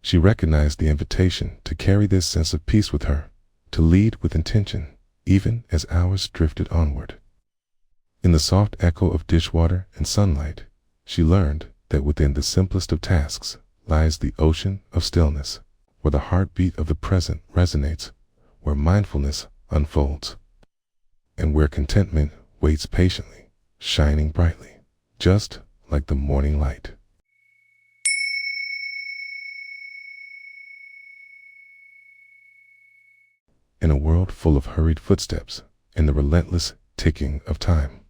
She recognized the invitation to carry this sense of peace with her, to lead with intention, even as hours drifted onward. In the soft echo of dishwater and sunlight, she learned that within the simplest of tasks lies the ocean of stillness, where the heartbeat of the present resonates, where mindfulness unfolds, and where contentment waits patiently, shining brightly, just like the morning light. In a world full of hurried footsteps and the relentless ticking of time,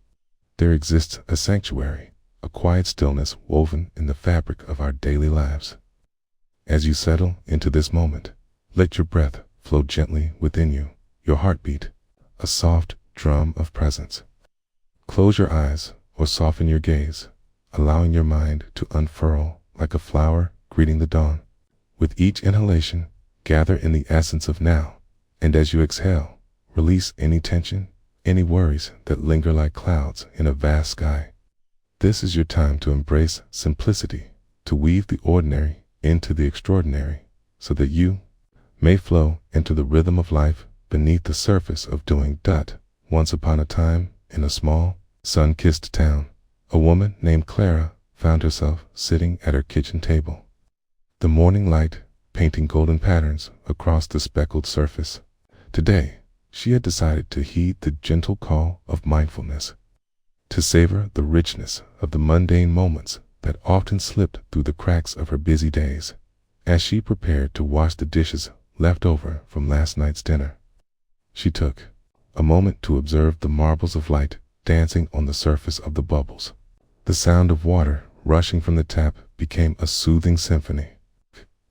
there exists a sanctuary, a quiet stillness woven in the fabric of our daily lives. As you settle into this moment, let your breath flow gently within you, your heartbeat a soft drum of presence. Close your eyes or soften your gaze, allowing your mind to unfurl like a flower greeting the dawn. With each inhalation, gather in the essence of now, and as you exhale, release any tension, any worries that linger like clouds in a vast sky. This is your time to embrace simplicity, to weave the ordinary into the extraordinary, so that you may flow into the rhythm of life beneath the surface of doing. Once upon a time, in a small, sun-kissed town, a woman named Clara found herself sitting at her kitchen table. The morning light painting golden patterns across the speckled surface. Today, she had decided to heed the gentle call of mindfulness, to savor the richness of the mundane moments that often slipped through the cracks of her busy days. As she prepared to wash the dishes left over from last night's dinner, she took a moment to observe the marbles of light dancing on the surface of the bubbles. The sound of water rushing from the tap became a soothing symphony,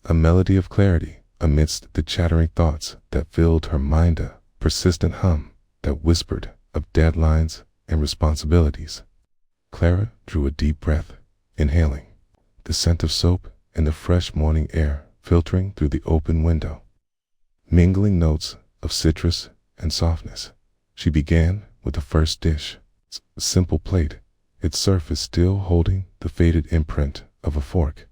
a melody of clarity amidst the chattering thoughts that filled her mind, a persistent hum that whispered of deadlines and responsibilities. Clara drew a deep breath, inhaling the scent of soap and the fresh morning air filtering through the open window, mingling notes of citrus and softness. She began with the first dish, a simple plate, its surface still holding the faded imprint of a fork.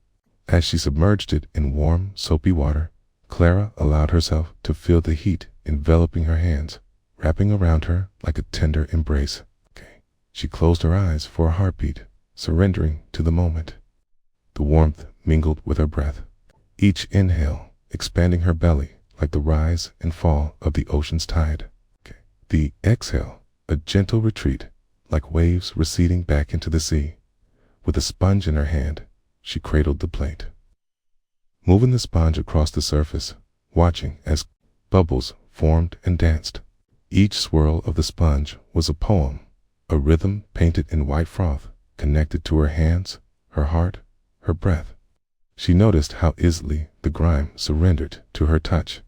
As she submerged it in warm, soapy water, Clara allowed herself to feel the heat enveloping her hands, wrapping around her like a tender embrace. She closed her eyes for a heartbeat, surrendering to the moment. The warmth mingled with her breath, each inhale expanding her belly like the rise and fall of the ocean's tide. The exhale, a gentle retreat, like waves receding back into the sea. With a sponge in her hand, she cradled the plate, moving the sponge across the surface, watching as bubbles formed and danced. Each swirl of the sponge was a poem, a rhythm painted in white froth, connected to her hands, her heart, her breath. She noticed how easily the grime surrendered to her touch.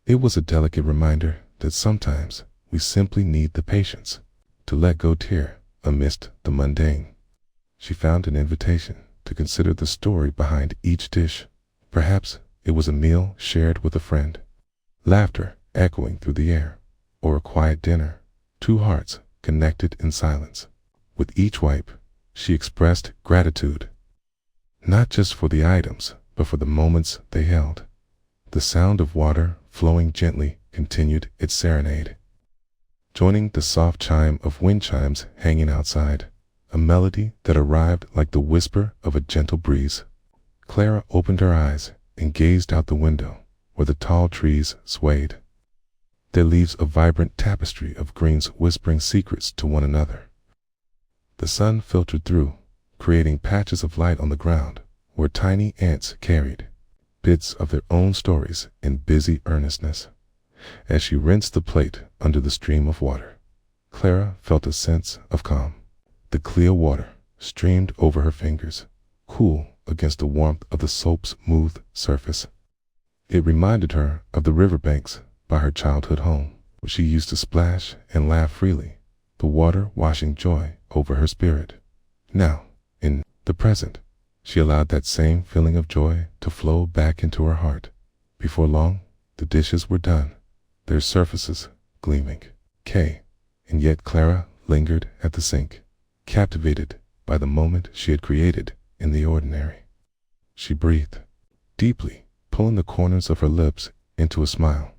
It was a delicate reminder that sometimes we simply need the patience to let go tear amidst the mundane. She found an invitation to consider the story behind each dish. Perhaps it was a meal shared with a friend, laughter echoing through the air, or a quiet dinner, two hearts connected in silence. With each wipe, she expressed gratitude, not just for the items, but for the moments they held. The sound of water flowing gently continued its serenade, joining the soft chime of wind chimes hanging outside, a melody that arrived like the whisper of a gentle breeze. Clara opened her eyes and gazed out the window where the tall trees swayed, their leaves a vibrant tapestry of greens whispering secrets to one another. The sun filtered through, creating patches of light on the ground where tiny ants carried bits of their own stories in busy earnestness. As she rinsed the plate under the stream of water, Clara felt a sense of calm. The clear water streamed over her fingers, cool against the warmth of the soap's smooth surface. It reminded her of the riverbanks by her childhood home, where she used to splash and laugh freely, the water washing joy over her spirit. Now, in the present, she allowed that same feeling of joy to flow back into her heart. Before long, the dishes were done, their surfaces gleaming. And yet Clara lingered at the sink, captivated by the moment she had created in the ordinary. She breathed deeply, pulling the corners of her lips into a smile.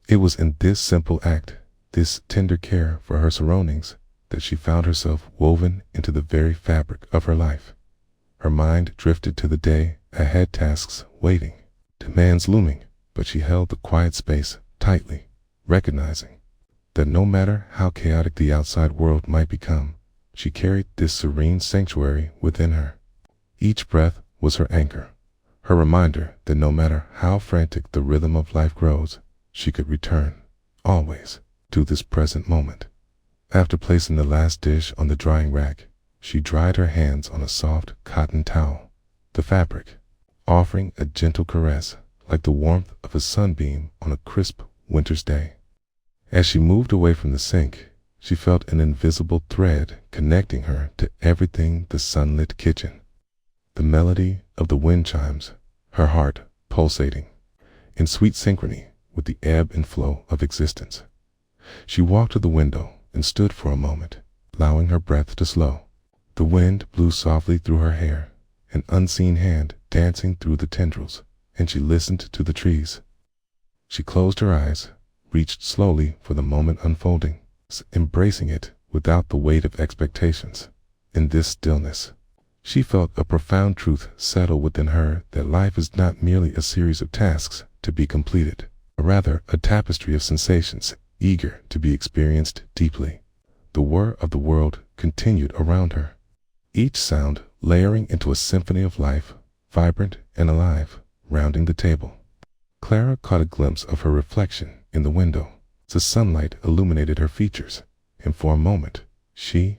It was in this simple act, this tender care for her surroundings, that she found herself woven into the very fabric of her life. Her mind drifted to the day ahead, tasks waiting, demands looming, but she held the quiet space tightly, recognizing that no matter how chaotic the outside world might become, she carried this serene sanctuary within her. Each breath was her anchor, her reminder that no matter how frantic the rhythm of life grows, she could return, always, to this present moment. After placing the last dish on the drying rack, she dried her hands on a soft cotton towel, the fabric offering a gentle caress like the warmth of a sunbeam on a crisp winter's day. As she moved away from the sink, she felt an invisible thread connecting her to everything the sunlit kitchen. The melody of the wind chimes, her heart pulsating in sweet synchrony with the ebb and flow of existence. She walked to the window and stood for a moment, allowing her breath to slow. The wind blew softly through her hair, an unseen hand dancing through the tendrils, and she listened to the trees. She closed her eyes, reached slowly for the moment unfolding, embracing it without the weight of expectations. In this stillness, she felt a profound truth settle within her, that life is not merely a series of tasks to be completed, but rather a tapestry of sensations eager to be experienced deeply. The whir of the world continued around her, each sound layering into a symphony of life, vibrant and alive, rounding the table. Clara caught a glimpse of her reflection in the window. The sunlight illuminated her features, and for a moment she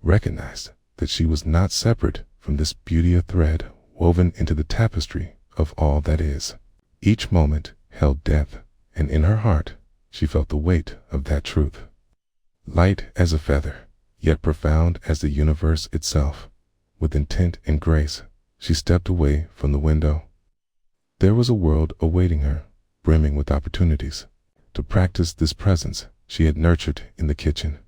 recognized that she was not separate from this beauty, a thread woven into the tapestry of all that is. Each moment held depth, and in her heart she felt the weight of that truth. Light as a feather, yet profound as the universe itself. With intent and grace, she stepped away from the window. There was a world awaiting her, brimming with opportunities to practice this presence she had nurtured in the kitchen.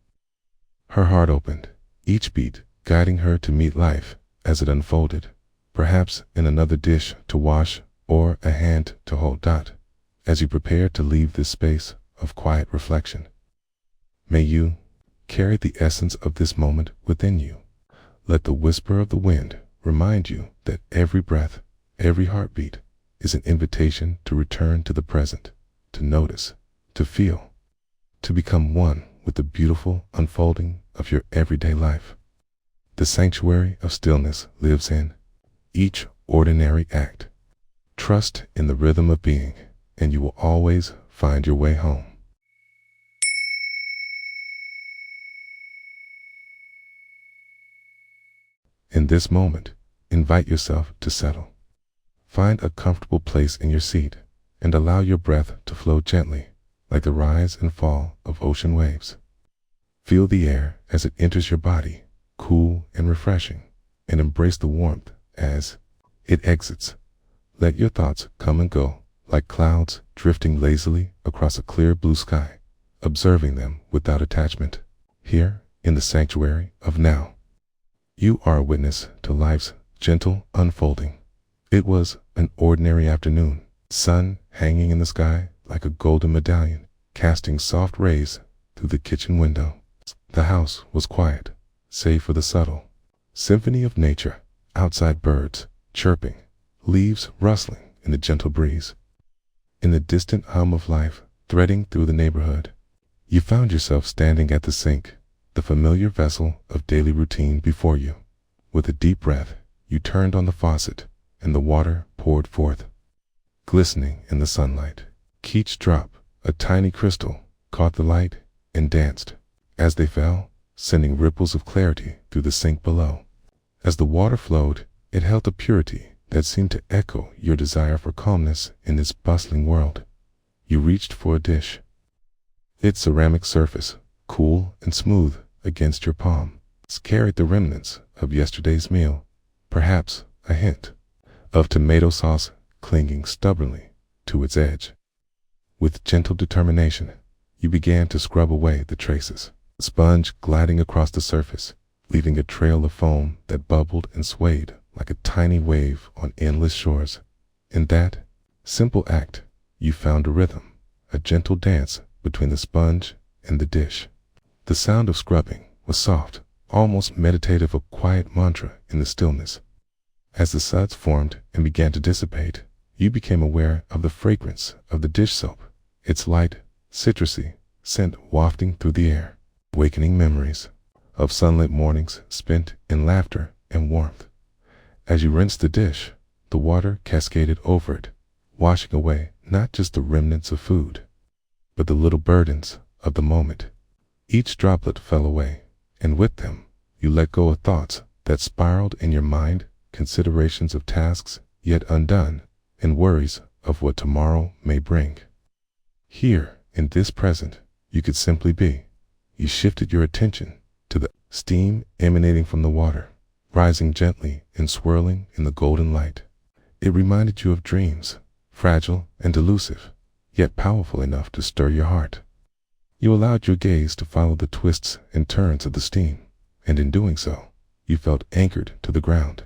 Her heart opened, each beat guiding her to meet life as it unfolded, perhaps in another dish to wash or a hand to hold. As you prepare to leave this space of quiet reflection, may you carry the essence of this moment within you. Let the whisper of the wind remind you that every breath, every heartbeat is an invitation to return to the present, to notice, to feel, to become one with the beautiful unfolding of your everyday life. The sanctuary of stillness lives in each ordinary act. Trust in the rhythm of being, and you will always find your way home. In this moment, invite yourself to settle. Find a comfortable place in your seat and allow your breath to flow gently, like the rise and fall of ocean waves. Feel the air as it enters your body, cool and refreshing, and embrace the warmth as it exits. Let your thoughts come and go, like clouds drifting lazily across a clear blue sky, observing them without attachment. Here, in the sanctuary of now, you are a witness to life's gentle unfolding. It was an ordinary afternoon, sun hanging in the sky like a golden medallion, casting soft rays through the kitchen window. The house was quiet, save for the subtle symphony of nature, outside birds chirping, leaves rustling in the gentle breeze. In the distant hum of life threading through the neighborhood, you found yourself standing at the sink, the familiar vessel of daily routine before you. With a deep breath, you turned on the faucet, and the water poured forth, glistening in the sunlight. Each drop, a tiny crystal, caught the light and danced as they fell, sending ripples of clarity through the sink below. As the water flowed, it held a purity that seemed to echo your desire for calmness in this bustling world. You reached for a dish. Its ceramic surface, cool and smooth against your palm, carried the remnants of yesterday's meal, perhaps a hint of tomato sauce clinging stubbornly to its edge. With gentle determination, you began to scrub away the traces, the sponge gliding across the surface, leaving a trail of foam that bubbled and swayed like a tiny wave on endless shores. In that simple act, you found a rhythm, a gentle dance between the sponge and the dish. The sound of scrubbing was soft, almost meditative, a quiet mantra in the stillness. As the suds formed and began to dissipate, you became aware of the fragrance of the dish soap, its light, citrusy scent wafting through the air, awakening memories of sunlit mornings spent in laughter and warmth. As you rinsed the dish, the water cascaded over it, washing away not just the remnants of food, but the little burdens of the moment. Each droplet fell away, and with them, you let go of thoughts that spiraled in your mind, considerations of tasks yet undone, and worries of what tomorrow may bring. Here, in this present, you could simply be. You shifted your attention to the steam emanating from the water, rising gently and swirling in the golden light. It reminded you of dreams, fragile and elusive, yet powerful enough to stir your heart. You allowed your gaze to follow the twists and turns of the steam, and in doing so, you felt anchored to the ground,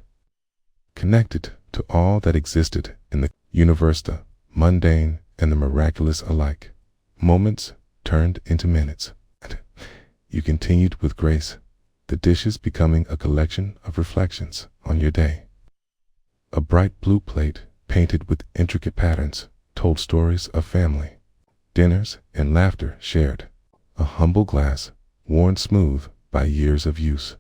connected to all that existed in the universe, the mundane and the miraculous alike. Moments turned into minutes, and you continued with grace, the dishes becoming a collection of reflections on your day. A bright blue plate, painted with intricate patterns, told stories of family, dinners, and laughter shared. A humble glass, worn smooth by years of use,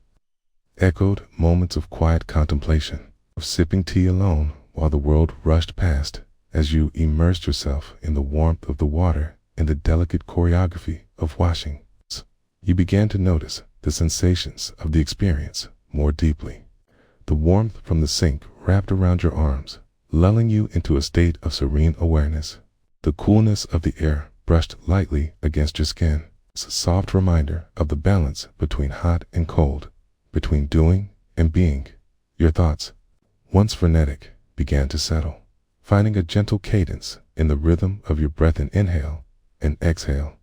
echoed moments of quiet contemplation, of sipping tea alone while the world rushed past. As you immersed yourself in the warmth of the water and the delicate choreography of washing, you began to notice the sensations of the experience more deeply. The warmth from the sink wrapped around your arms, lulling you into a state of serene awareness. The coolness of the air brushed lightly against your skin, a soft reminder of the balance between hot and cold, between doing and being. Your thoughts, once frenetic, began to settle, finding a gentle cadence in the rhythm of your breath and inhale and exhale.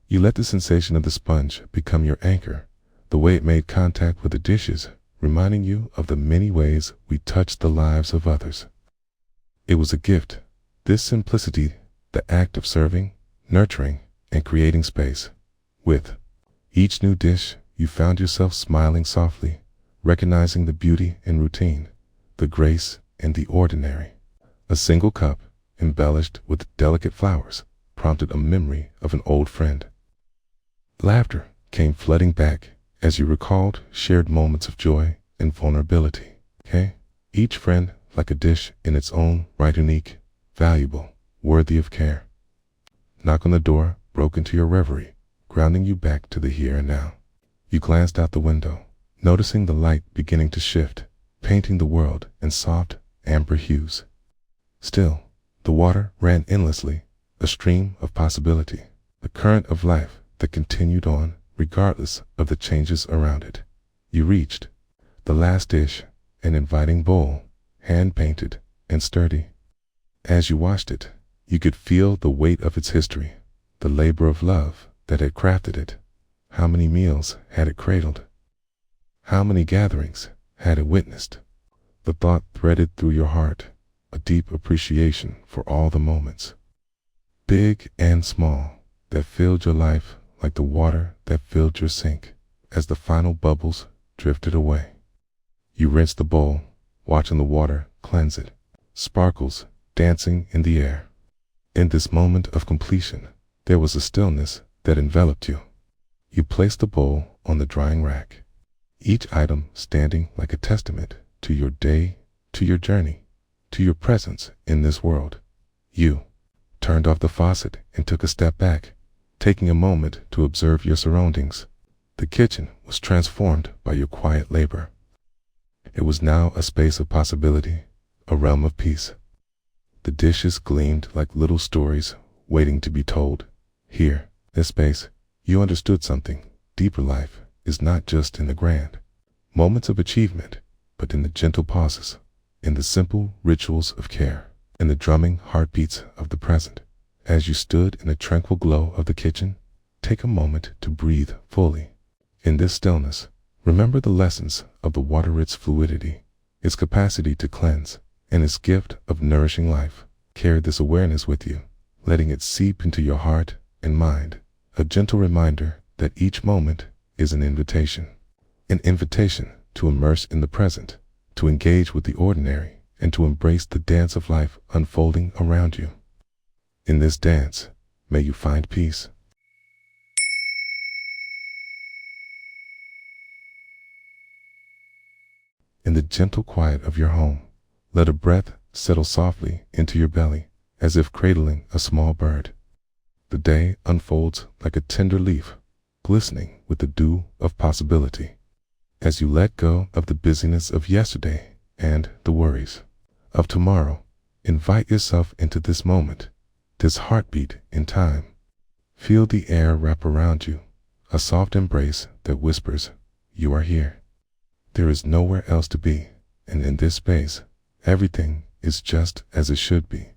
You let the sensation of the sponge become your anchor, the way it made contact with the dishes, reminding you of the many ways we touch the lives of others. It was a gift, this simplicity, the act of serving, nurturing, and creating space. With each new dish, you found yourself smiling softly, recognizing the beauty in routine, the grace in the ordinary. A single cup, embellished with delicate flowers, prompted a memory of an old friend. Laughter came flooding back as you recalled shared moments of joy and vulnerability. Each friend like a dish in its own right, unique, valuable, worthy of care. Knock on the door broke into your reverie, grounding you back to the here and now. You glanced out the window, noticing the light beginning to shift, painting the world in soft, amber hues. Still, the water ran endlessly, a stream of possibility, the current of life that continued on regardless of the changes around it. You reached the last dish, an inviting bowl, hand-painted and sturdy. As you washed it, you could feel the weight of its history, the labor of love that had crafted it. How many meals had it cradled? How many gatherings had it witnessed? The thought threaded through your heart, a deep appreciation for all the moments, big and small, that filled your life like the water that filled your sink. As the final bubbles drifted away, you rinsed the bowl, watching the water cleanse it, sparkles dancing in the air. In this moment of completion, there was a stillness that enveloped you. You placed the bowl on the drying rack, each item standing like a testament to your day, to your journey, to your presence in this world. You turned off the faucet and took a step back, taking a moment to observe your surroundings. The kitchen was transformed by your quiet labor. It was now a space of possibility, a realm of peace. The dishes gleamed like little stories waiting to be told. Here, this space, you understood something. Deeper life is not just in the grand moments of achievement, but in the gentle pauses, in the simple rituals of care, in the drumming heartbeats of the present. As you stood in the tranquil glow of the kitchen, take a moment to breathe fully. In this stillness, remember the lessons of the water, its fluidity, its capacity to cleanse, and its gift of nourishing life. Carry this awareness with you, letting it seep into your heart and mind, a gentle reminder that each moment is an invitation to immerse in the present, to engage with the ordinary, and to embrace the dance of life unfolding around you. In this dance, may you find peace. In the gentle quiet of your home, let a breath settle softly into your belly, as if cradling a small bird. The day unfolds like a tender leaf, glistening with the dew of possibility. As you let go of the busyness of yesterday and the worries of tomorrow, invite yourself into this moment, this heartbeat in time. Feel the air wrap around you, a soft embrace that whispers, "You are here." There is nowhere else to be, and in this space, everything is just as it should be.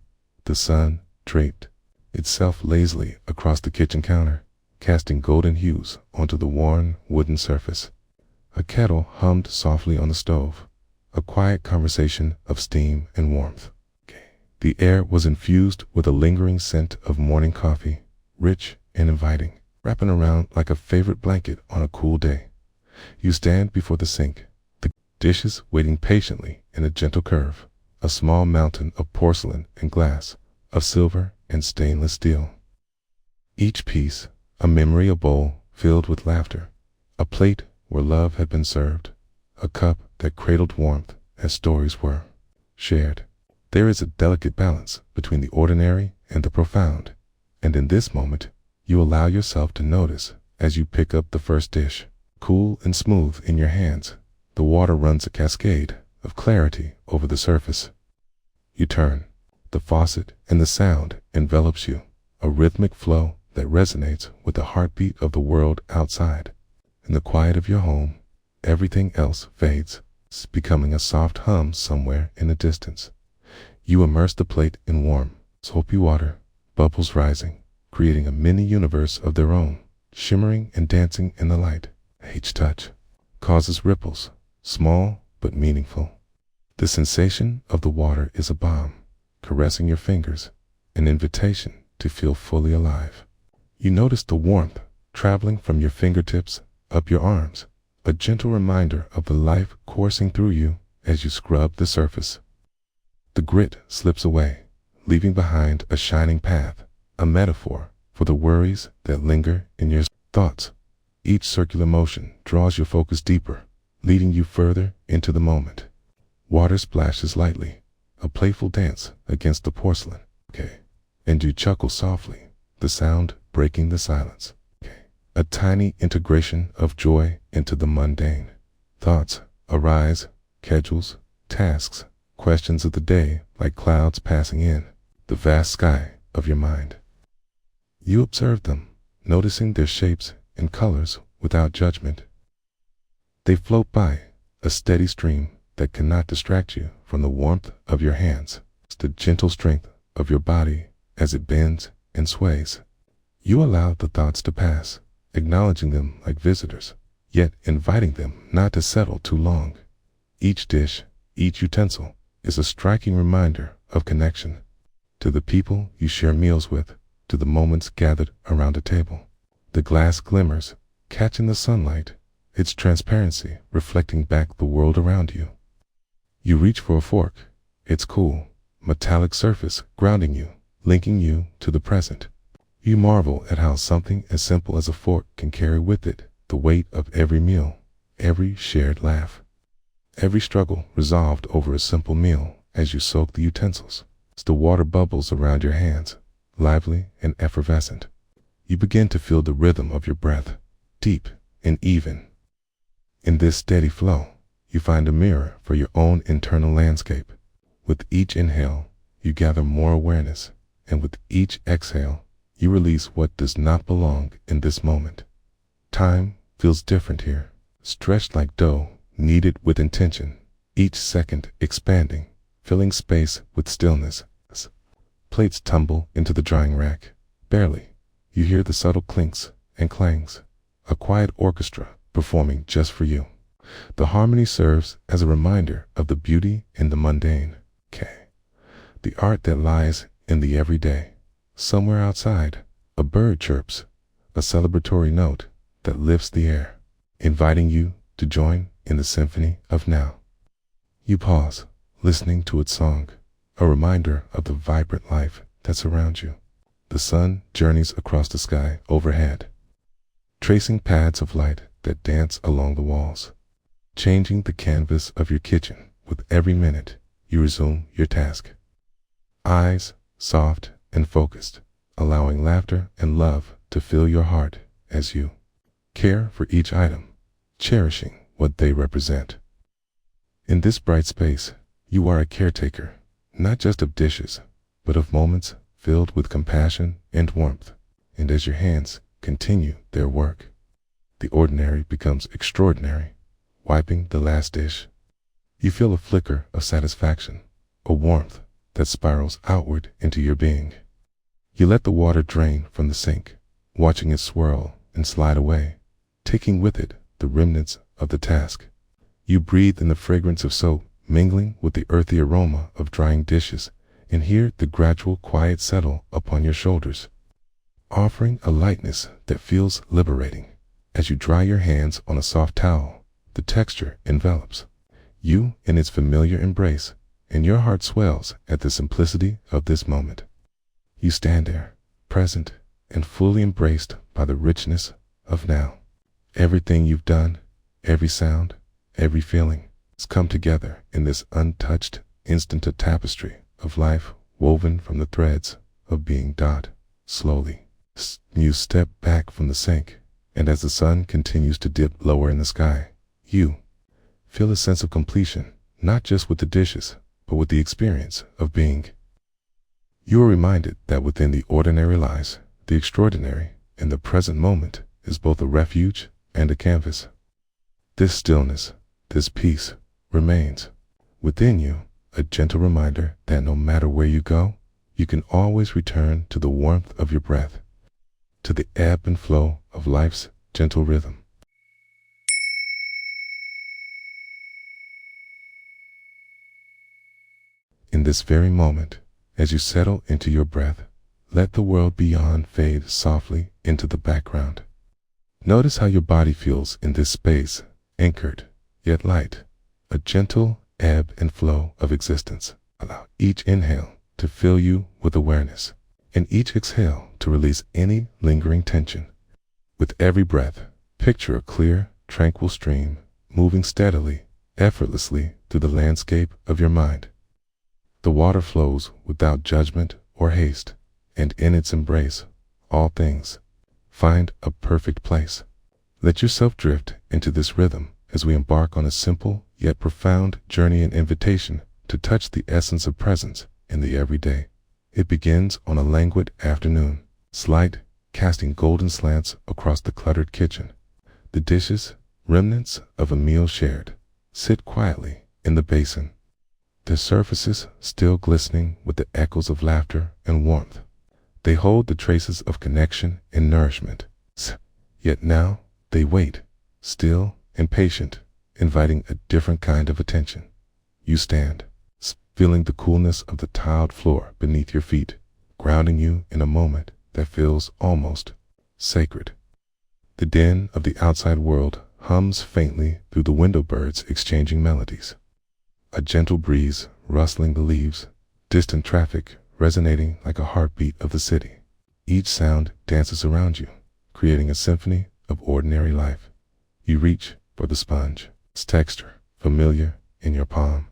The sun draped itself lazily across the kitchen counter, casting golden hues onto the worn wooden surface. A kettle hummed softly on the stove, a quiet conversation of steam and warmth. The air was infused with a lingering scent of morning coffee, rich and inviting, wrapping around like a favorite blanket on a cool day. You stand before the sink, the dishes waiting patiently in a gentle curve, a small mountain of porcelain and glass, of silver and stainless steel. Each piece, a memory, a bowl filled with laughter, a plate where love had been served, a cup that cradled warmth as stories were shared. There is a delicate balance between the ordinary and the profound, and in this moment, you allow yourself to notice as you pick up the first dish. Cool and smooth in your hands, the water runs a cascade of clarity over the surface. You turn the faucet and the sound envelops you, a rhythmic flow that resonates with the heartbeat of the world outside. In the quiet of your home, everything else fades, becoming a soft hum somewhere in the distance. You immerse the plate in warm, soapy water, bubbles rising, creating a mini universe of their own, shimmering and dancing in the light. Each touch causes ripples, small but meaningful. The sensation of the water is a balm, caressing your fingers, an invitation to feel fully alive. You notice the warmth traveling from your fingertips up your arms, a gentle reminder of the life coursing through you as you scrub the surface. The grit slips away, leaving behind a shining path, a metaphor for the worries that linger in your thoughts. Each circular motion draws your focus deeper, leading you further into the moment. Water splashes lightly, a playful dance against the porcelain, and you chuckle softly, the sound breaking the silence. A tiny integration of joy into the mundane. Thoughts arise, schedules, tasks, questions of the day like clouds passing in the vast sky of your mind. You observe them, noticing their shapes and colors without judgment. They float by, a steady stream that cannot distract you from the warmth of your hands, the gentle strength of your body as it bends and sways. You allow the thoughts to pass, acknowledging them like visitors, yet inviting them not to settle too long. Each dish, each utensil, is a striking reminder of connection, to the people you share meals with, to the moments gathered around a table. The glass glimmers, catching the sunlight, its transparency reflecting back the world around you. You reach for a fork, its cool, metallic surface grounding you, linking you to the present. You marvel at how something as simple as a fork can carry with it the weight of every meal, every shared laugh, every struggle resolved over a simple meal. As you soak the utensils, as the water bubbles around your hands, lively and effervescent, you begin to feel the rhythm of your breath, deep and even. In this steady flow, you find a mirror for your own internal landscape. With each inhale, you gather more awareness, and with each exhale, you release what does not belong in this moment. Time feels different here, stretched like dough, kneaded with intention, each second expanding, filling space with stillness. Plates tumble into the drying rack. Barely, you hear the subtle clinks and clangs, a quiet orchestra performing just for you. The harmony serves as a reminder of the beauty in the mundane, the art that lies in the everyday. Somewhere outside, a bird chirps, a celebratory note that lifts the air, inviting you to join in the symphony of now. You pause, listening to its song, a reminder of the vibrant life that surrounds you. The sun journeys across the sky overhead, tracing paths of light that dance along the walls, changing the canvas of your kitchen. With every minute, you resume your task. Eyes soft and focused, allowing laughter and love to fill your heart as you care for each item, cherishing what they represent. In this bright space, you are a caretaker, not just of dishes, but of moments filled with compassion and warmth. And as your hands continue their work, the ordinary becomes extraordinary. Wiping the last dish, you feel a flicker of satisfaction, a warmth that spirals outward into your being. You let the water drain from the sink, watching it swirl and slide away, taking with it the remnants of the task. You breathe in the fragrance of soap, mingling with the earthy aroma of drying dishes, and hear the gradual quiet settle upon your shoulders, offering a lightness that feels liberating. As you dry your hands on a soft towel, the texture envelops you in its familiar embrace, and your heart swells at the simplicity of this moment. You stand there, present and fully embraced by the richness of now. Everything you've done, every sound, every feeling has come together in this untouched instant of tapestry of life woven from the threads of being. Slowly, you step back from the sink, and as the sun continues to dip lower in the sky, you feel a sense of completion, not just with the dishes, but with the experience of being. You are reminded that within the ordinary lies the extraordinary, and the present moment is both a refuge and a canvas. This stillness, this peace, remains within you, a gentle reminder that no matter where you go, you can always return to the warmth of your breath, to the ebb and flow of life's gentle rhythm. In this very moment, as you settle into your breath, let the world beyond fade softly into the background. Notice how your body feels in this space, anchored, yet light, a gentle ebb and flow of existence. Allow each inhale to fill you with awareness, and each exhale to release any lingering tension. With every breath, picture a clear, tranquil stream moving steadily, effortlessly through the landscape of your mind. The water flows without judgment or haste, and in its embrace, all things find a perfect place. Let yourself drift into this rhythm as we embark on a simple yet profound journey and invitation to touch the essence of presence in the everyday. It begins on a languid afternoon, slight, casting golden slants across the cluttered kitchen. The dishes, remnants of a meal shared, sit quietly in the basin, their surfaces still glistening with the echoes of laughter and warmth. They hold the traces of connection and nourishment. Yet now they wait, still and patient, inviting a different kind of attention. You stand, feeling the coolness of the tiled floor beneath your feet, grounding you in a moment that feels almost sacred. The din of the outside world hums faintly through the window birds exchanging melodies. A gentle breeze rustling the leaves, distant traffic resonating like a heartbeat of the city. Each sound dances around you, creating a symphony of ordinary life. You reach for the sponge, its texture familiar in your palm,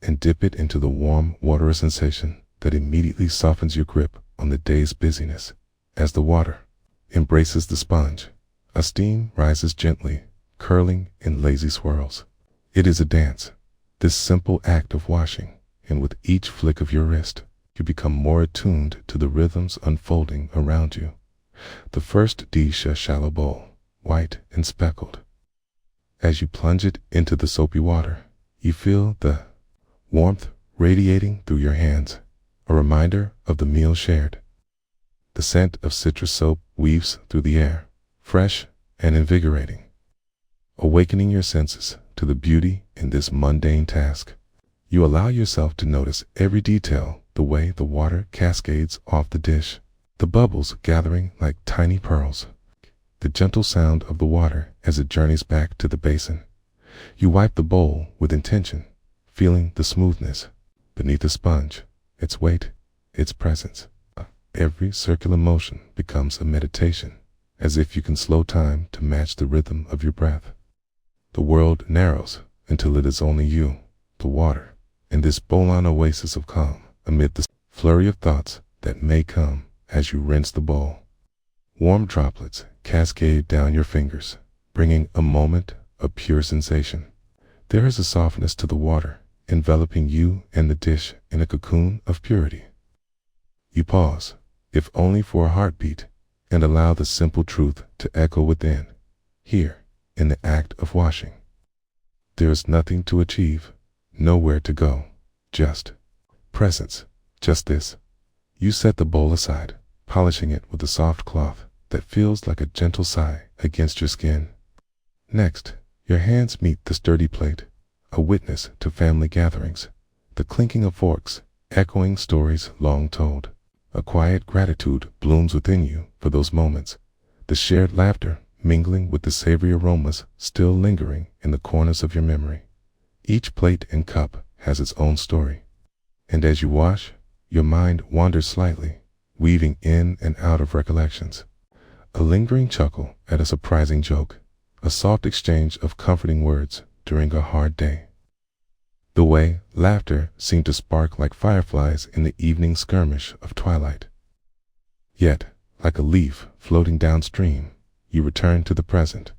and dip it into the warm, watery sensation that immediately softens your grip on the day's busyness. As the water embraces the sponge, a steam rises gently, curling in lazy swirls. It is a dance. This simple act of washing and with each flick of your wrist, you become more attuned to the rhythms unfolding around you. The first dish, a shallow bowl, white and speckled. As you plunge it into the soapy water, you feel the warmth radiating through your hands, a reminder of the meal shared. The scent of citrus soap weaves through the air, fresh and invigorating, awakening your senses to the beauty in this mundane task. You allow yourself to notice every detail, the way the water cascades off the dish, the bubbles gathering like tiny pearls, the gentle sound of the water as it journeys back to the basin. You wipe the bowl with intention, feeling the smoothness beneath the sponge, its weight, its presence. Every circular motion becomes a meditation, as if you can slow time to match the rhythm of your breath. The world narrows until it is only you, the water, and this bowline oasis of calm amid the flurry of thoughts that may come as you rinse the bowl. Warm droplets cascade down your fingers, bringing a moment of pure sensation. There is a softness to the water, enveloping you and the dish in a cocoon of purity. You pause, if only for a heartbeat, and allow the simple truth to echo within. Here, in the act of washing, there is nothing to achieve, nowhere to go, just presence, just this. You set the bowl aside, polishing it with a soft cloth that feels like a gentle sigh against your skin. Next, your hands meet the sturdy plate, a witness to family gatherings, the clinking of forks, echoing stories long told. A quiet gratitude blooms within you for those moments, the shared laughter mingling with the savory aromas still lingering in the corners of your memory. Each plate and cup has its own story, and as you wash, your mind wanders slightly, weaving in and out of recollections. A lingering chuckle at a surprising joke, a soft exchange of comforting words during a hard day. The way laughter seemed to spark like fireflies in the evening skirmish of twilight. Yet, like a leaf floating downstream, you return to the present.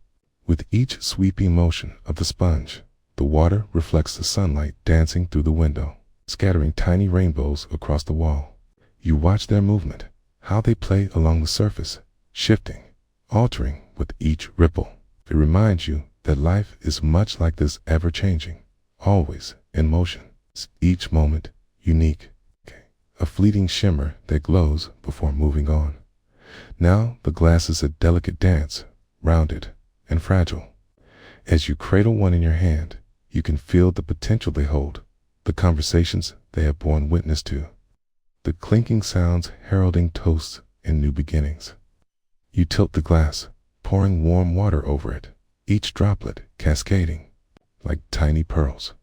With each sweeping motion of the sponge, the water reflects the sunlight dancing through the window, scattering tiny rainbows across the wall. You watch their movement, how they play along the surface, shifting, altering with each ripple. It reminds you that life is much like this ever-changing, always in motion, each moment unique, a fleeting shimmer that glows before moving on. Now the glass is a delicate dance, rounded and fragile. As you cradle one in your hand, you can feel the potential they hold, the conversations they have borne witness to, the clinking sounds heralding toasts and new beginnings. You tilt the glass, pouring warm water over it, each droplet cascading like tiny pearls.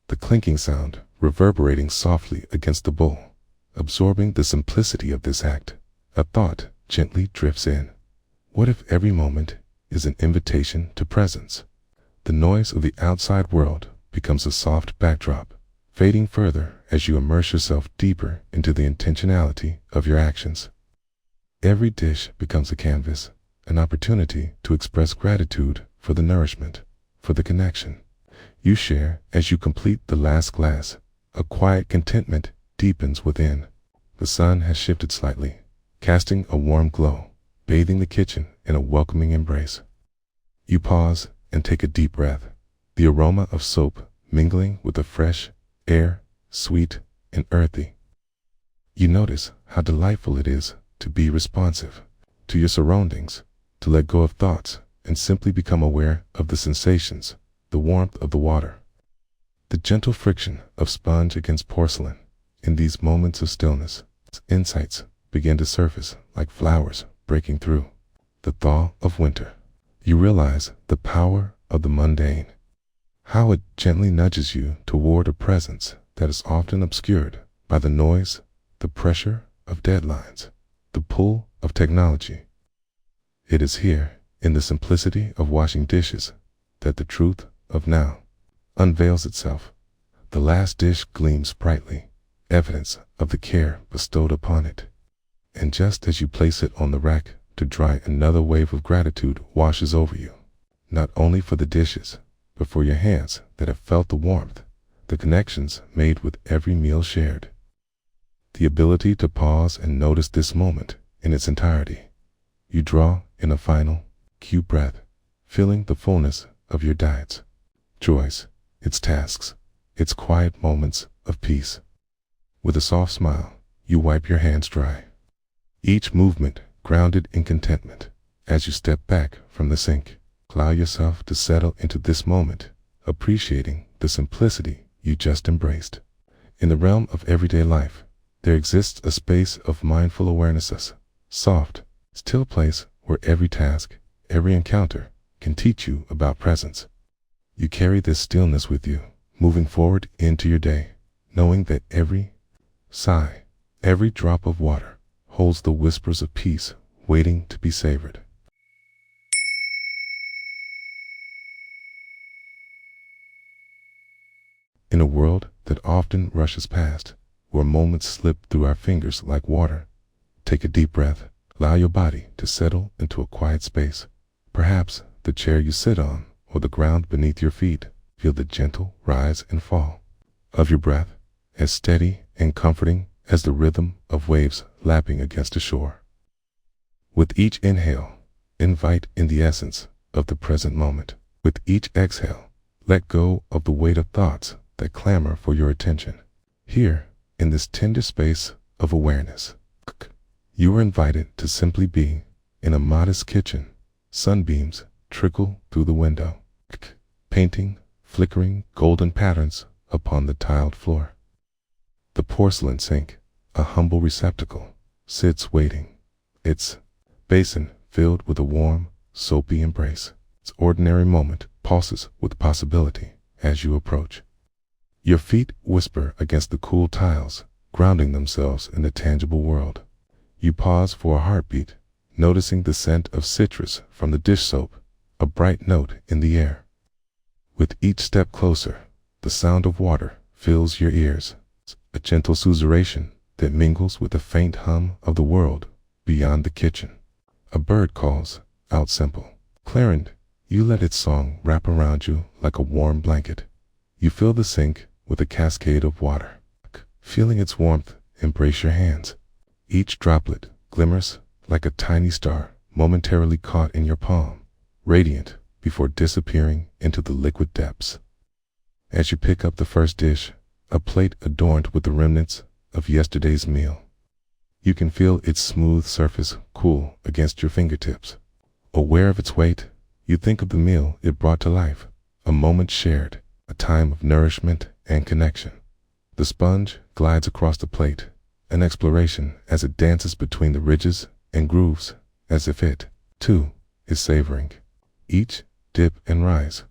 The clinking sound reverberating softly against the bowl, absorbing the simplicity of this act. A thought gently drifts in. What if every moment is an invitation to presence? The noise of the outside world becomes a soft backdrop, fading further as you immerse yourself deeper into the intentionality of your actions. Every dish becomes a canvas, an opportunity to express gratitude for the nourishment, for the connection you share. As you complete the last glass, a quiet contentment deepens within. The sun has shifted slightly, casting a warm glow, bathing the kitchen in a welcoming embrace. You pause and take a deep breath, the aroma of soap mingling with the fresh air, sweet and earthy. You notice how delightful it is to be responsive to your surroundings, to let go of thoughts and simply become aware of the sensations, the warmth of the water, the gentle friction of sponge against porcelain. In these moments of stillness, insights begin to surface like flowers breaking through the thaw of winter. You realize the power of the mundane, how it gently nudges you toward a presence that is often obscured by the noise, the pressure of deadlines, the pull of technology. It is here, in the simplicity of washing dishes, that the truth of now unveils itself. The last dish gleams brightly, evidence of the care bestowed upon it. And just as you place it on the rack to dry, another wave of gratitude washes over you, not only for the dishes, but for your hands that have felt the warmth, the connections made with every meal shared, the ability to pause and notice this moment in its entirety. You draw in a final, cue breath, feeling the fullness of your diet's joys, its tasks, its quiet moments of peace. With a soft smile, you wipe your hands dry, each movement grounded in contentment. As you step back from the sink, allow yourself to settle into this moment, appreciating the simplicity you just embraced. In the realm of everyday life, there exists a space of mindful awarenesses, soft, still place where every task, every encounter can teach you about presence. You carry this stillness with you, moving forward into your day, knowing that every sigh, every drop of water holds the whispers of peace waiting to be savored. In a world that often rushes past, where moments slip through our fingers like water, take a deep breath. Allow your body to settle into a quiet space. Perhaps the chair you sit on or the ground beneath your feet. Feel the gentle rise and fall of your breath, as steady and comforting as the rhythm of waves lapping against a shore. With each inhale, invite in the essence of the present moment. With each exhale, let go of the weight of thoughts that clamor for your attention. Here, in this tender space of awareness, you are invited to simply be in a modest kitchen. Sunbeams trickle through the window, painting flickering golden patterns upon the tiled floor. The porcelain sink, a humble receptacle, sits waiting, its basin filled with a warm, soapy embrace. Its ordinary moment pulses with possibility as you approach. Your feet whisper against the cool tiles, grounding themselves in the tangible world. You pause for a heartbeat, noticing the scent of citrus from the dish soap, a bright note in the air. With each step closer, the sound of water fills your ears, a gentle susurration that mingles with the faint hum of the world beyond the kitchen. A bird calls out simple, clarion. You let its song wrap around you like a warm blanket. You fill the sink with a cascade of water. Feeling its warmth, embrace your hands. Each droplet glimmers like a tiny star momentarily caught in your palm, radiant before disappearing into the liquid depths. As you pick up the first dish, a plate adorned with the remnants of yesterday's meal, you can feel its smooth surface cool against your fingertips. Aware of its weight, you think of the meal it brought to life, a moment shared, a time of nourishment and connection. The sponge glides across the plate, an exploration as it dances between the ridges and grooves, as if it, too, is savoring each dip and rise.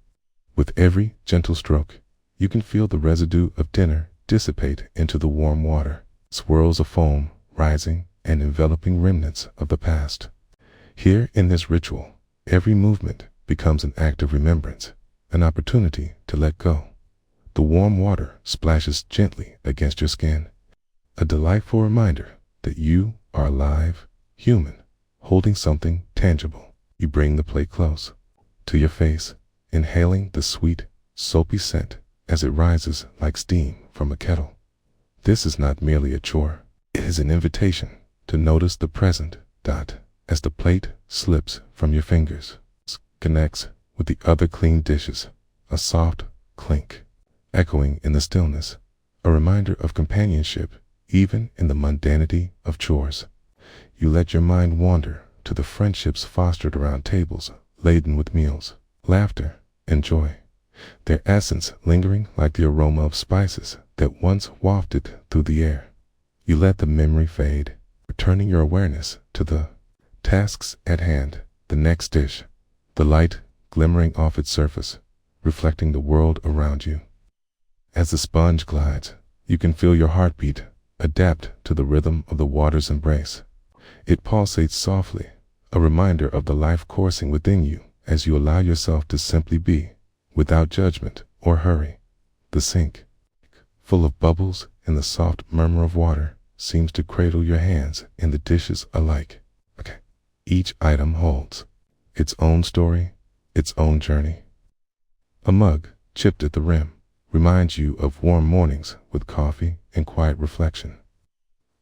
With every gentle stroke, you can feel the residue of dinner dissipate into the warm water, swirls of foam rising and enveloping remnants of the past. Here in this ritual, every movement becomes an act of remembrance, an opportunity to let go. The warm water splashes gently against your skin, a delightful reminder that you are alive, human, holding something tangible. You bring the plate close to your face, inhaling the sweet, soapy scent as it rises like steam from a kettle. This is not merely a chore, it is an invitation to notice the present as the plate slips from your fingers, connects with the other clean dishes, a soft clink echoing in the stillness, a reminder of companionship even in the mundanity of chores. You let your mind wander to the friendships fostered around tables laden with meals, laughter, and joy, their essence lingering like the aroma of spices that once wafted through the air. You let the memory fade, returning your awareness to the tasks at hand, the next dish, the light glimmering off its surface, reflecting the world around you. As the sponge glides, you can feel your heartbeat adapt to the rhythm of the water's embrace. It pulsates softly, a reminder of the life coursing within you as you allow yourself to simply be, without judgment or hurry. The sink, full of bubbles and the soft murmur of water, seems to cradle your hands in the dishes alike. Each item holds its own story, its own journey. A mug, chipped at the rim, reminds you of warm mornings with coffee and quiet reflection.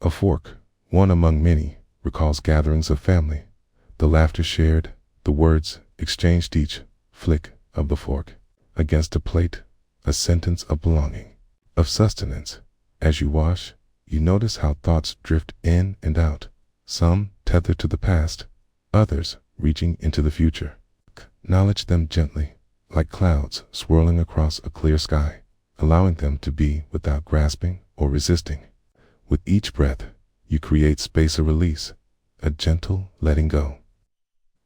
A fork, one among many, recalls gatherings of family, the laughter shared, the words exchanged, each flick of the fork against a plate, a sentence of belonging, of sustenance. As you wash, you notice how thoughts drift in and out, some tethered to the past, others reaching into the future. Acknowledge them gently, like clouds swirling across a clear sky, allowing them to be without grasping or resisting. With each breath, you create space of release, a gentle letting go.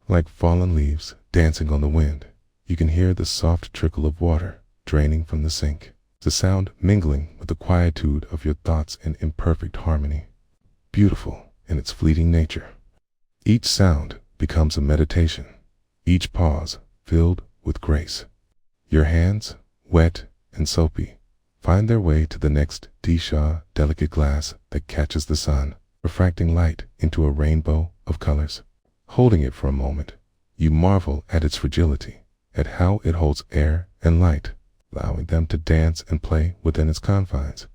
Like fallen leaves dancing on the wind, you can hear the soft trickle of water draining from the sink, the sound mingling with the quietude of your thoughts in imperfect harmony, beautiful in its fleeting nature. Each sound becomes a meditation, each pause filled with grace. Your hands, wet and soapy, find their way to the next Disha delicate glass that catches the sun, refracting light into a rainbow of colors. Holding it for a moment, you marvel at its fragility, at how it holds air and light, allowing them to dance and play within its confines.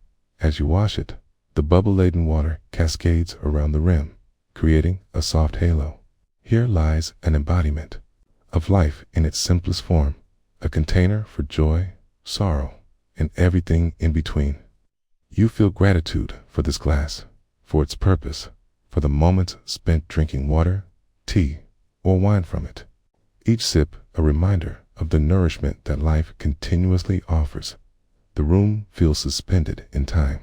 As you wash it, the bubble-laden water cascades around the rim, creating a soft halo. Here lies an embodiment of life in its simplest form, a container for joy, sorrow, and everything in between. You feel gratitude for this glass, for its purpose, for the moments spent drinking water, tea, or wine from it. Each sip a reminder of the nourishment that life continuously offers. The room feels suspended in time.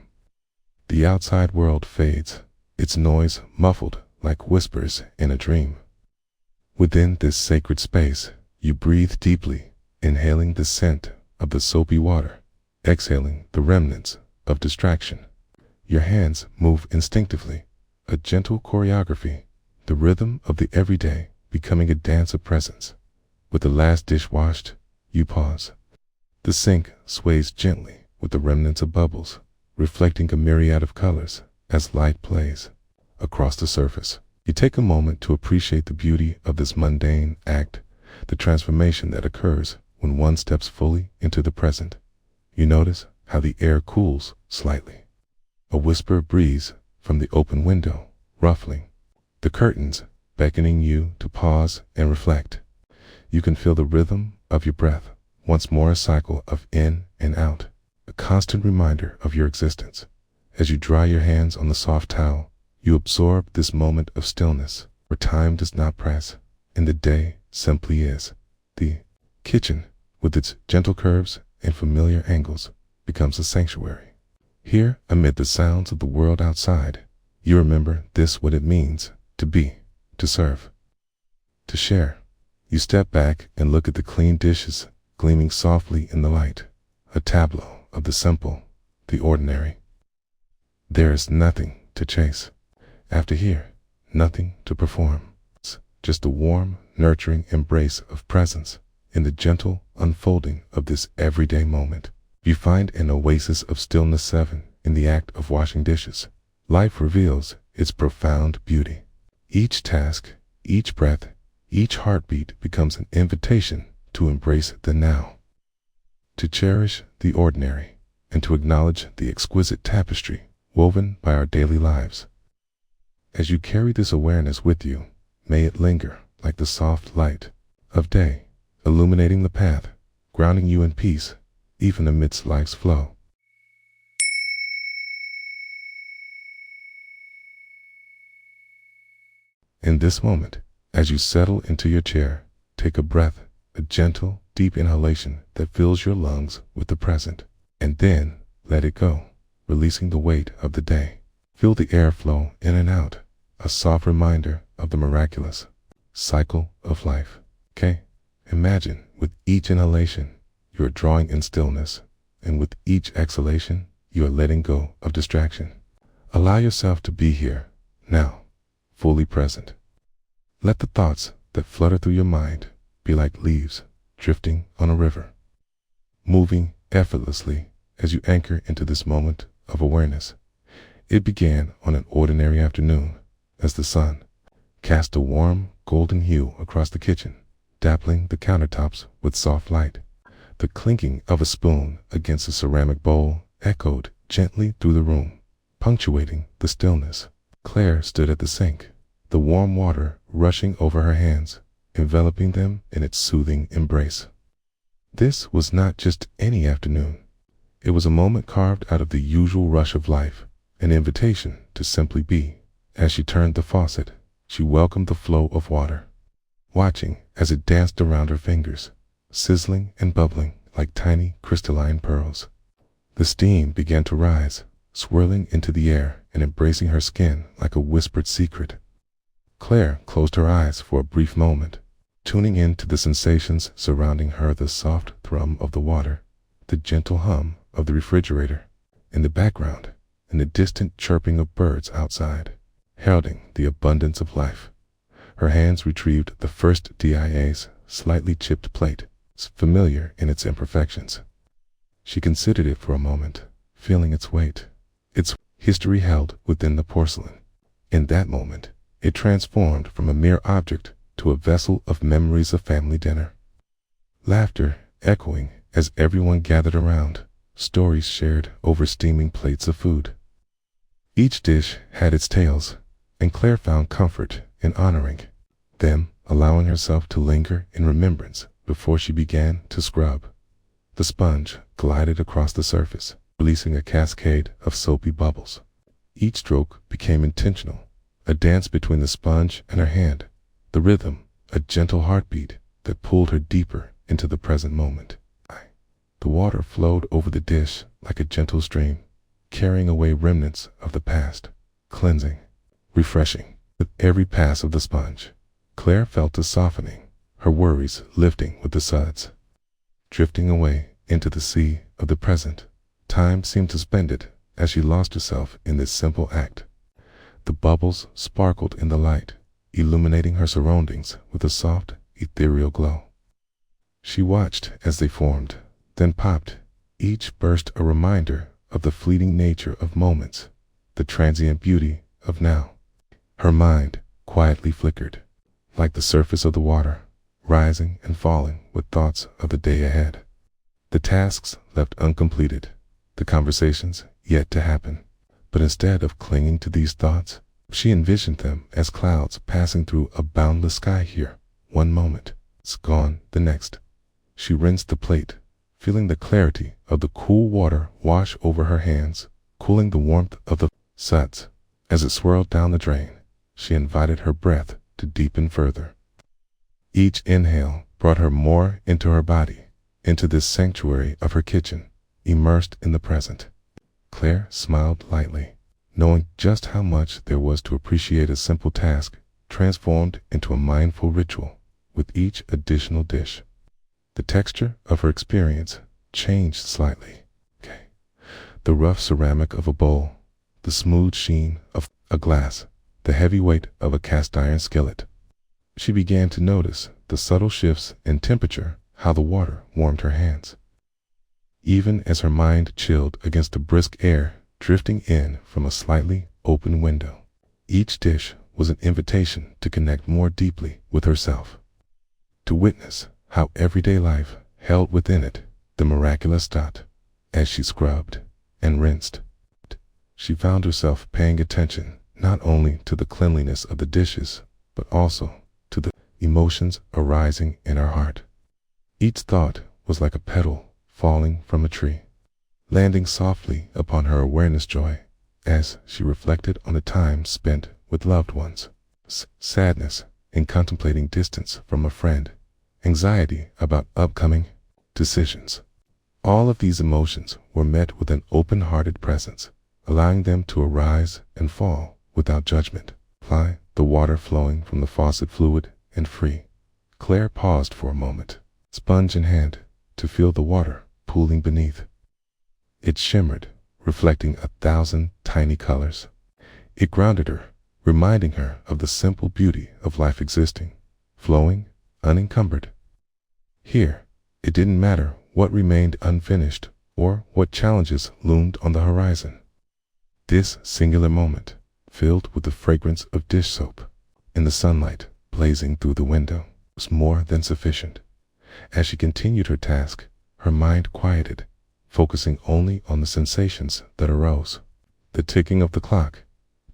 The outside world fades, its noise muffled like whispers in a dream. Within this sacred space, you breathe deeply, inhaling the scent of the soapy water, exhaling the remnants of distraction. Your hands move instinctively, a gentle choreography, the rhythm of the everyday becoming a dance of presence. With the last dish washed, you pause. The sink sways gently with the remnants of bubbles, reflecting a myriad of colors as light plays across the surface. You take a moment to appreciate the beauty of this mundane act, the transformation that occurs when one steps fully into the present. You notice how the air cools slightly. A whisper of breeze from the open window, ruffling the curtains, beckoning you to pause and reflect. You can feel the rhythm of your breath, once more a cycle of in and out, a constant reminder of your existence. As you dry your hands on the soft towel, you absorb this moment of stillness, where time does not press, and the day simply is. The kitchen, with its gentle curves and familiar angles, becomes a sanctuary. Here, amid the sounds of the world outside, you remember what it means to be, to serve, to share. You step back and look at the clean dishes gleaming softly in the light, a tableau of the simple, the ordinary. There is nothing to chase. After here, nothing to perform. Just a warm, nurturing embrace of presence in the gentle unfolding of this everyday moment. You find an oasis of stillness 7 in the act of washing dishes. Life reveals its profound beauty. Each task, each breath, each heartbeat becomes an invitation to embrace the now, to cherish the ordinary, and to acknowledge the exquisite tapestry woven by our daily lives. As you carry this awareness with you, may it linger like the soft light of day, illuminating the path, grounding you in peace, even amidst life's flow. In this moment, as you settle into your chair, take a breath, a gentle, deep inhalation that fills your lungs with the present, and then let it go, releasing the weight of the day. Feel the air flow in and out, a soft reminder of the miraculous cycle of life. Okay? Imagine with each inhalation, you are drawing in stillness, and with each exhalation, you are letting go of distraction. Allow yourself to be here, now, fully present. Let the thoughts that flutter through your mind be like leaves drifting on a river, moving effortlessly as you anchor into this moment of awareness. It began on an ordinary afternoon as the sun cast a warm golden hue across the kitchen, dappling the countertops with soft light. The clinking of a spoon against a ceramic bowl echoed gently through the room, punctuating the stillness. Claire stood at the sink, the warm water rushing over her hands, enveloping them in its soothing embrace. This was not just any afternoon. It was a moment carved out of the usual rush of life, an invitation to simply be. As she turned the faucet, she welcomed the flow of water, watching as it danced around her fingers, sizzling and bubbling like tiny crystalline pearls. The steam began to rise, swirling into the air and embracing her skin like a whispered secret. Claire closed her eyes for a brief moment, tuning in to the sensations surrounding her, the soft thrum of the water, the gentle hum of the refrigerator in the background, and the distant chirping of birds outside, heralding the abundance of life. Her hands retrieved the first DIA's slightly chipped plate, familiar in its imperfections. She considered it for a moment, feeling its weight, its history held within the porcelain. In that moment, it transformed from a mere object to a vessel of memories of family dinner. Laughter echoing as everyone gathered around, stories shared over steaming plates of food. Each dish had its tales, and Claire found comfort in honoring them, allowing herself to linger in remembrance before she began to scrub. The sponge glided across the surface, releasing a cascade of soapy bubbles. Each stroke became intentional, a dance between the sponge and her hand, the rhythm, a gentle heartbeat that pulled her deeper into the present moment. The water flowed over the dish like a gentle stream, carrying away remnants of the past, cleansing, refreshing. With every pass of the sponge, Claire felt a softening, her worries lifting with the suds. Drifting away into the sea of the present, time seemed suspended as she lost herself in this simple act. The bubbles sparkled in the light, illuminating her surroundings with a soft, ethereal glow. She watched as they formed, then popped, each burst a reminder of the fleeting nature of moments, the transient beauty of now. Her mind quietly flickered, like the surface of the water, rising and falling with thoughts of the day ahead. The tasks left uncompleted, the conversations yet to happen. But instead of clinging to these thoughts, she envisioned them as clouds passing through a boundless sky here. One moment, it's gone the next. She rinsed the plate, feeling the clarity of the cool water wash over her hands, cooling the warmth of the suds. As it swirled down the drain, she invited her breath to deepen further. Each inhale brought her more into her body, into this sanctuary of her kitchen, immersed in the present. Claire smiled lightly, knowing just how much there was to appreciate a simple task transformed into a mindful ritual with each additional dish. The texture of her experience changed slightly. The rough ceramic of a bowl, the smooth sheen of a glass, the heavy weight of a cast iron skillet. She began to notice the subtle shifts in temperature, how the water warmed her hands. Even as her mind chilled against the brisk air drifting in from a slightly open window. Each dish was an invitation to connect more deeply with herself, to witness how everyday life held within it the miraculous dot. As she scrubbed and rinsed, she found herself paying attention not only to the cleanliness of the dishes, but also to the emotions arising in her heart. Each thought was like a petal falling from a tree, landing softly upon her awareness joy as she reflected on the time spent with loved ones, sadness in contemplating distance from a friend, anxiety about upcoming decisions. All of these emotions were met with an open-hearted presence, allowing them to arise and fall without judgment. The water flowing from the faucet fluid and free. Claire paused for a moment, sponge in hand, to feel the water pooling beneath. It shimmered, reflecting 1,000 tiny colors. It grounded her, reminding her of the simple beauty of life existing, flowing, unencumbered. Here, it didn't matter what remained unfinished or what challenges loomed on the horizon. This singular moment, filled with the fragrance of dish soap and the sunlight blazing through the window, was more than sufficient. As she continued her task, her mind quieted, focusing only on the sensations that arose. The ticking of the clock,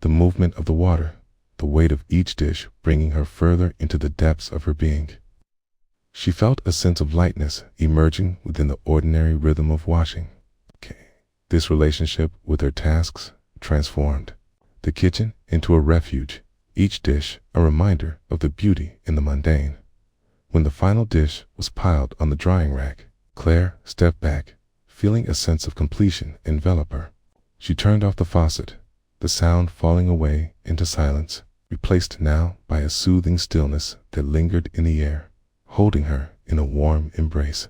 the movement of the water, the weight of each dish bringing her further into the depths of her being. She felt a sense of lightness emerging within the ordinary rhythm of washing. This relationship with her tasks transformed the kitchen into a refuge, each dish a reminder of the beauty in the mundane. When the final dish was piled on the drying rack, Claire stepped back, feeling a sense of completion envelop her. She turned off the faucet, the sound falling away into silence, replaced now by a soothing stillness that lingered in the air, holding her in a warm embrace.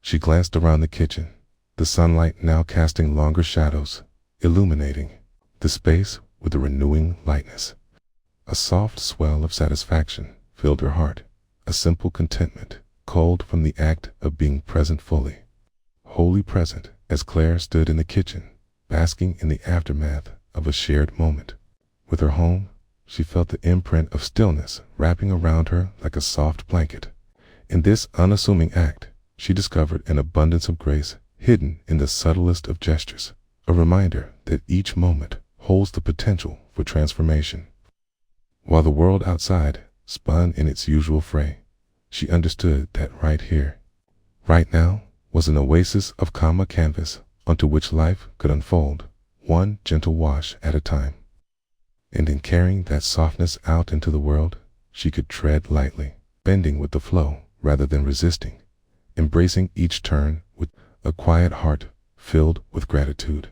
She glanced around the kitchen, the sunlight now casting longer shadows, illuminating the space with a renewing lightness. A soft swell of satisfaction filled her heart, a simple contentment culled from the act of being present fully. Wholly present as Claire stood in the kitchen, basking in the aftermath of a shared moment. With her home, she felt the imprint of stillness wrapping around her like a soft blanket. In this unassuming act, she discovered an abundance of grace hidden in the subtlest of gestures, a reminder that each moment holds the potential for transformation. While the world outside spun in its usual fray, she understood that right here, right now, was an oasis of calm canvas onto which life could unfold, one gentle wash at a time. And in carrying that softness out into the world, she could tread lightly, bending with the flow rather than resisting, embracing each turn with a quiet heart filled with gratitude.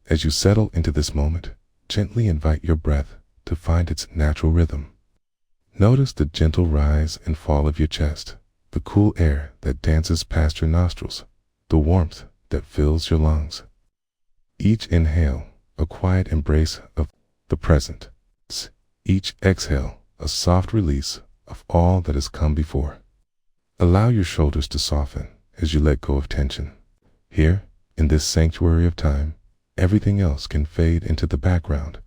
As you settle into this moment, gently invite your breath to find its natural rhythm. Notice the gentle rise and fall of your chest, the cool air that dances past your nostrils, the warmth that fills your lungs. Each inhale, a quiet embrace of the present. Each exhale, a soft release of all that has come before. Allow your shoulders to soften as you let go of tension. Here, in this sanctuary of time, everything else can fade into the background,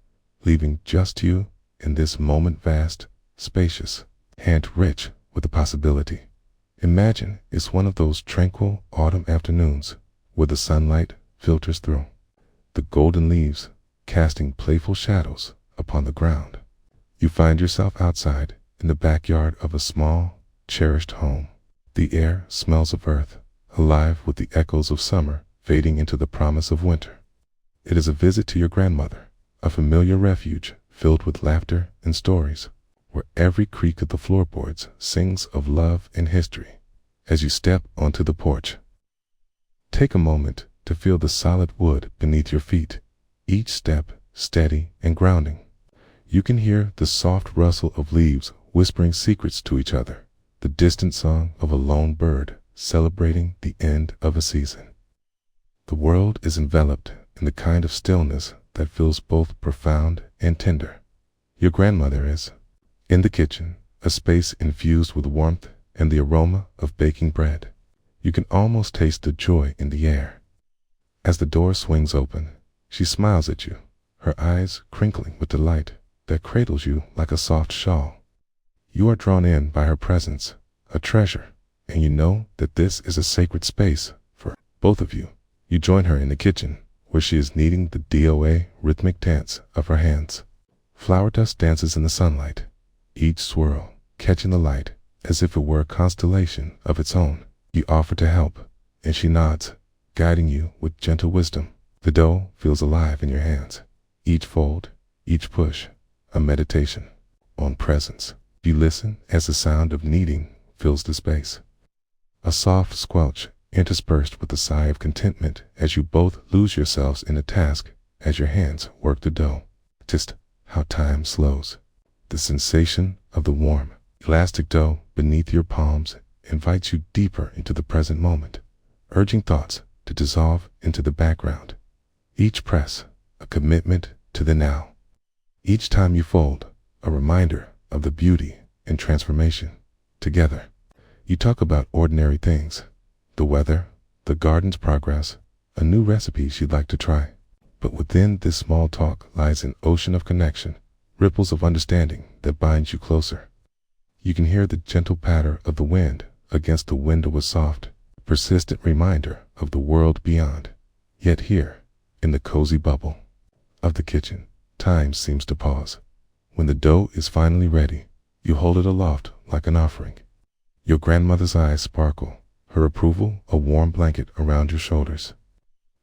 leaving just you in this moment vast, spacious, and rich with the possibility. Imagine it's one of those tranquil autumn afternoons where the sunlight filters through, the golden leaves casting playful shadows upon the ground. You find yourself outside in the backyard of a small, cherished home. The air smells of earth, alive with the echoes of summer fading into the promise of winter. It is a visit to your grandmother, a familiar refuge filled with laughter and stories, where every creak of the floorboards sings of love and history. As you step onto the porch, take a moment to feel the solid wood beneath your feet, each step steady and grounding. You can hear the soft rustle of leaves whispering secrets to each other, the distant song of a lone bird celebrating the end of a season. The world is enveloped in the kind of stillness that feels both profound and tender. Your grandmother is in the kitchen, a space infused with warmth and the aroma of baking bread. You can almost taste the joy in the air. As the door swings open, she smiles at you, her eyes crinkling with delight that cradles you like a soft shawl. You are drawn in by her presence, a treasure, and you know that this is a sacred space for both of you. You join her in the kitchen, where she is kneading the DOA rhythmic dance of her hands. Flour dust dances in the sunlight, each swirl catching the light as if it were a constellation of its own. You offer to help, and she nods, guiding you with gentle wisdom. The dough feels alive in your hands, each fold, each push, a meditation on presence. You listen as the sound of kneading fills the space, a soft squelch interspersed with a sigh of contentment as you both lose yourselves in the task as your hands work the dough. Just how time slows. The sensation of the warm, elastic dough beneath your palms invites you deeper into the present moment, urging thoughts to dissolve into the background. Each press, a commitment to the now. Each time you fold, a reminder of the beauty and transformation. Together, you talk about ordinary things, the weather, the garden's progress, a new recipe she'd like to try. But within this small talk lies an ocean of connection, ripples of understanding that binds you closer. You can hear the gentle patter of the wind against the window, a soft, persistent reminder of the world beyond. Yet here, in the cozy bubble of the kitchen, time seems to pause. When the dough is finally ready, you hold it aloft like an offering. Your grandmother's eyes sparkle, her approval a warm blanket around your shoulders.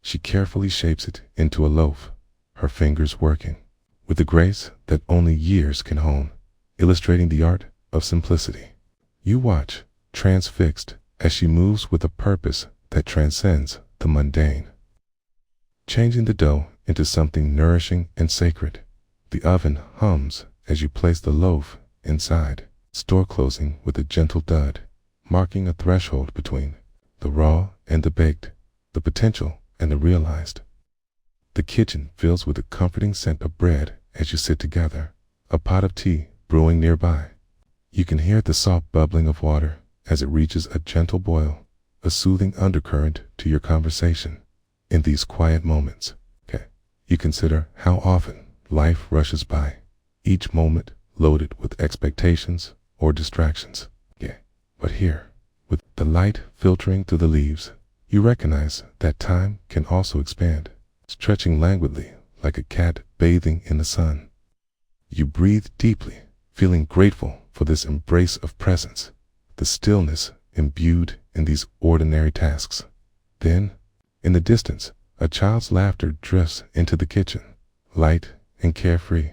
She carefully shapes it into a loaf, her fingers working with the grace that only years can hone, illustrating the art of simplicity. You watch, transfixed, as she moves with a purpose that transcends the mundane, changing the dough into something nourishing and sacred. The oven hums as you place the loaf inside, store closing with a gentle thud, marking a threshold between the raw and the baked, the potential and the realized. The kitchen fills with a comforting scent of bread as you sit together, a pot of tea brewing nearby. You can hear the soft bubbling of water as it reaches a gentle boil, a soothing undercurrent to your conversation. In these quiet moments, you consider how often life rushes by, each moment loaded with expectations or distractions. But here, with the light filtering through the leaves, you recognize that time can also expand, stretching languidly like a cat bathing in the sun. You breathe deeply, feeling grateful for this embrace of presence, the stillness imbued in these ordinary tasks. Then, in the distance, a child's laughter drifts into the kitchen, light and carefree.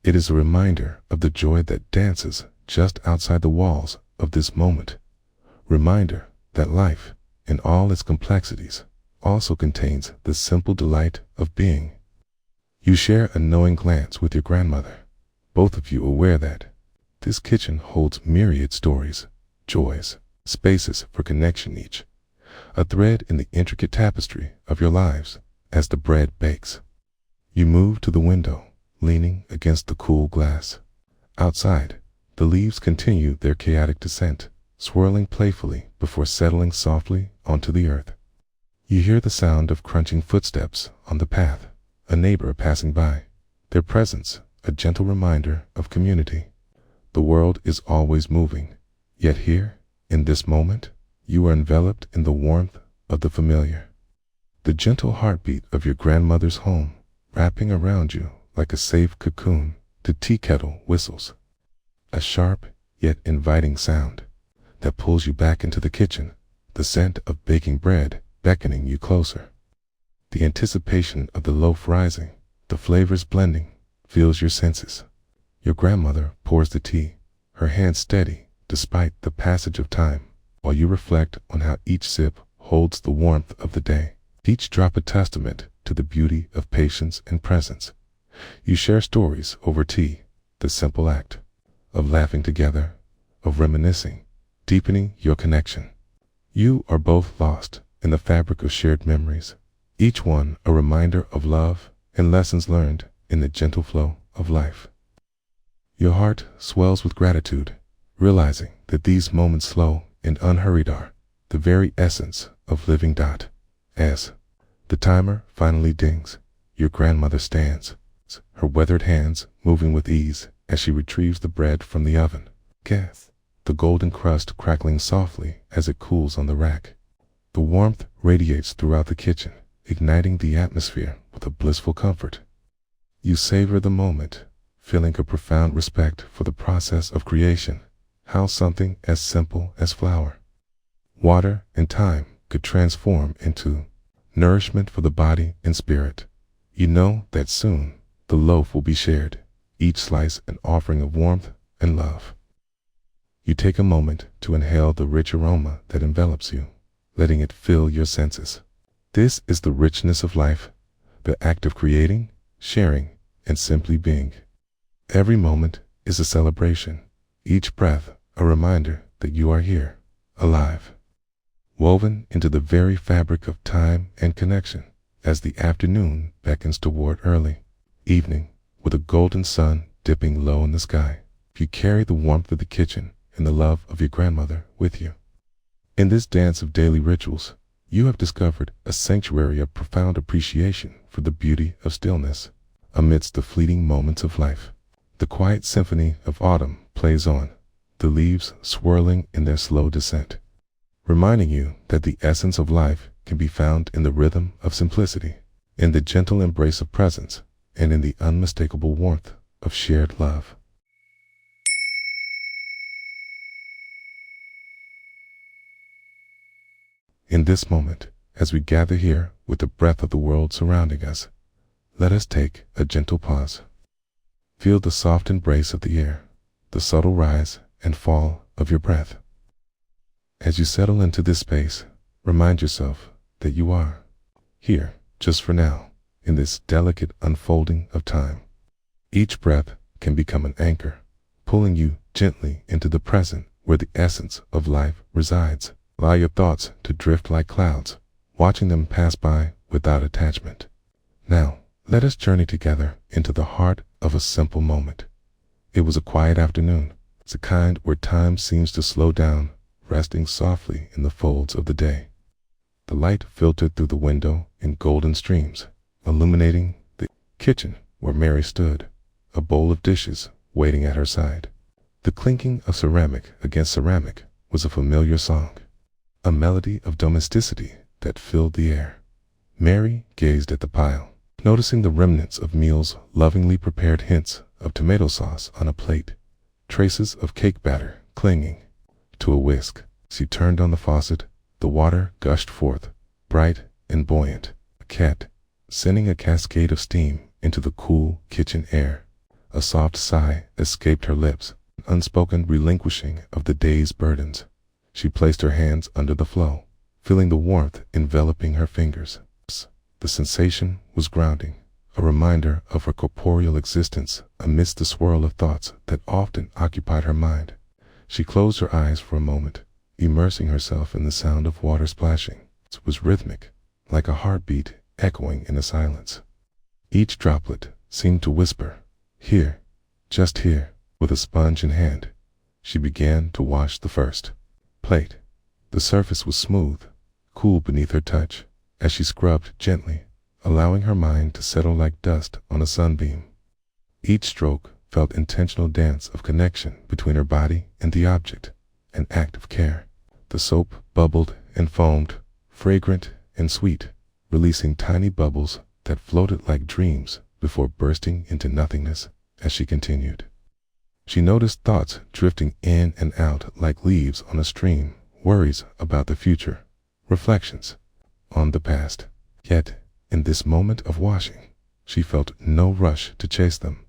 It is a reminder of the joy that dances just outside the walls of this moment. Reminder that life, in all its complexities, also contains the simple delight of being. You share a knowing glance with your grandmother, both of you aware that this kitchen holds myriad stories, joys, spaces for connection, each a thread in the intricate tapestry of your lives. As the bread bakes, you move to the window, leaning against the cool glass. Outside, the leaves continue their chaotic descent, swirling playfully before settling softly onto the earth. You hear the sound of crunching footsteps on the path, a neighbor passing by, their presence a gentle reminder of community. The world is always moving, yet here, in this moment, you are enveloped in the warmth of the familiar. The gentle heartbeat of your grandmother's home, wrapping around you like a safe cocoon. The tea kettle whistles, a sharp yet inviting sound that pulls you back into the kitchen, the scent of baking bread beckoning you closer. The anticipation of the loaf rising, the flavors blending, fills your senses. Your grandmother pours the tea, her hand steady despite the passage of time, while you reflect on how each sip holds the warmth of the day, each drop a testament to the beauty of patience and presence. You share stories over tea, the simple act of laughing together, of reminiscing, deepening your connection. You are both lost in the fabric of shared memories, each one a reminder of love and lessons learned in the gentle flow of life. Your heart swells with gratitude, realizing that these moments slow and unhurried are the very essence of living. As the timer finally dings, your grandmother stands, her weathered hands moving with ease as she retrieves the bread from the oven, the golden crust crackling softly as it cools on the rack. The warmth radiates throughout the kitchen, igniting the atmosphere with a blissful comfort. You savor the moment, feeling a profound respect for the process of creation, how something as simple as flour, water, and time could transform into nourishment for the body and spirit. You know that soon the loaf will be shared, each slice an offering of warmth and love. You take a moment to inhale the rich aroma that envelops you, letting it fill your senses. This is the richness of life, the act of creating, sharing, and simply being. Every moment is a celebration, each breath a reminder that you are here, alive, woven into the very fabric of time and connection. As the afternoon beckons toward early evening, with a golden sun dipping low in the sky, you carry the warmth of the kitchen and the love of your grandmother with you. In this dance of daily rituals, you have discovered a sanctuary of profound appreciation for the beauty of stillness amidst the fleeting moments of life. The quiet symphony of autumn plays on, the leaves swirling in their slow descent, reminding you that the essence of life can be found in the rhythm of simplicity, in the gentle embrace of presence, and in the unmistakable warmth of shared love. In this moment, as we gather here with the breath of the world surrounding us, let us take a gentle pause. Feel the soft embrace of the air, the subtle rise and fall of your breath. As you settle into this space, remind yourself that you are here just for now, in this delicate unfolding of time. Each breath can become an anchor, pulling you gently into the present where the essence of life resides. Allow your thoughts to drift like clouds, watching them pass by without attachment. Now, let us journey together into the heart of a simple moment. It was a quiet afternoon. It's a kind where time seems to slow down, resting softly in the folds of the day. The light filtered through the window in golden streams, illuminating the kitchen where Mary stood, a bowl of dishes waiting at her side. The clinking of ceramic against ceramic was a familiar song, a melody of domesticity that filled the air. Mary gazed at the pile, noticing the remnants of meals lovingly prepared, hints of tomato sauce on a plate, traces of cake batter clinging to a whisk. She turned on the faucet. The water gushed forth, bright and buoyant, a cat, sending a cascade of steam into the cool kitchen air. A soft sigh escaped her lips, an unspoken relinquishing of the day's burdens. She placed her hands under the flow, feeling the warmth enveloping her fingers. The sensation was grounding, a reminder of her corporeal existence amidst the swirl of thoughts that often occupied her mind. She closed her eyes for a moment, immersing herself in the sound of water splashing. It was rhythmic, like a heartbeat echoing in the silence. Each droplet seemed to whisper, "Here, just here." With a sponge in hand, she began to wash the first plate. The surface was smooth, cool beneath her touch, as she scrubbed gently, allowing her mind to settle like dust on a sunbeam. Each stroke felt intentional dance of connection between her body and the object, an act of care. The soap bubbled and foamed, fragrant and sweet, releasing tiny bubbles that floated like dreams before bursting into nothingness as she continued. She noticed thoughts drifting in and out like leaves on a stream, worries about the future, reflections on the past. Yet, in this moment of washing, she felt no rush to chase them.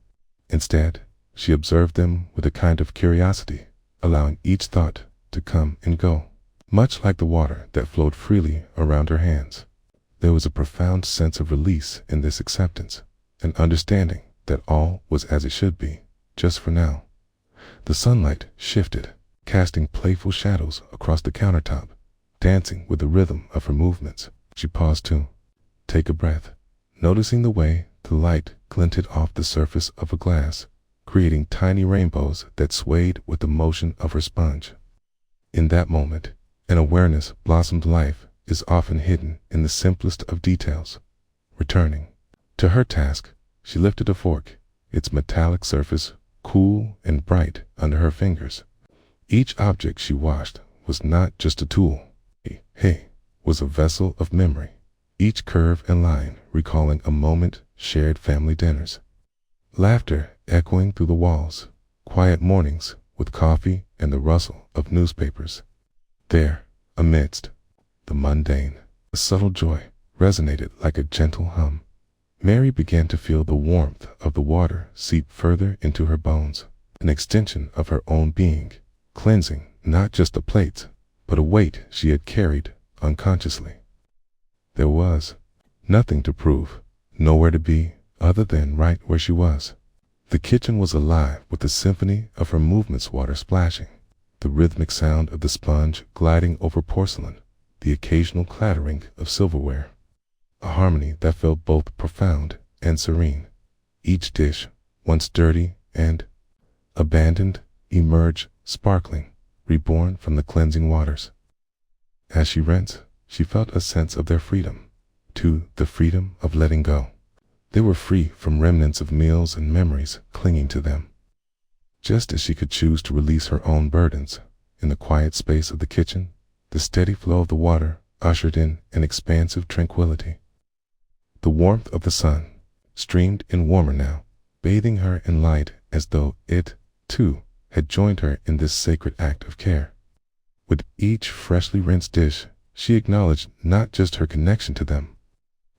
Instead, she observed them with a kind of curiosity, allowing each thought to come and go, much like the water that flowed freely around her hands. There was a profound sense of release in this acceptance, an understanding that all was as it should be, just for now. The sunlight shifted, casting playful shadows across the countertop, dancing with the rhythm of her movements. She paused to take a breath, noticing the way the light glinted off the surface of a glass, creating tiny rainbows that swayed with the motion of her sponge. In that moment, an awareness blossomed. Life is often hidden in the simplest of details. Returning to her task, she lifted a fork, its metallic surface cool and bright under her fingers. Each object she washed was not just a tool. It was a vessel of memory, each curve and line recalling a moment shared family dinners. Laughter echoing through the walls, quiet mornings with coffee and the rustle of newspapers. There, amidst the mundane, a subtle joy resonated like a gentle hum. Mary began to feel the warmth of the water seep further into her bones, an extension of her own being, cleansing not just the plates, but a weight she had carried unconsciously. There was nothing to prove, nowhere to be, other than right where she was. The kitchen was alive with the symphony of her movements, water splashing, the rhythmic sound of the sponge gliding over porcelain, the occasional clattering of silverware. A harmony that felt both profound and serene. Each dish, once dirty and abandoned, emerged sparkling, reborn from the cleansing waters. As she rinsed, she felt a sense of their freedom, too, the freedom of letting go. They were free from remnants of meals and memories clinging to them, just as she could choose to release her own burdens. In the quiet space of the kitchen, the steady flow of the water ushered in an expansive tranquility. The warmth of the sun streamed in warmer now, bathing her in light as though it, too, had joined her in this sacred act of care. With each freshly rinsed dish, she acknowledged not just her connection to them,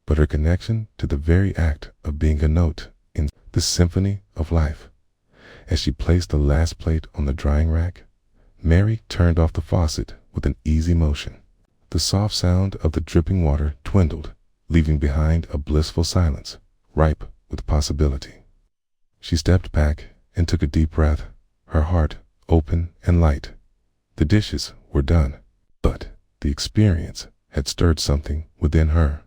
but her connection to the very act of being a note in the symphony of life. As she placed the last plate on the drying rack, Mary turned off the faucet with an easy motion. The soft sound of the dripping water dwindled, leaving behind a blissful silence, ripe with possibility. She stepped back and took a deep breath, her heart open and light. The dishes were done, but the experience had stirred something within her.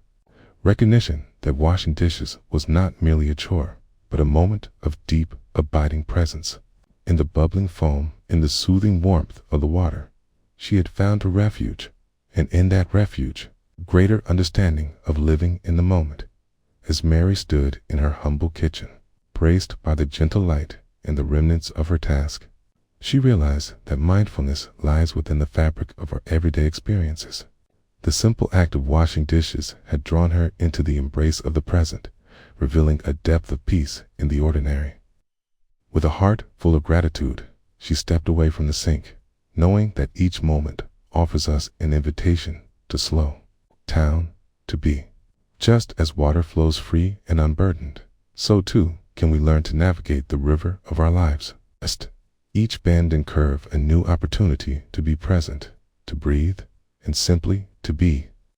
Recognition that washing dishes was not merely a chore, but a moment of deep, abiding presence. In the bubbling foam, in the soothing warmth of the water, she had found a refuge, and in that refuge, greater understanding of living in the moment. As Mary stood in her humble kitchen, braced by the gentle light and the remnants of her task, she realized that mindfulness lies within the fabric of our everyday experiences. The simple act of washing dishes had drawn her into the embrace of the present, revealing a depth of peace in the ordinary. With a heart full of gratitude, she stepped away from the sink, knowing that each moment offers us an invitation to slow down, to be. Just as water flows free and unburdened, so too can we learn to navigate the river of our lives. Each bend and curve a new opportunity to be present, to breathe, and simply to be.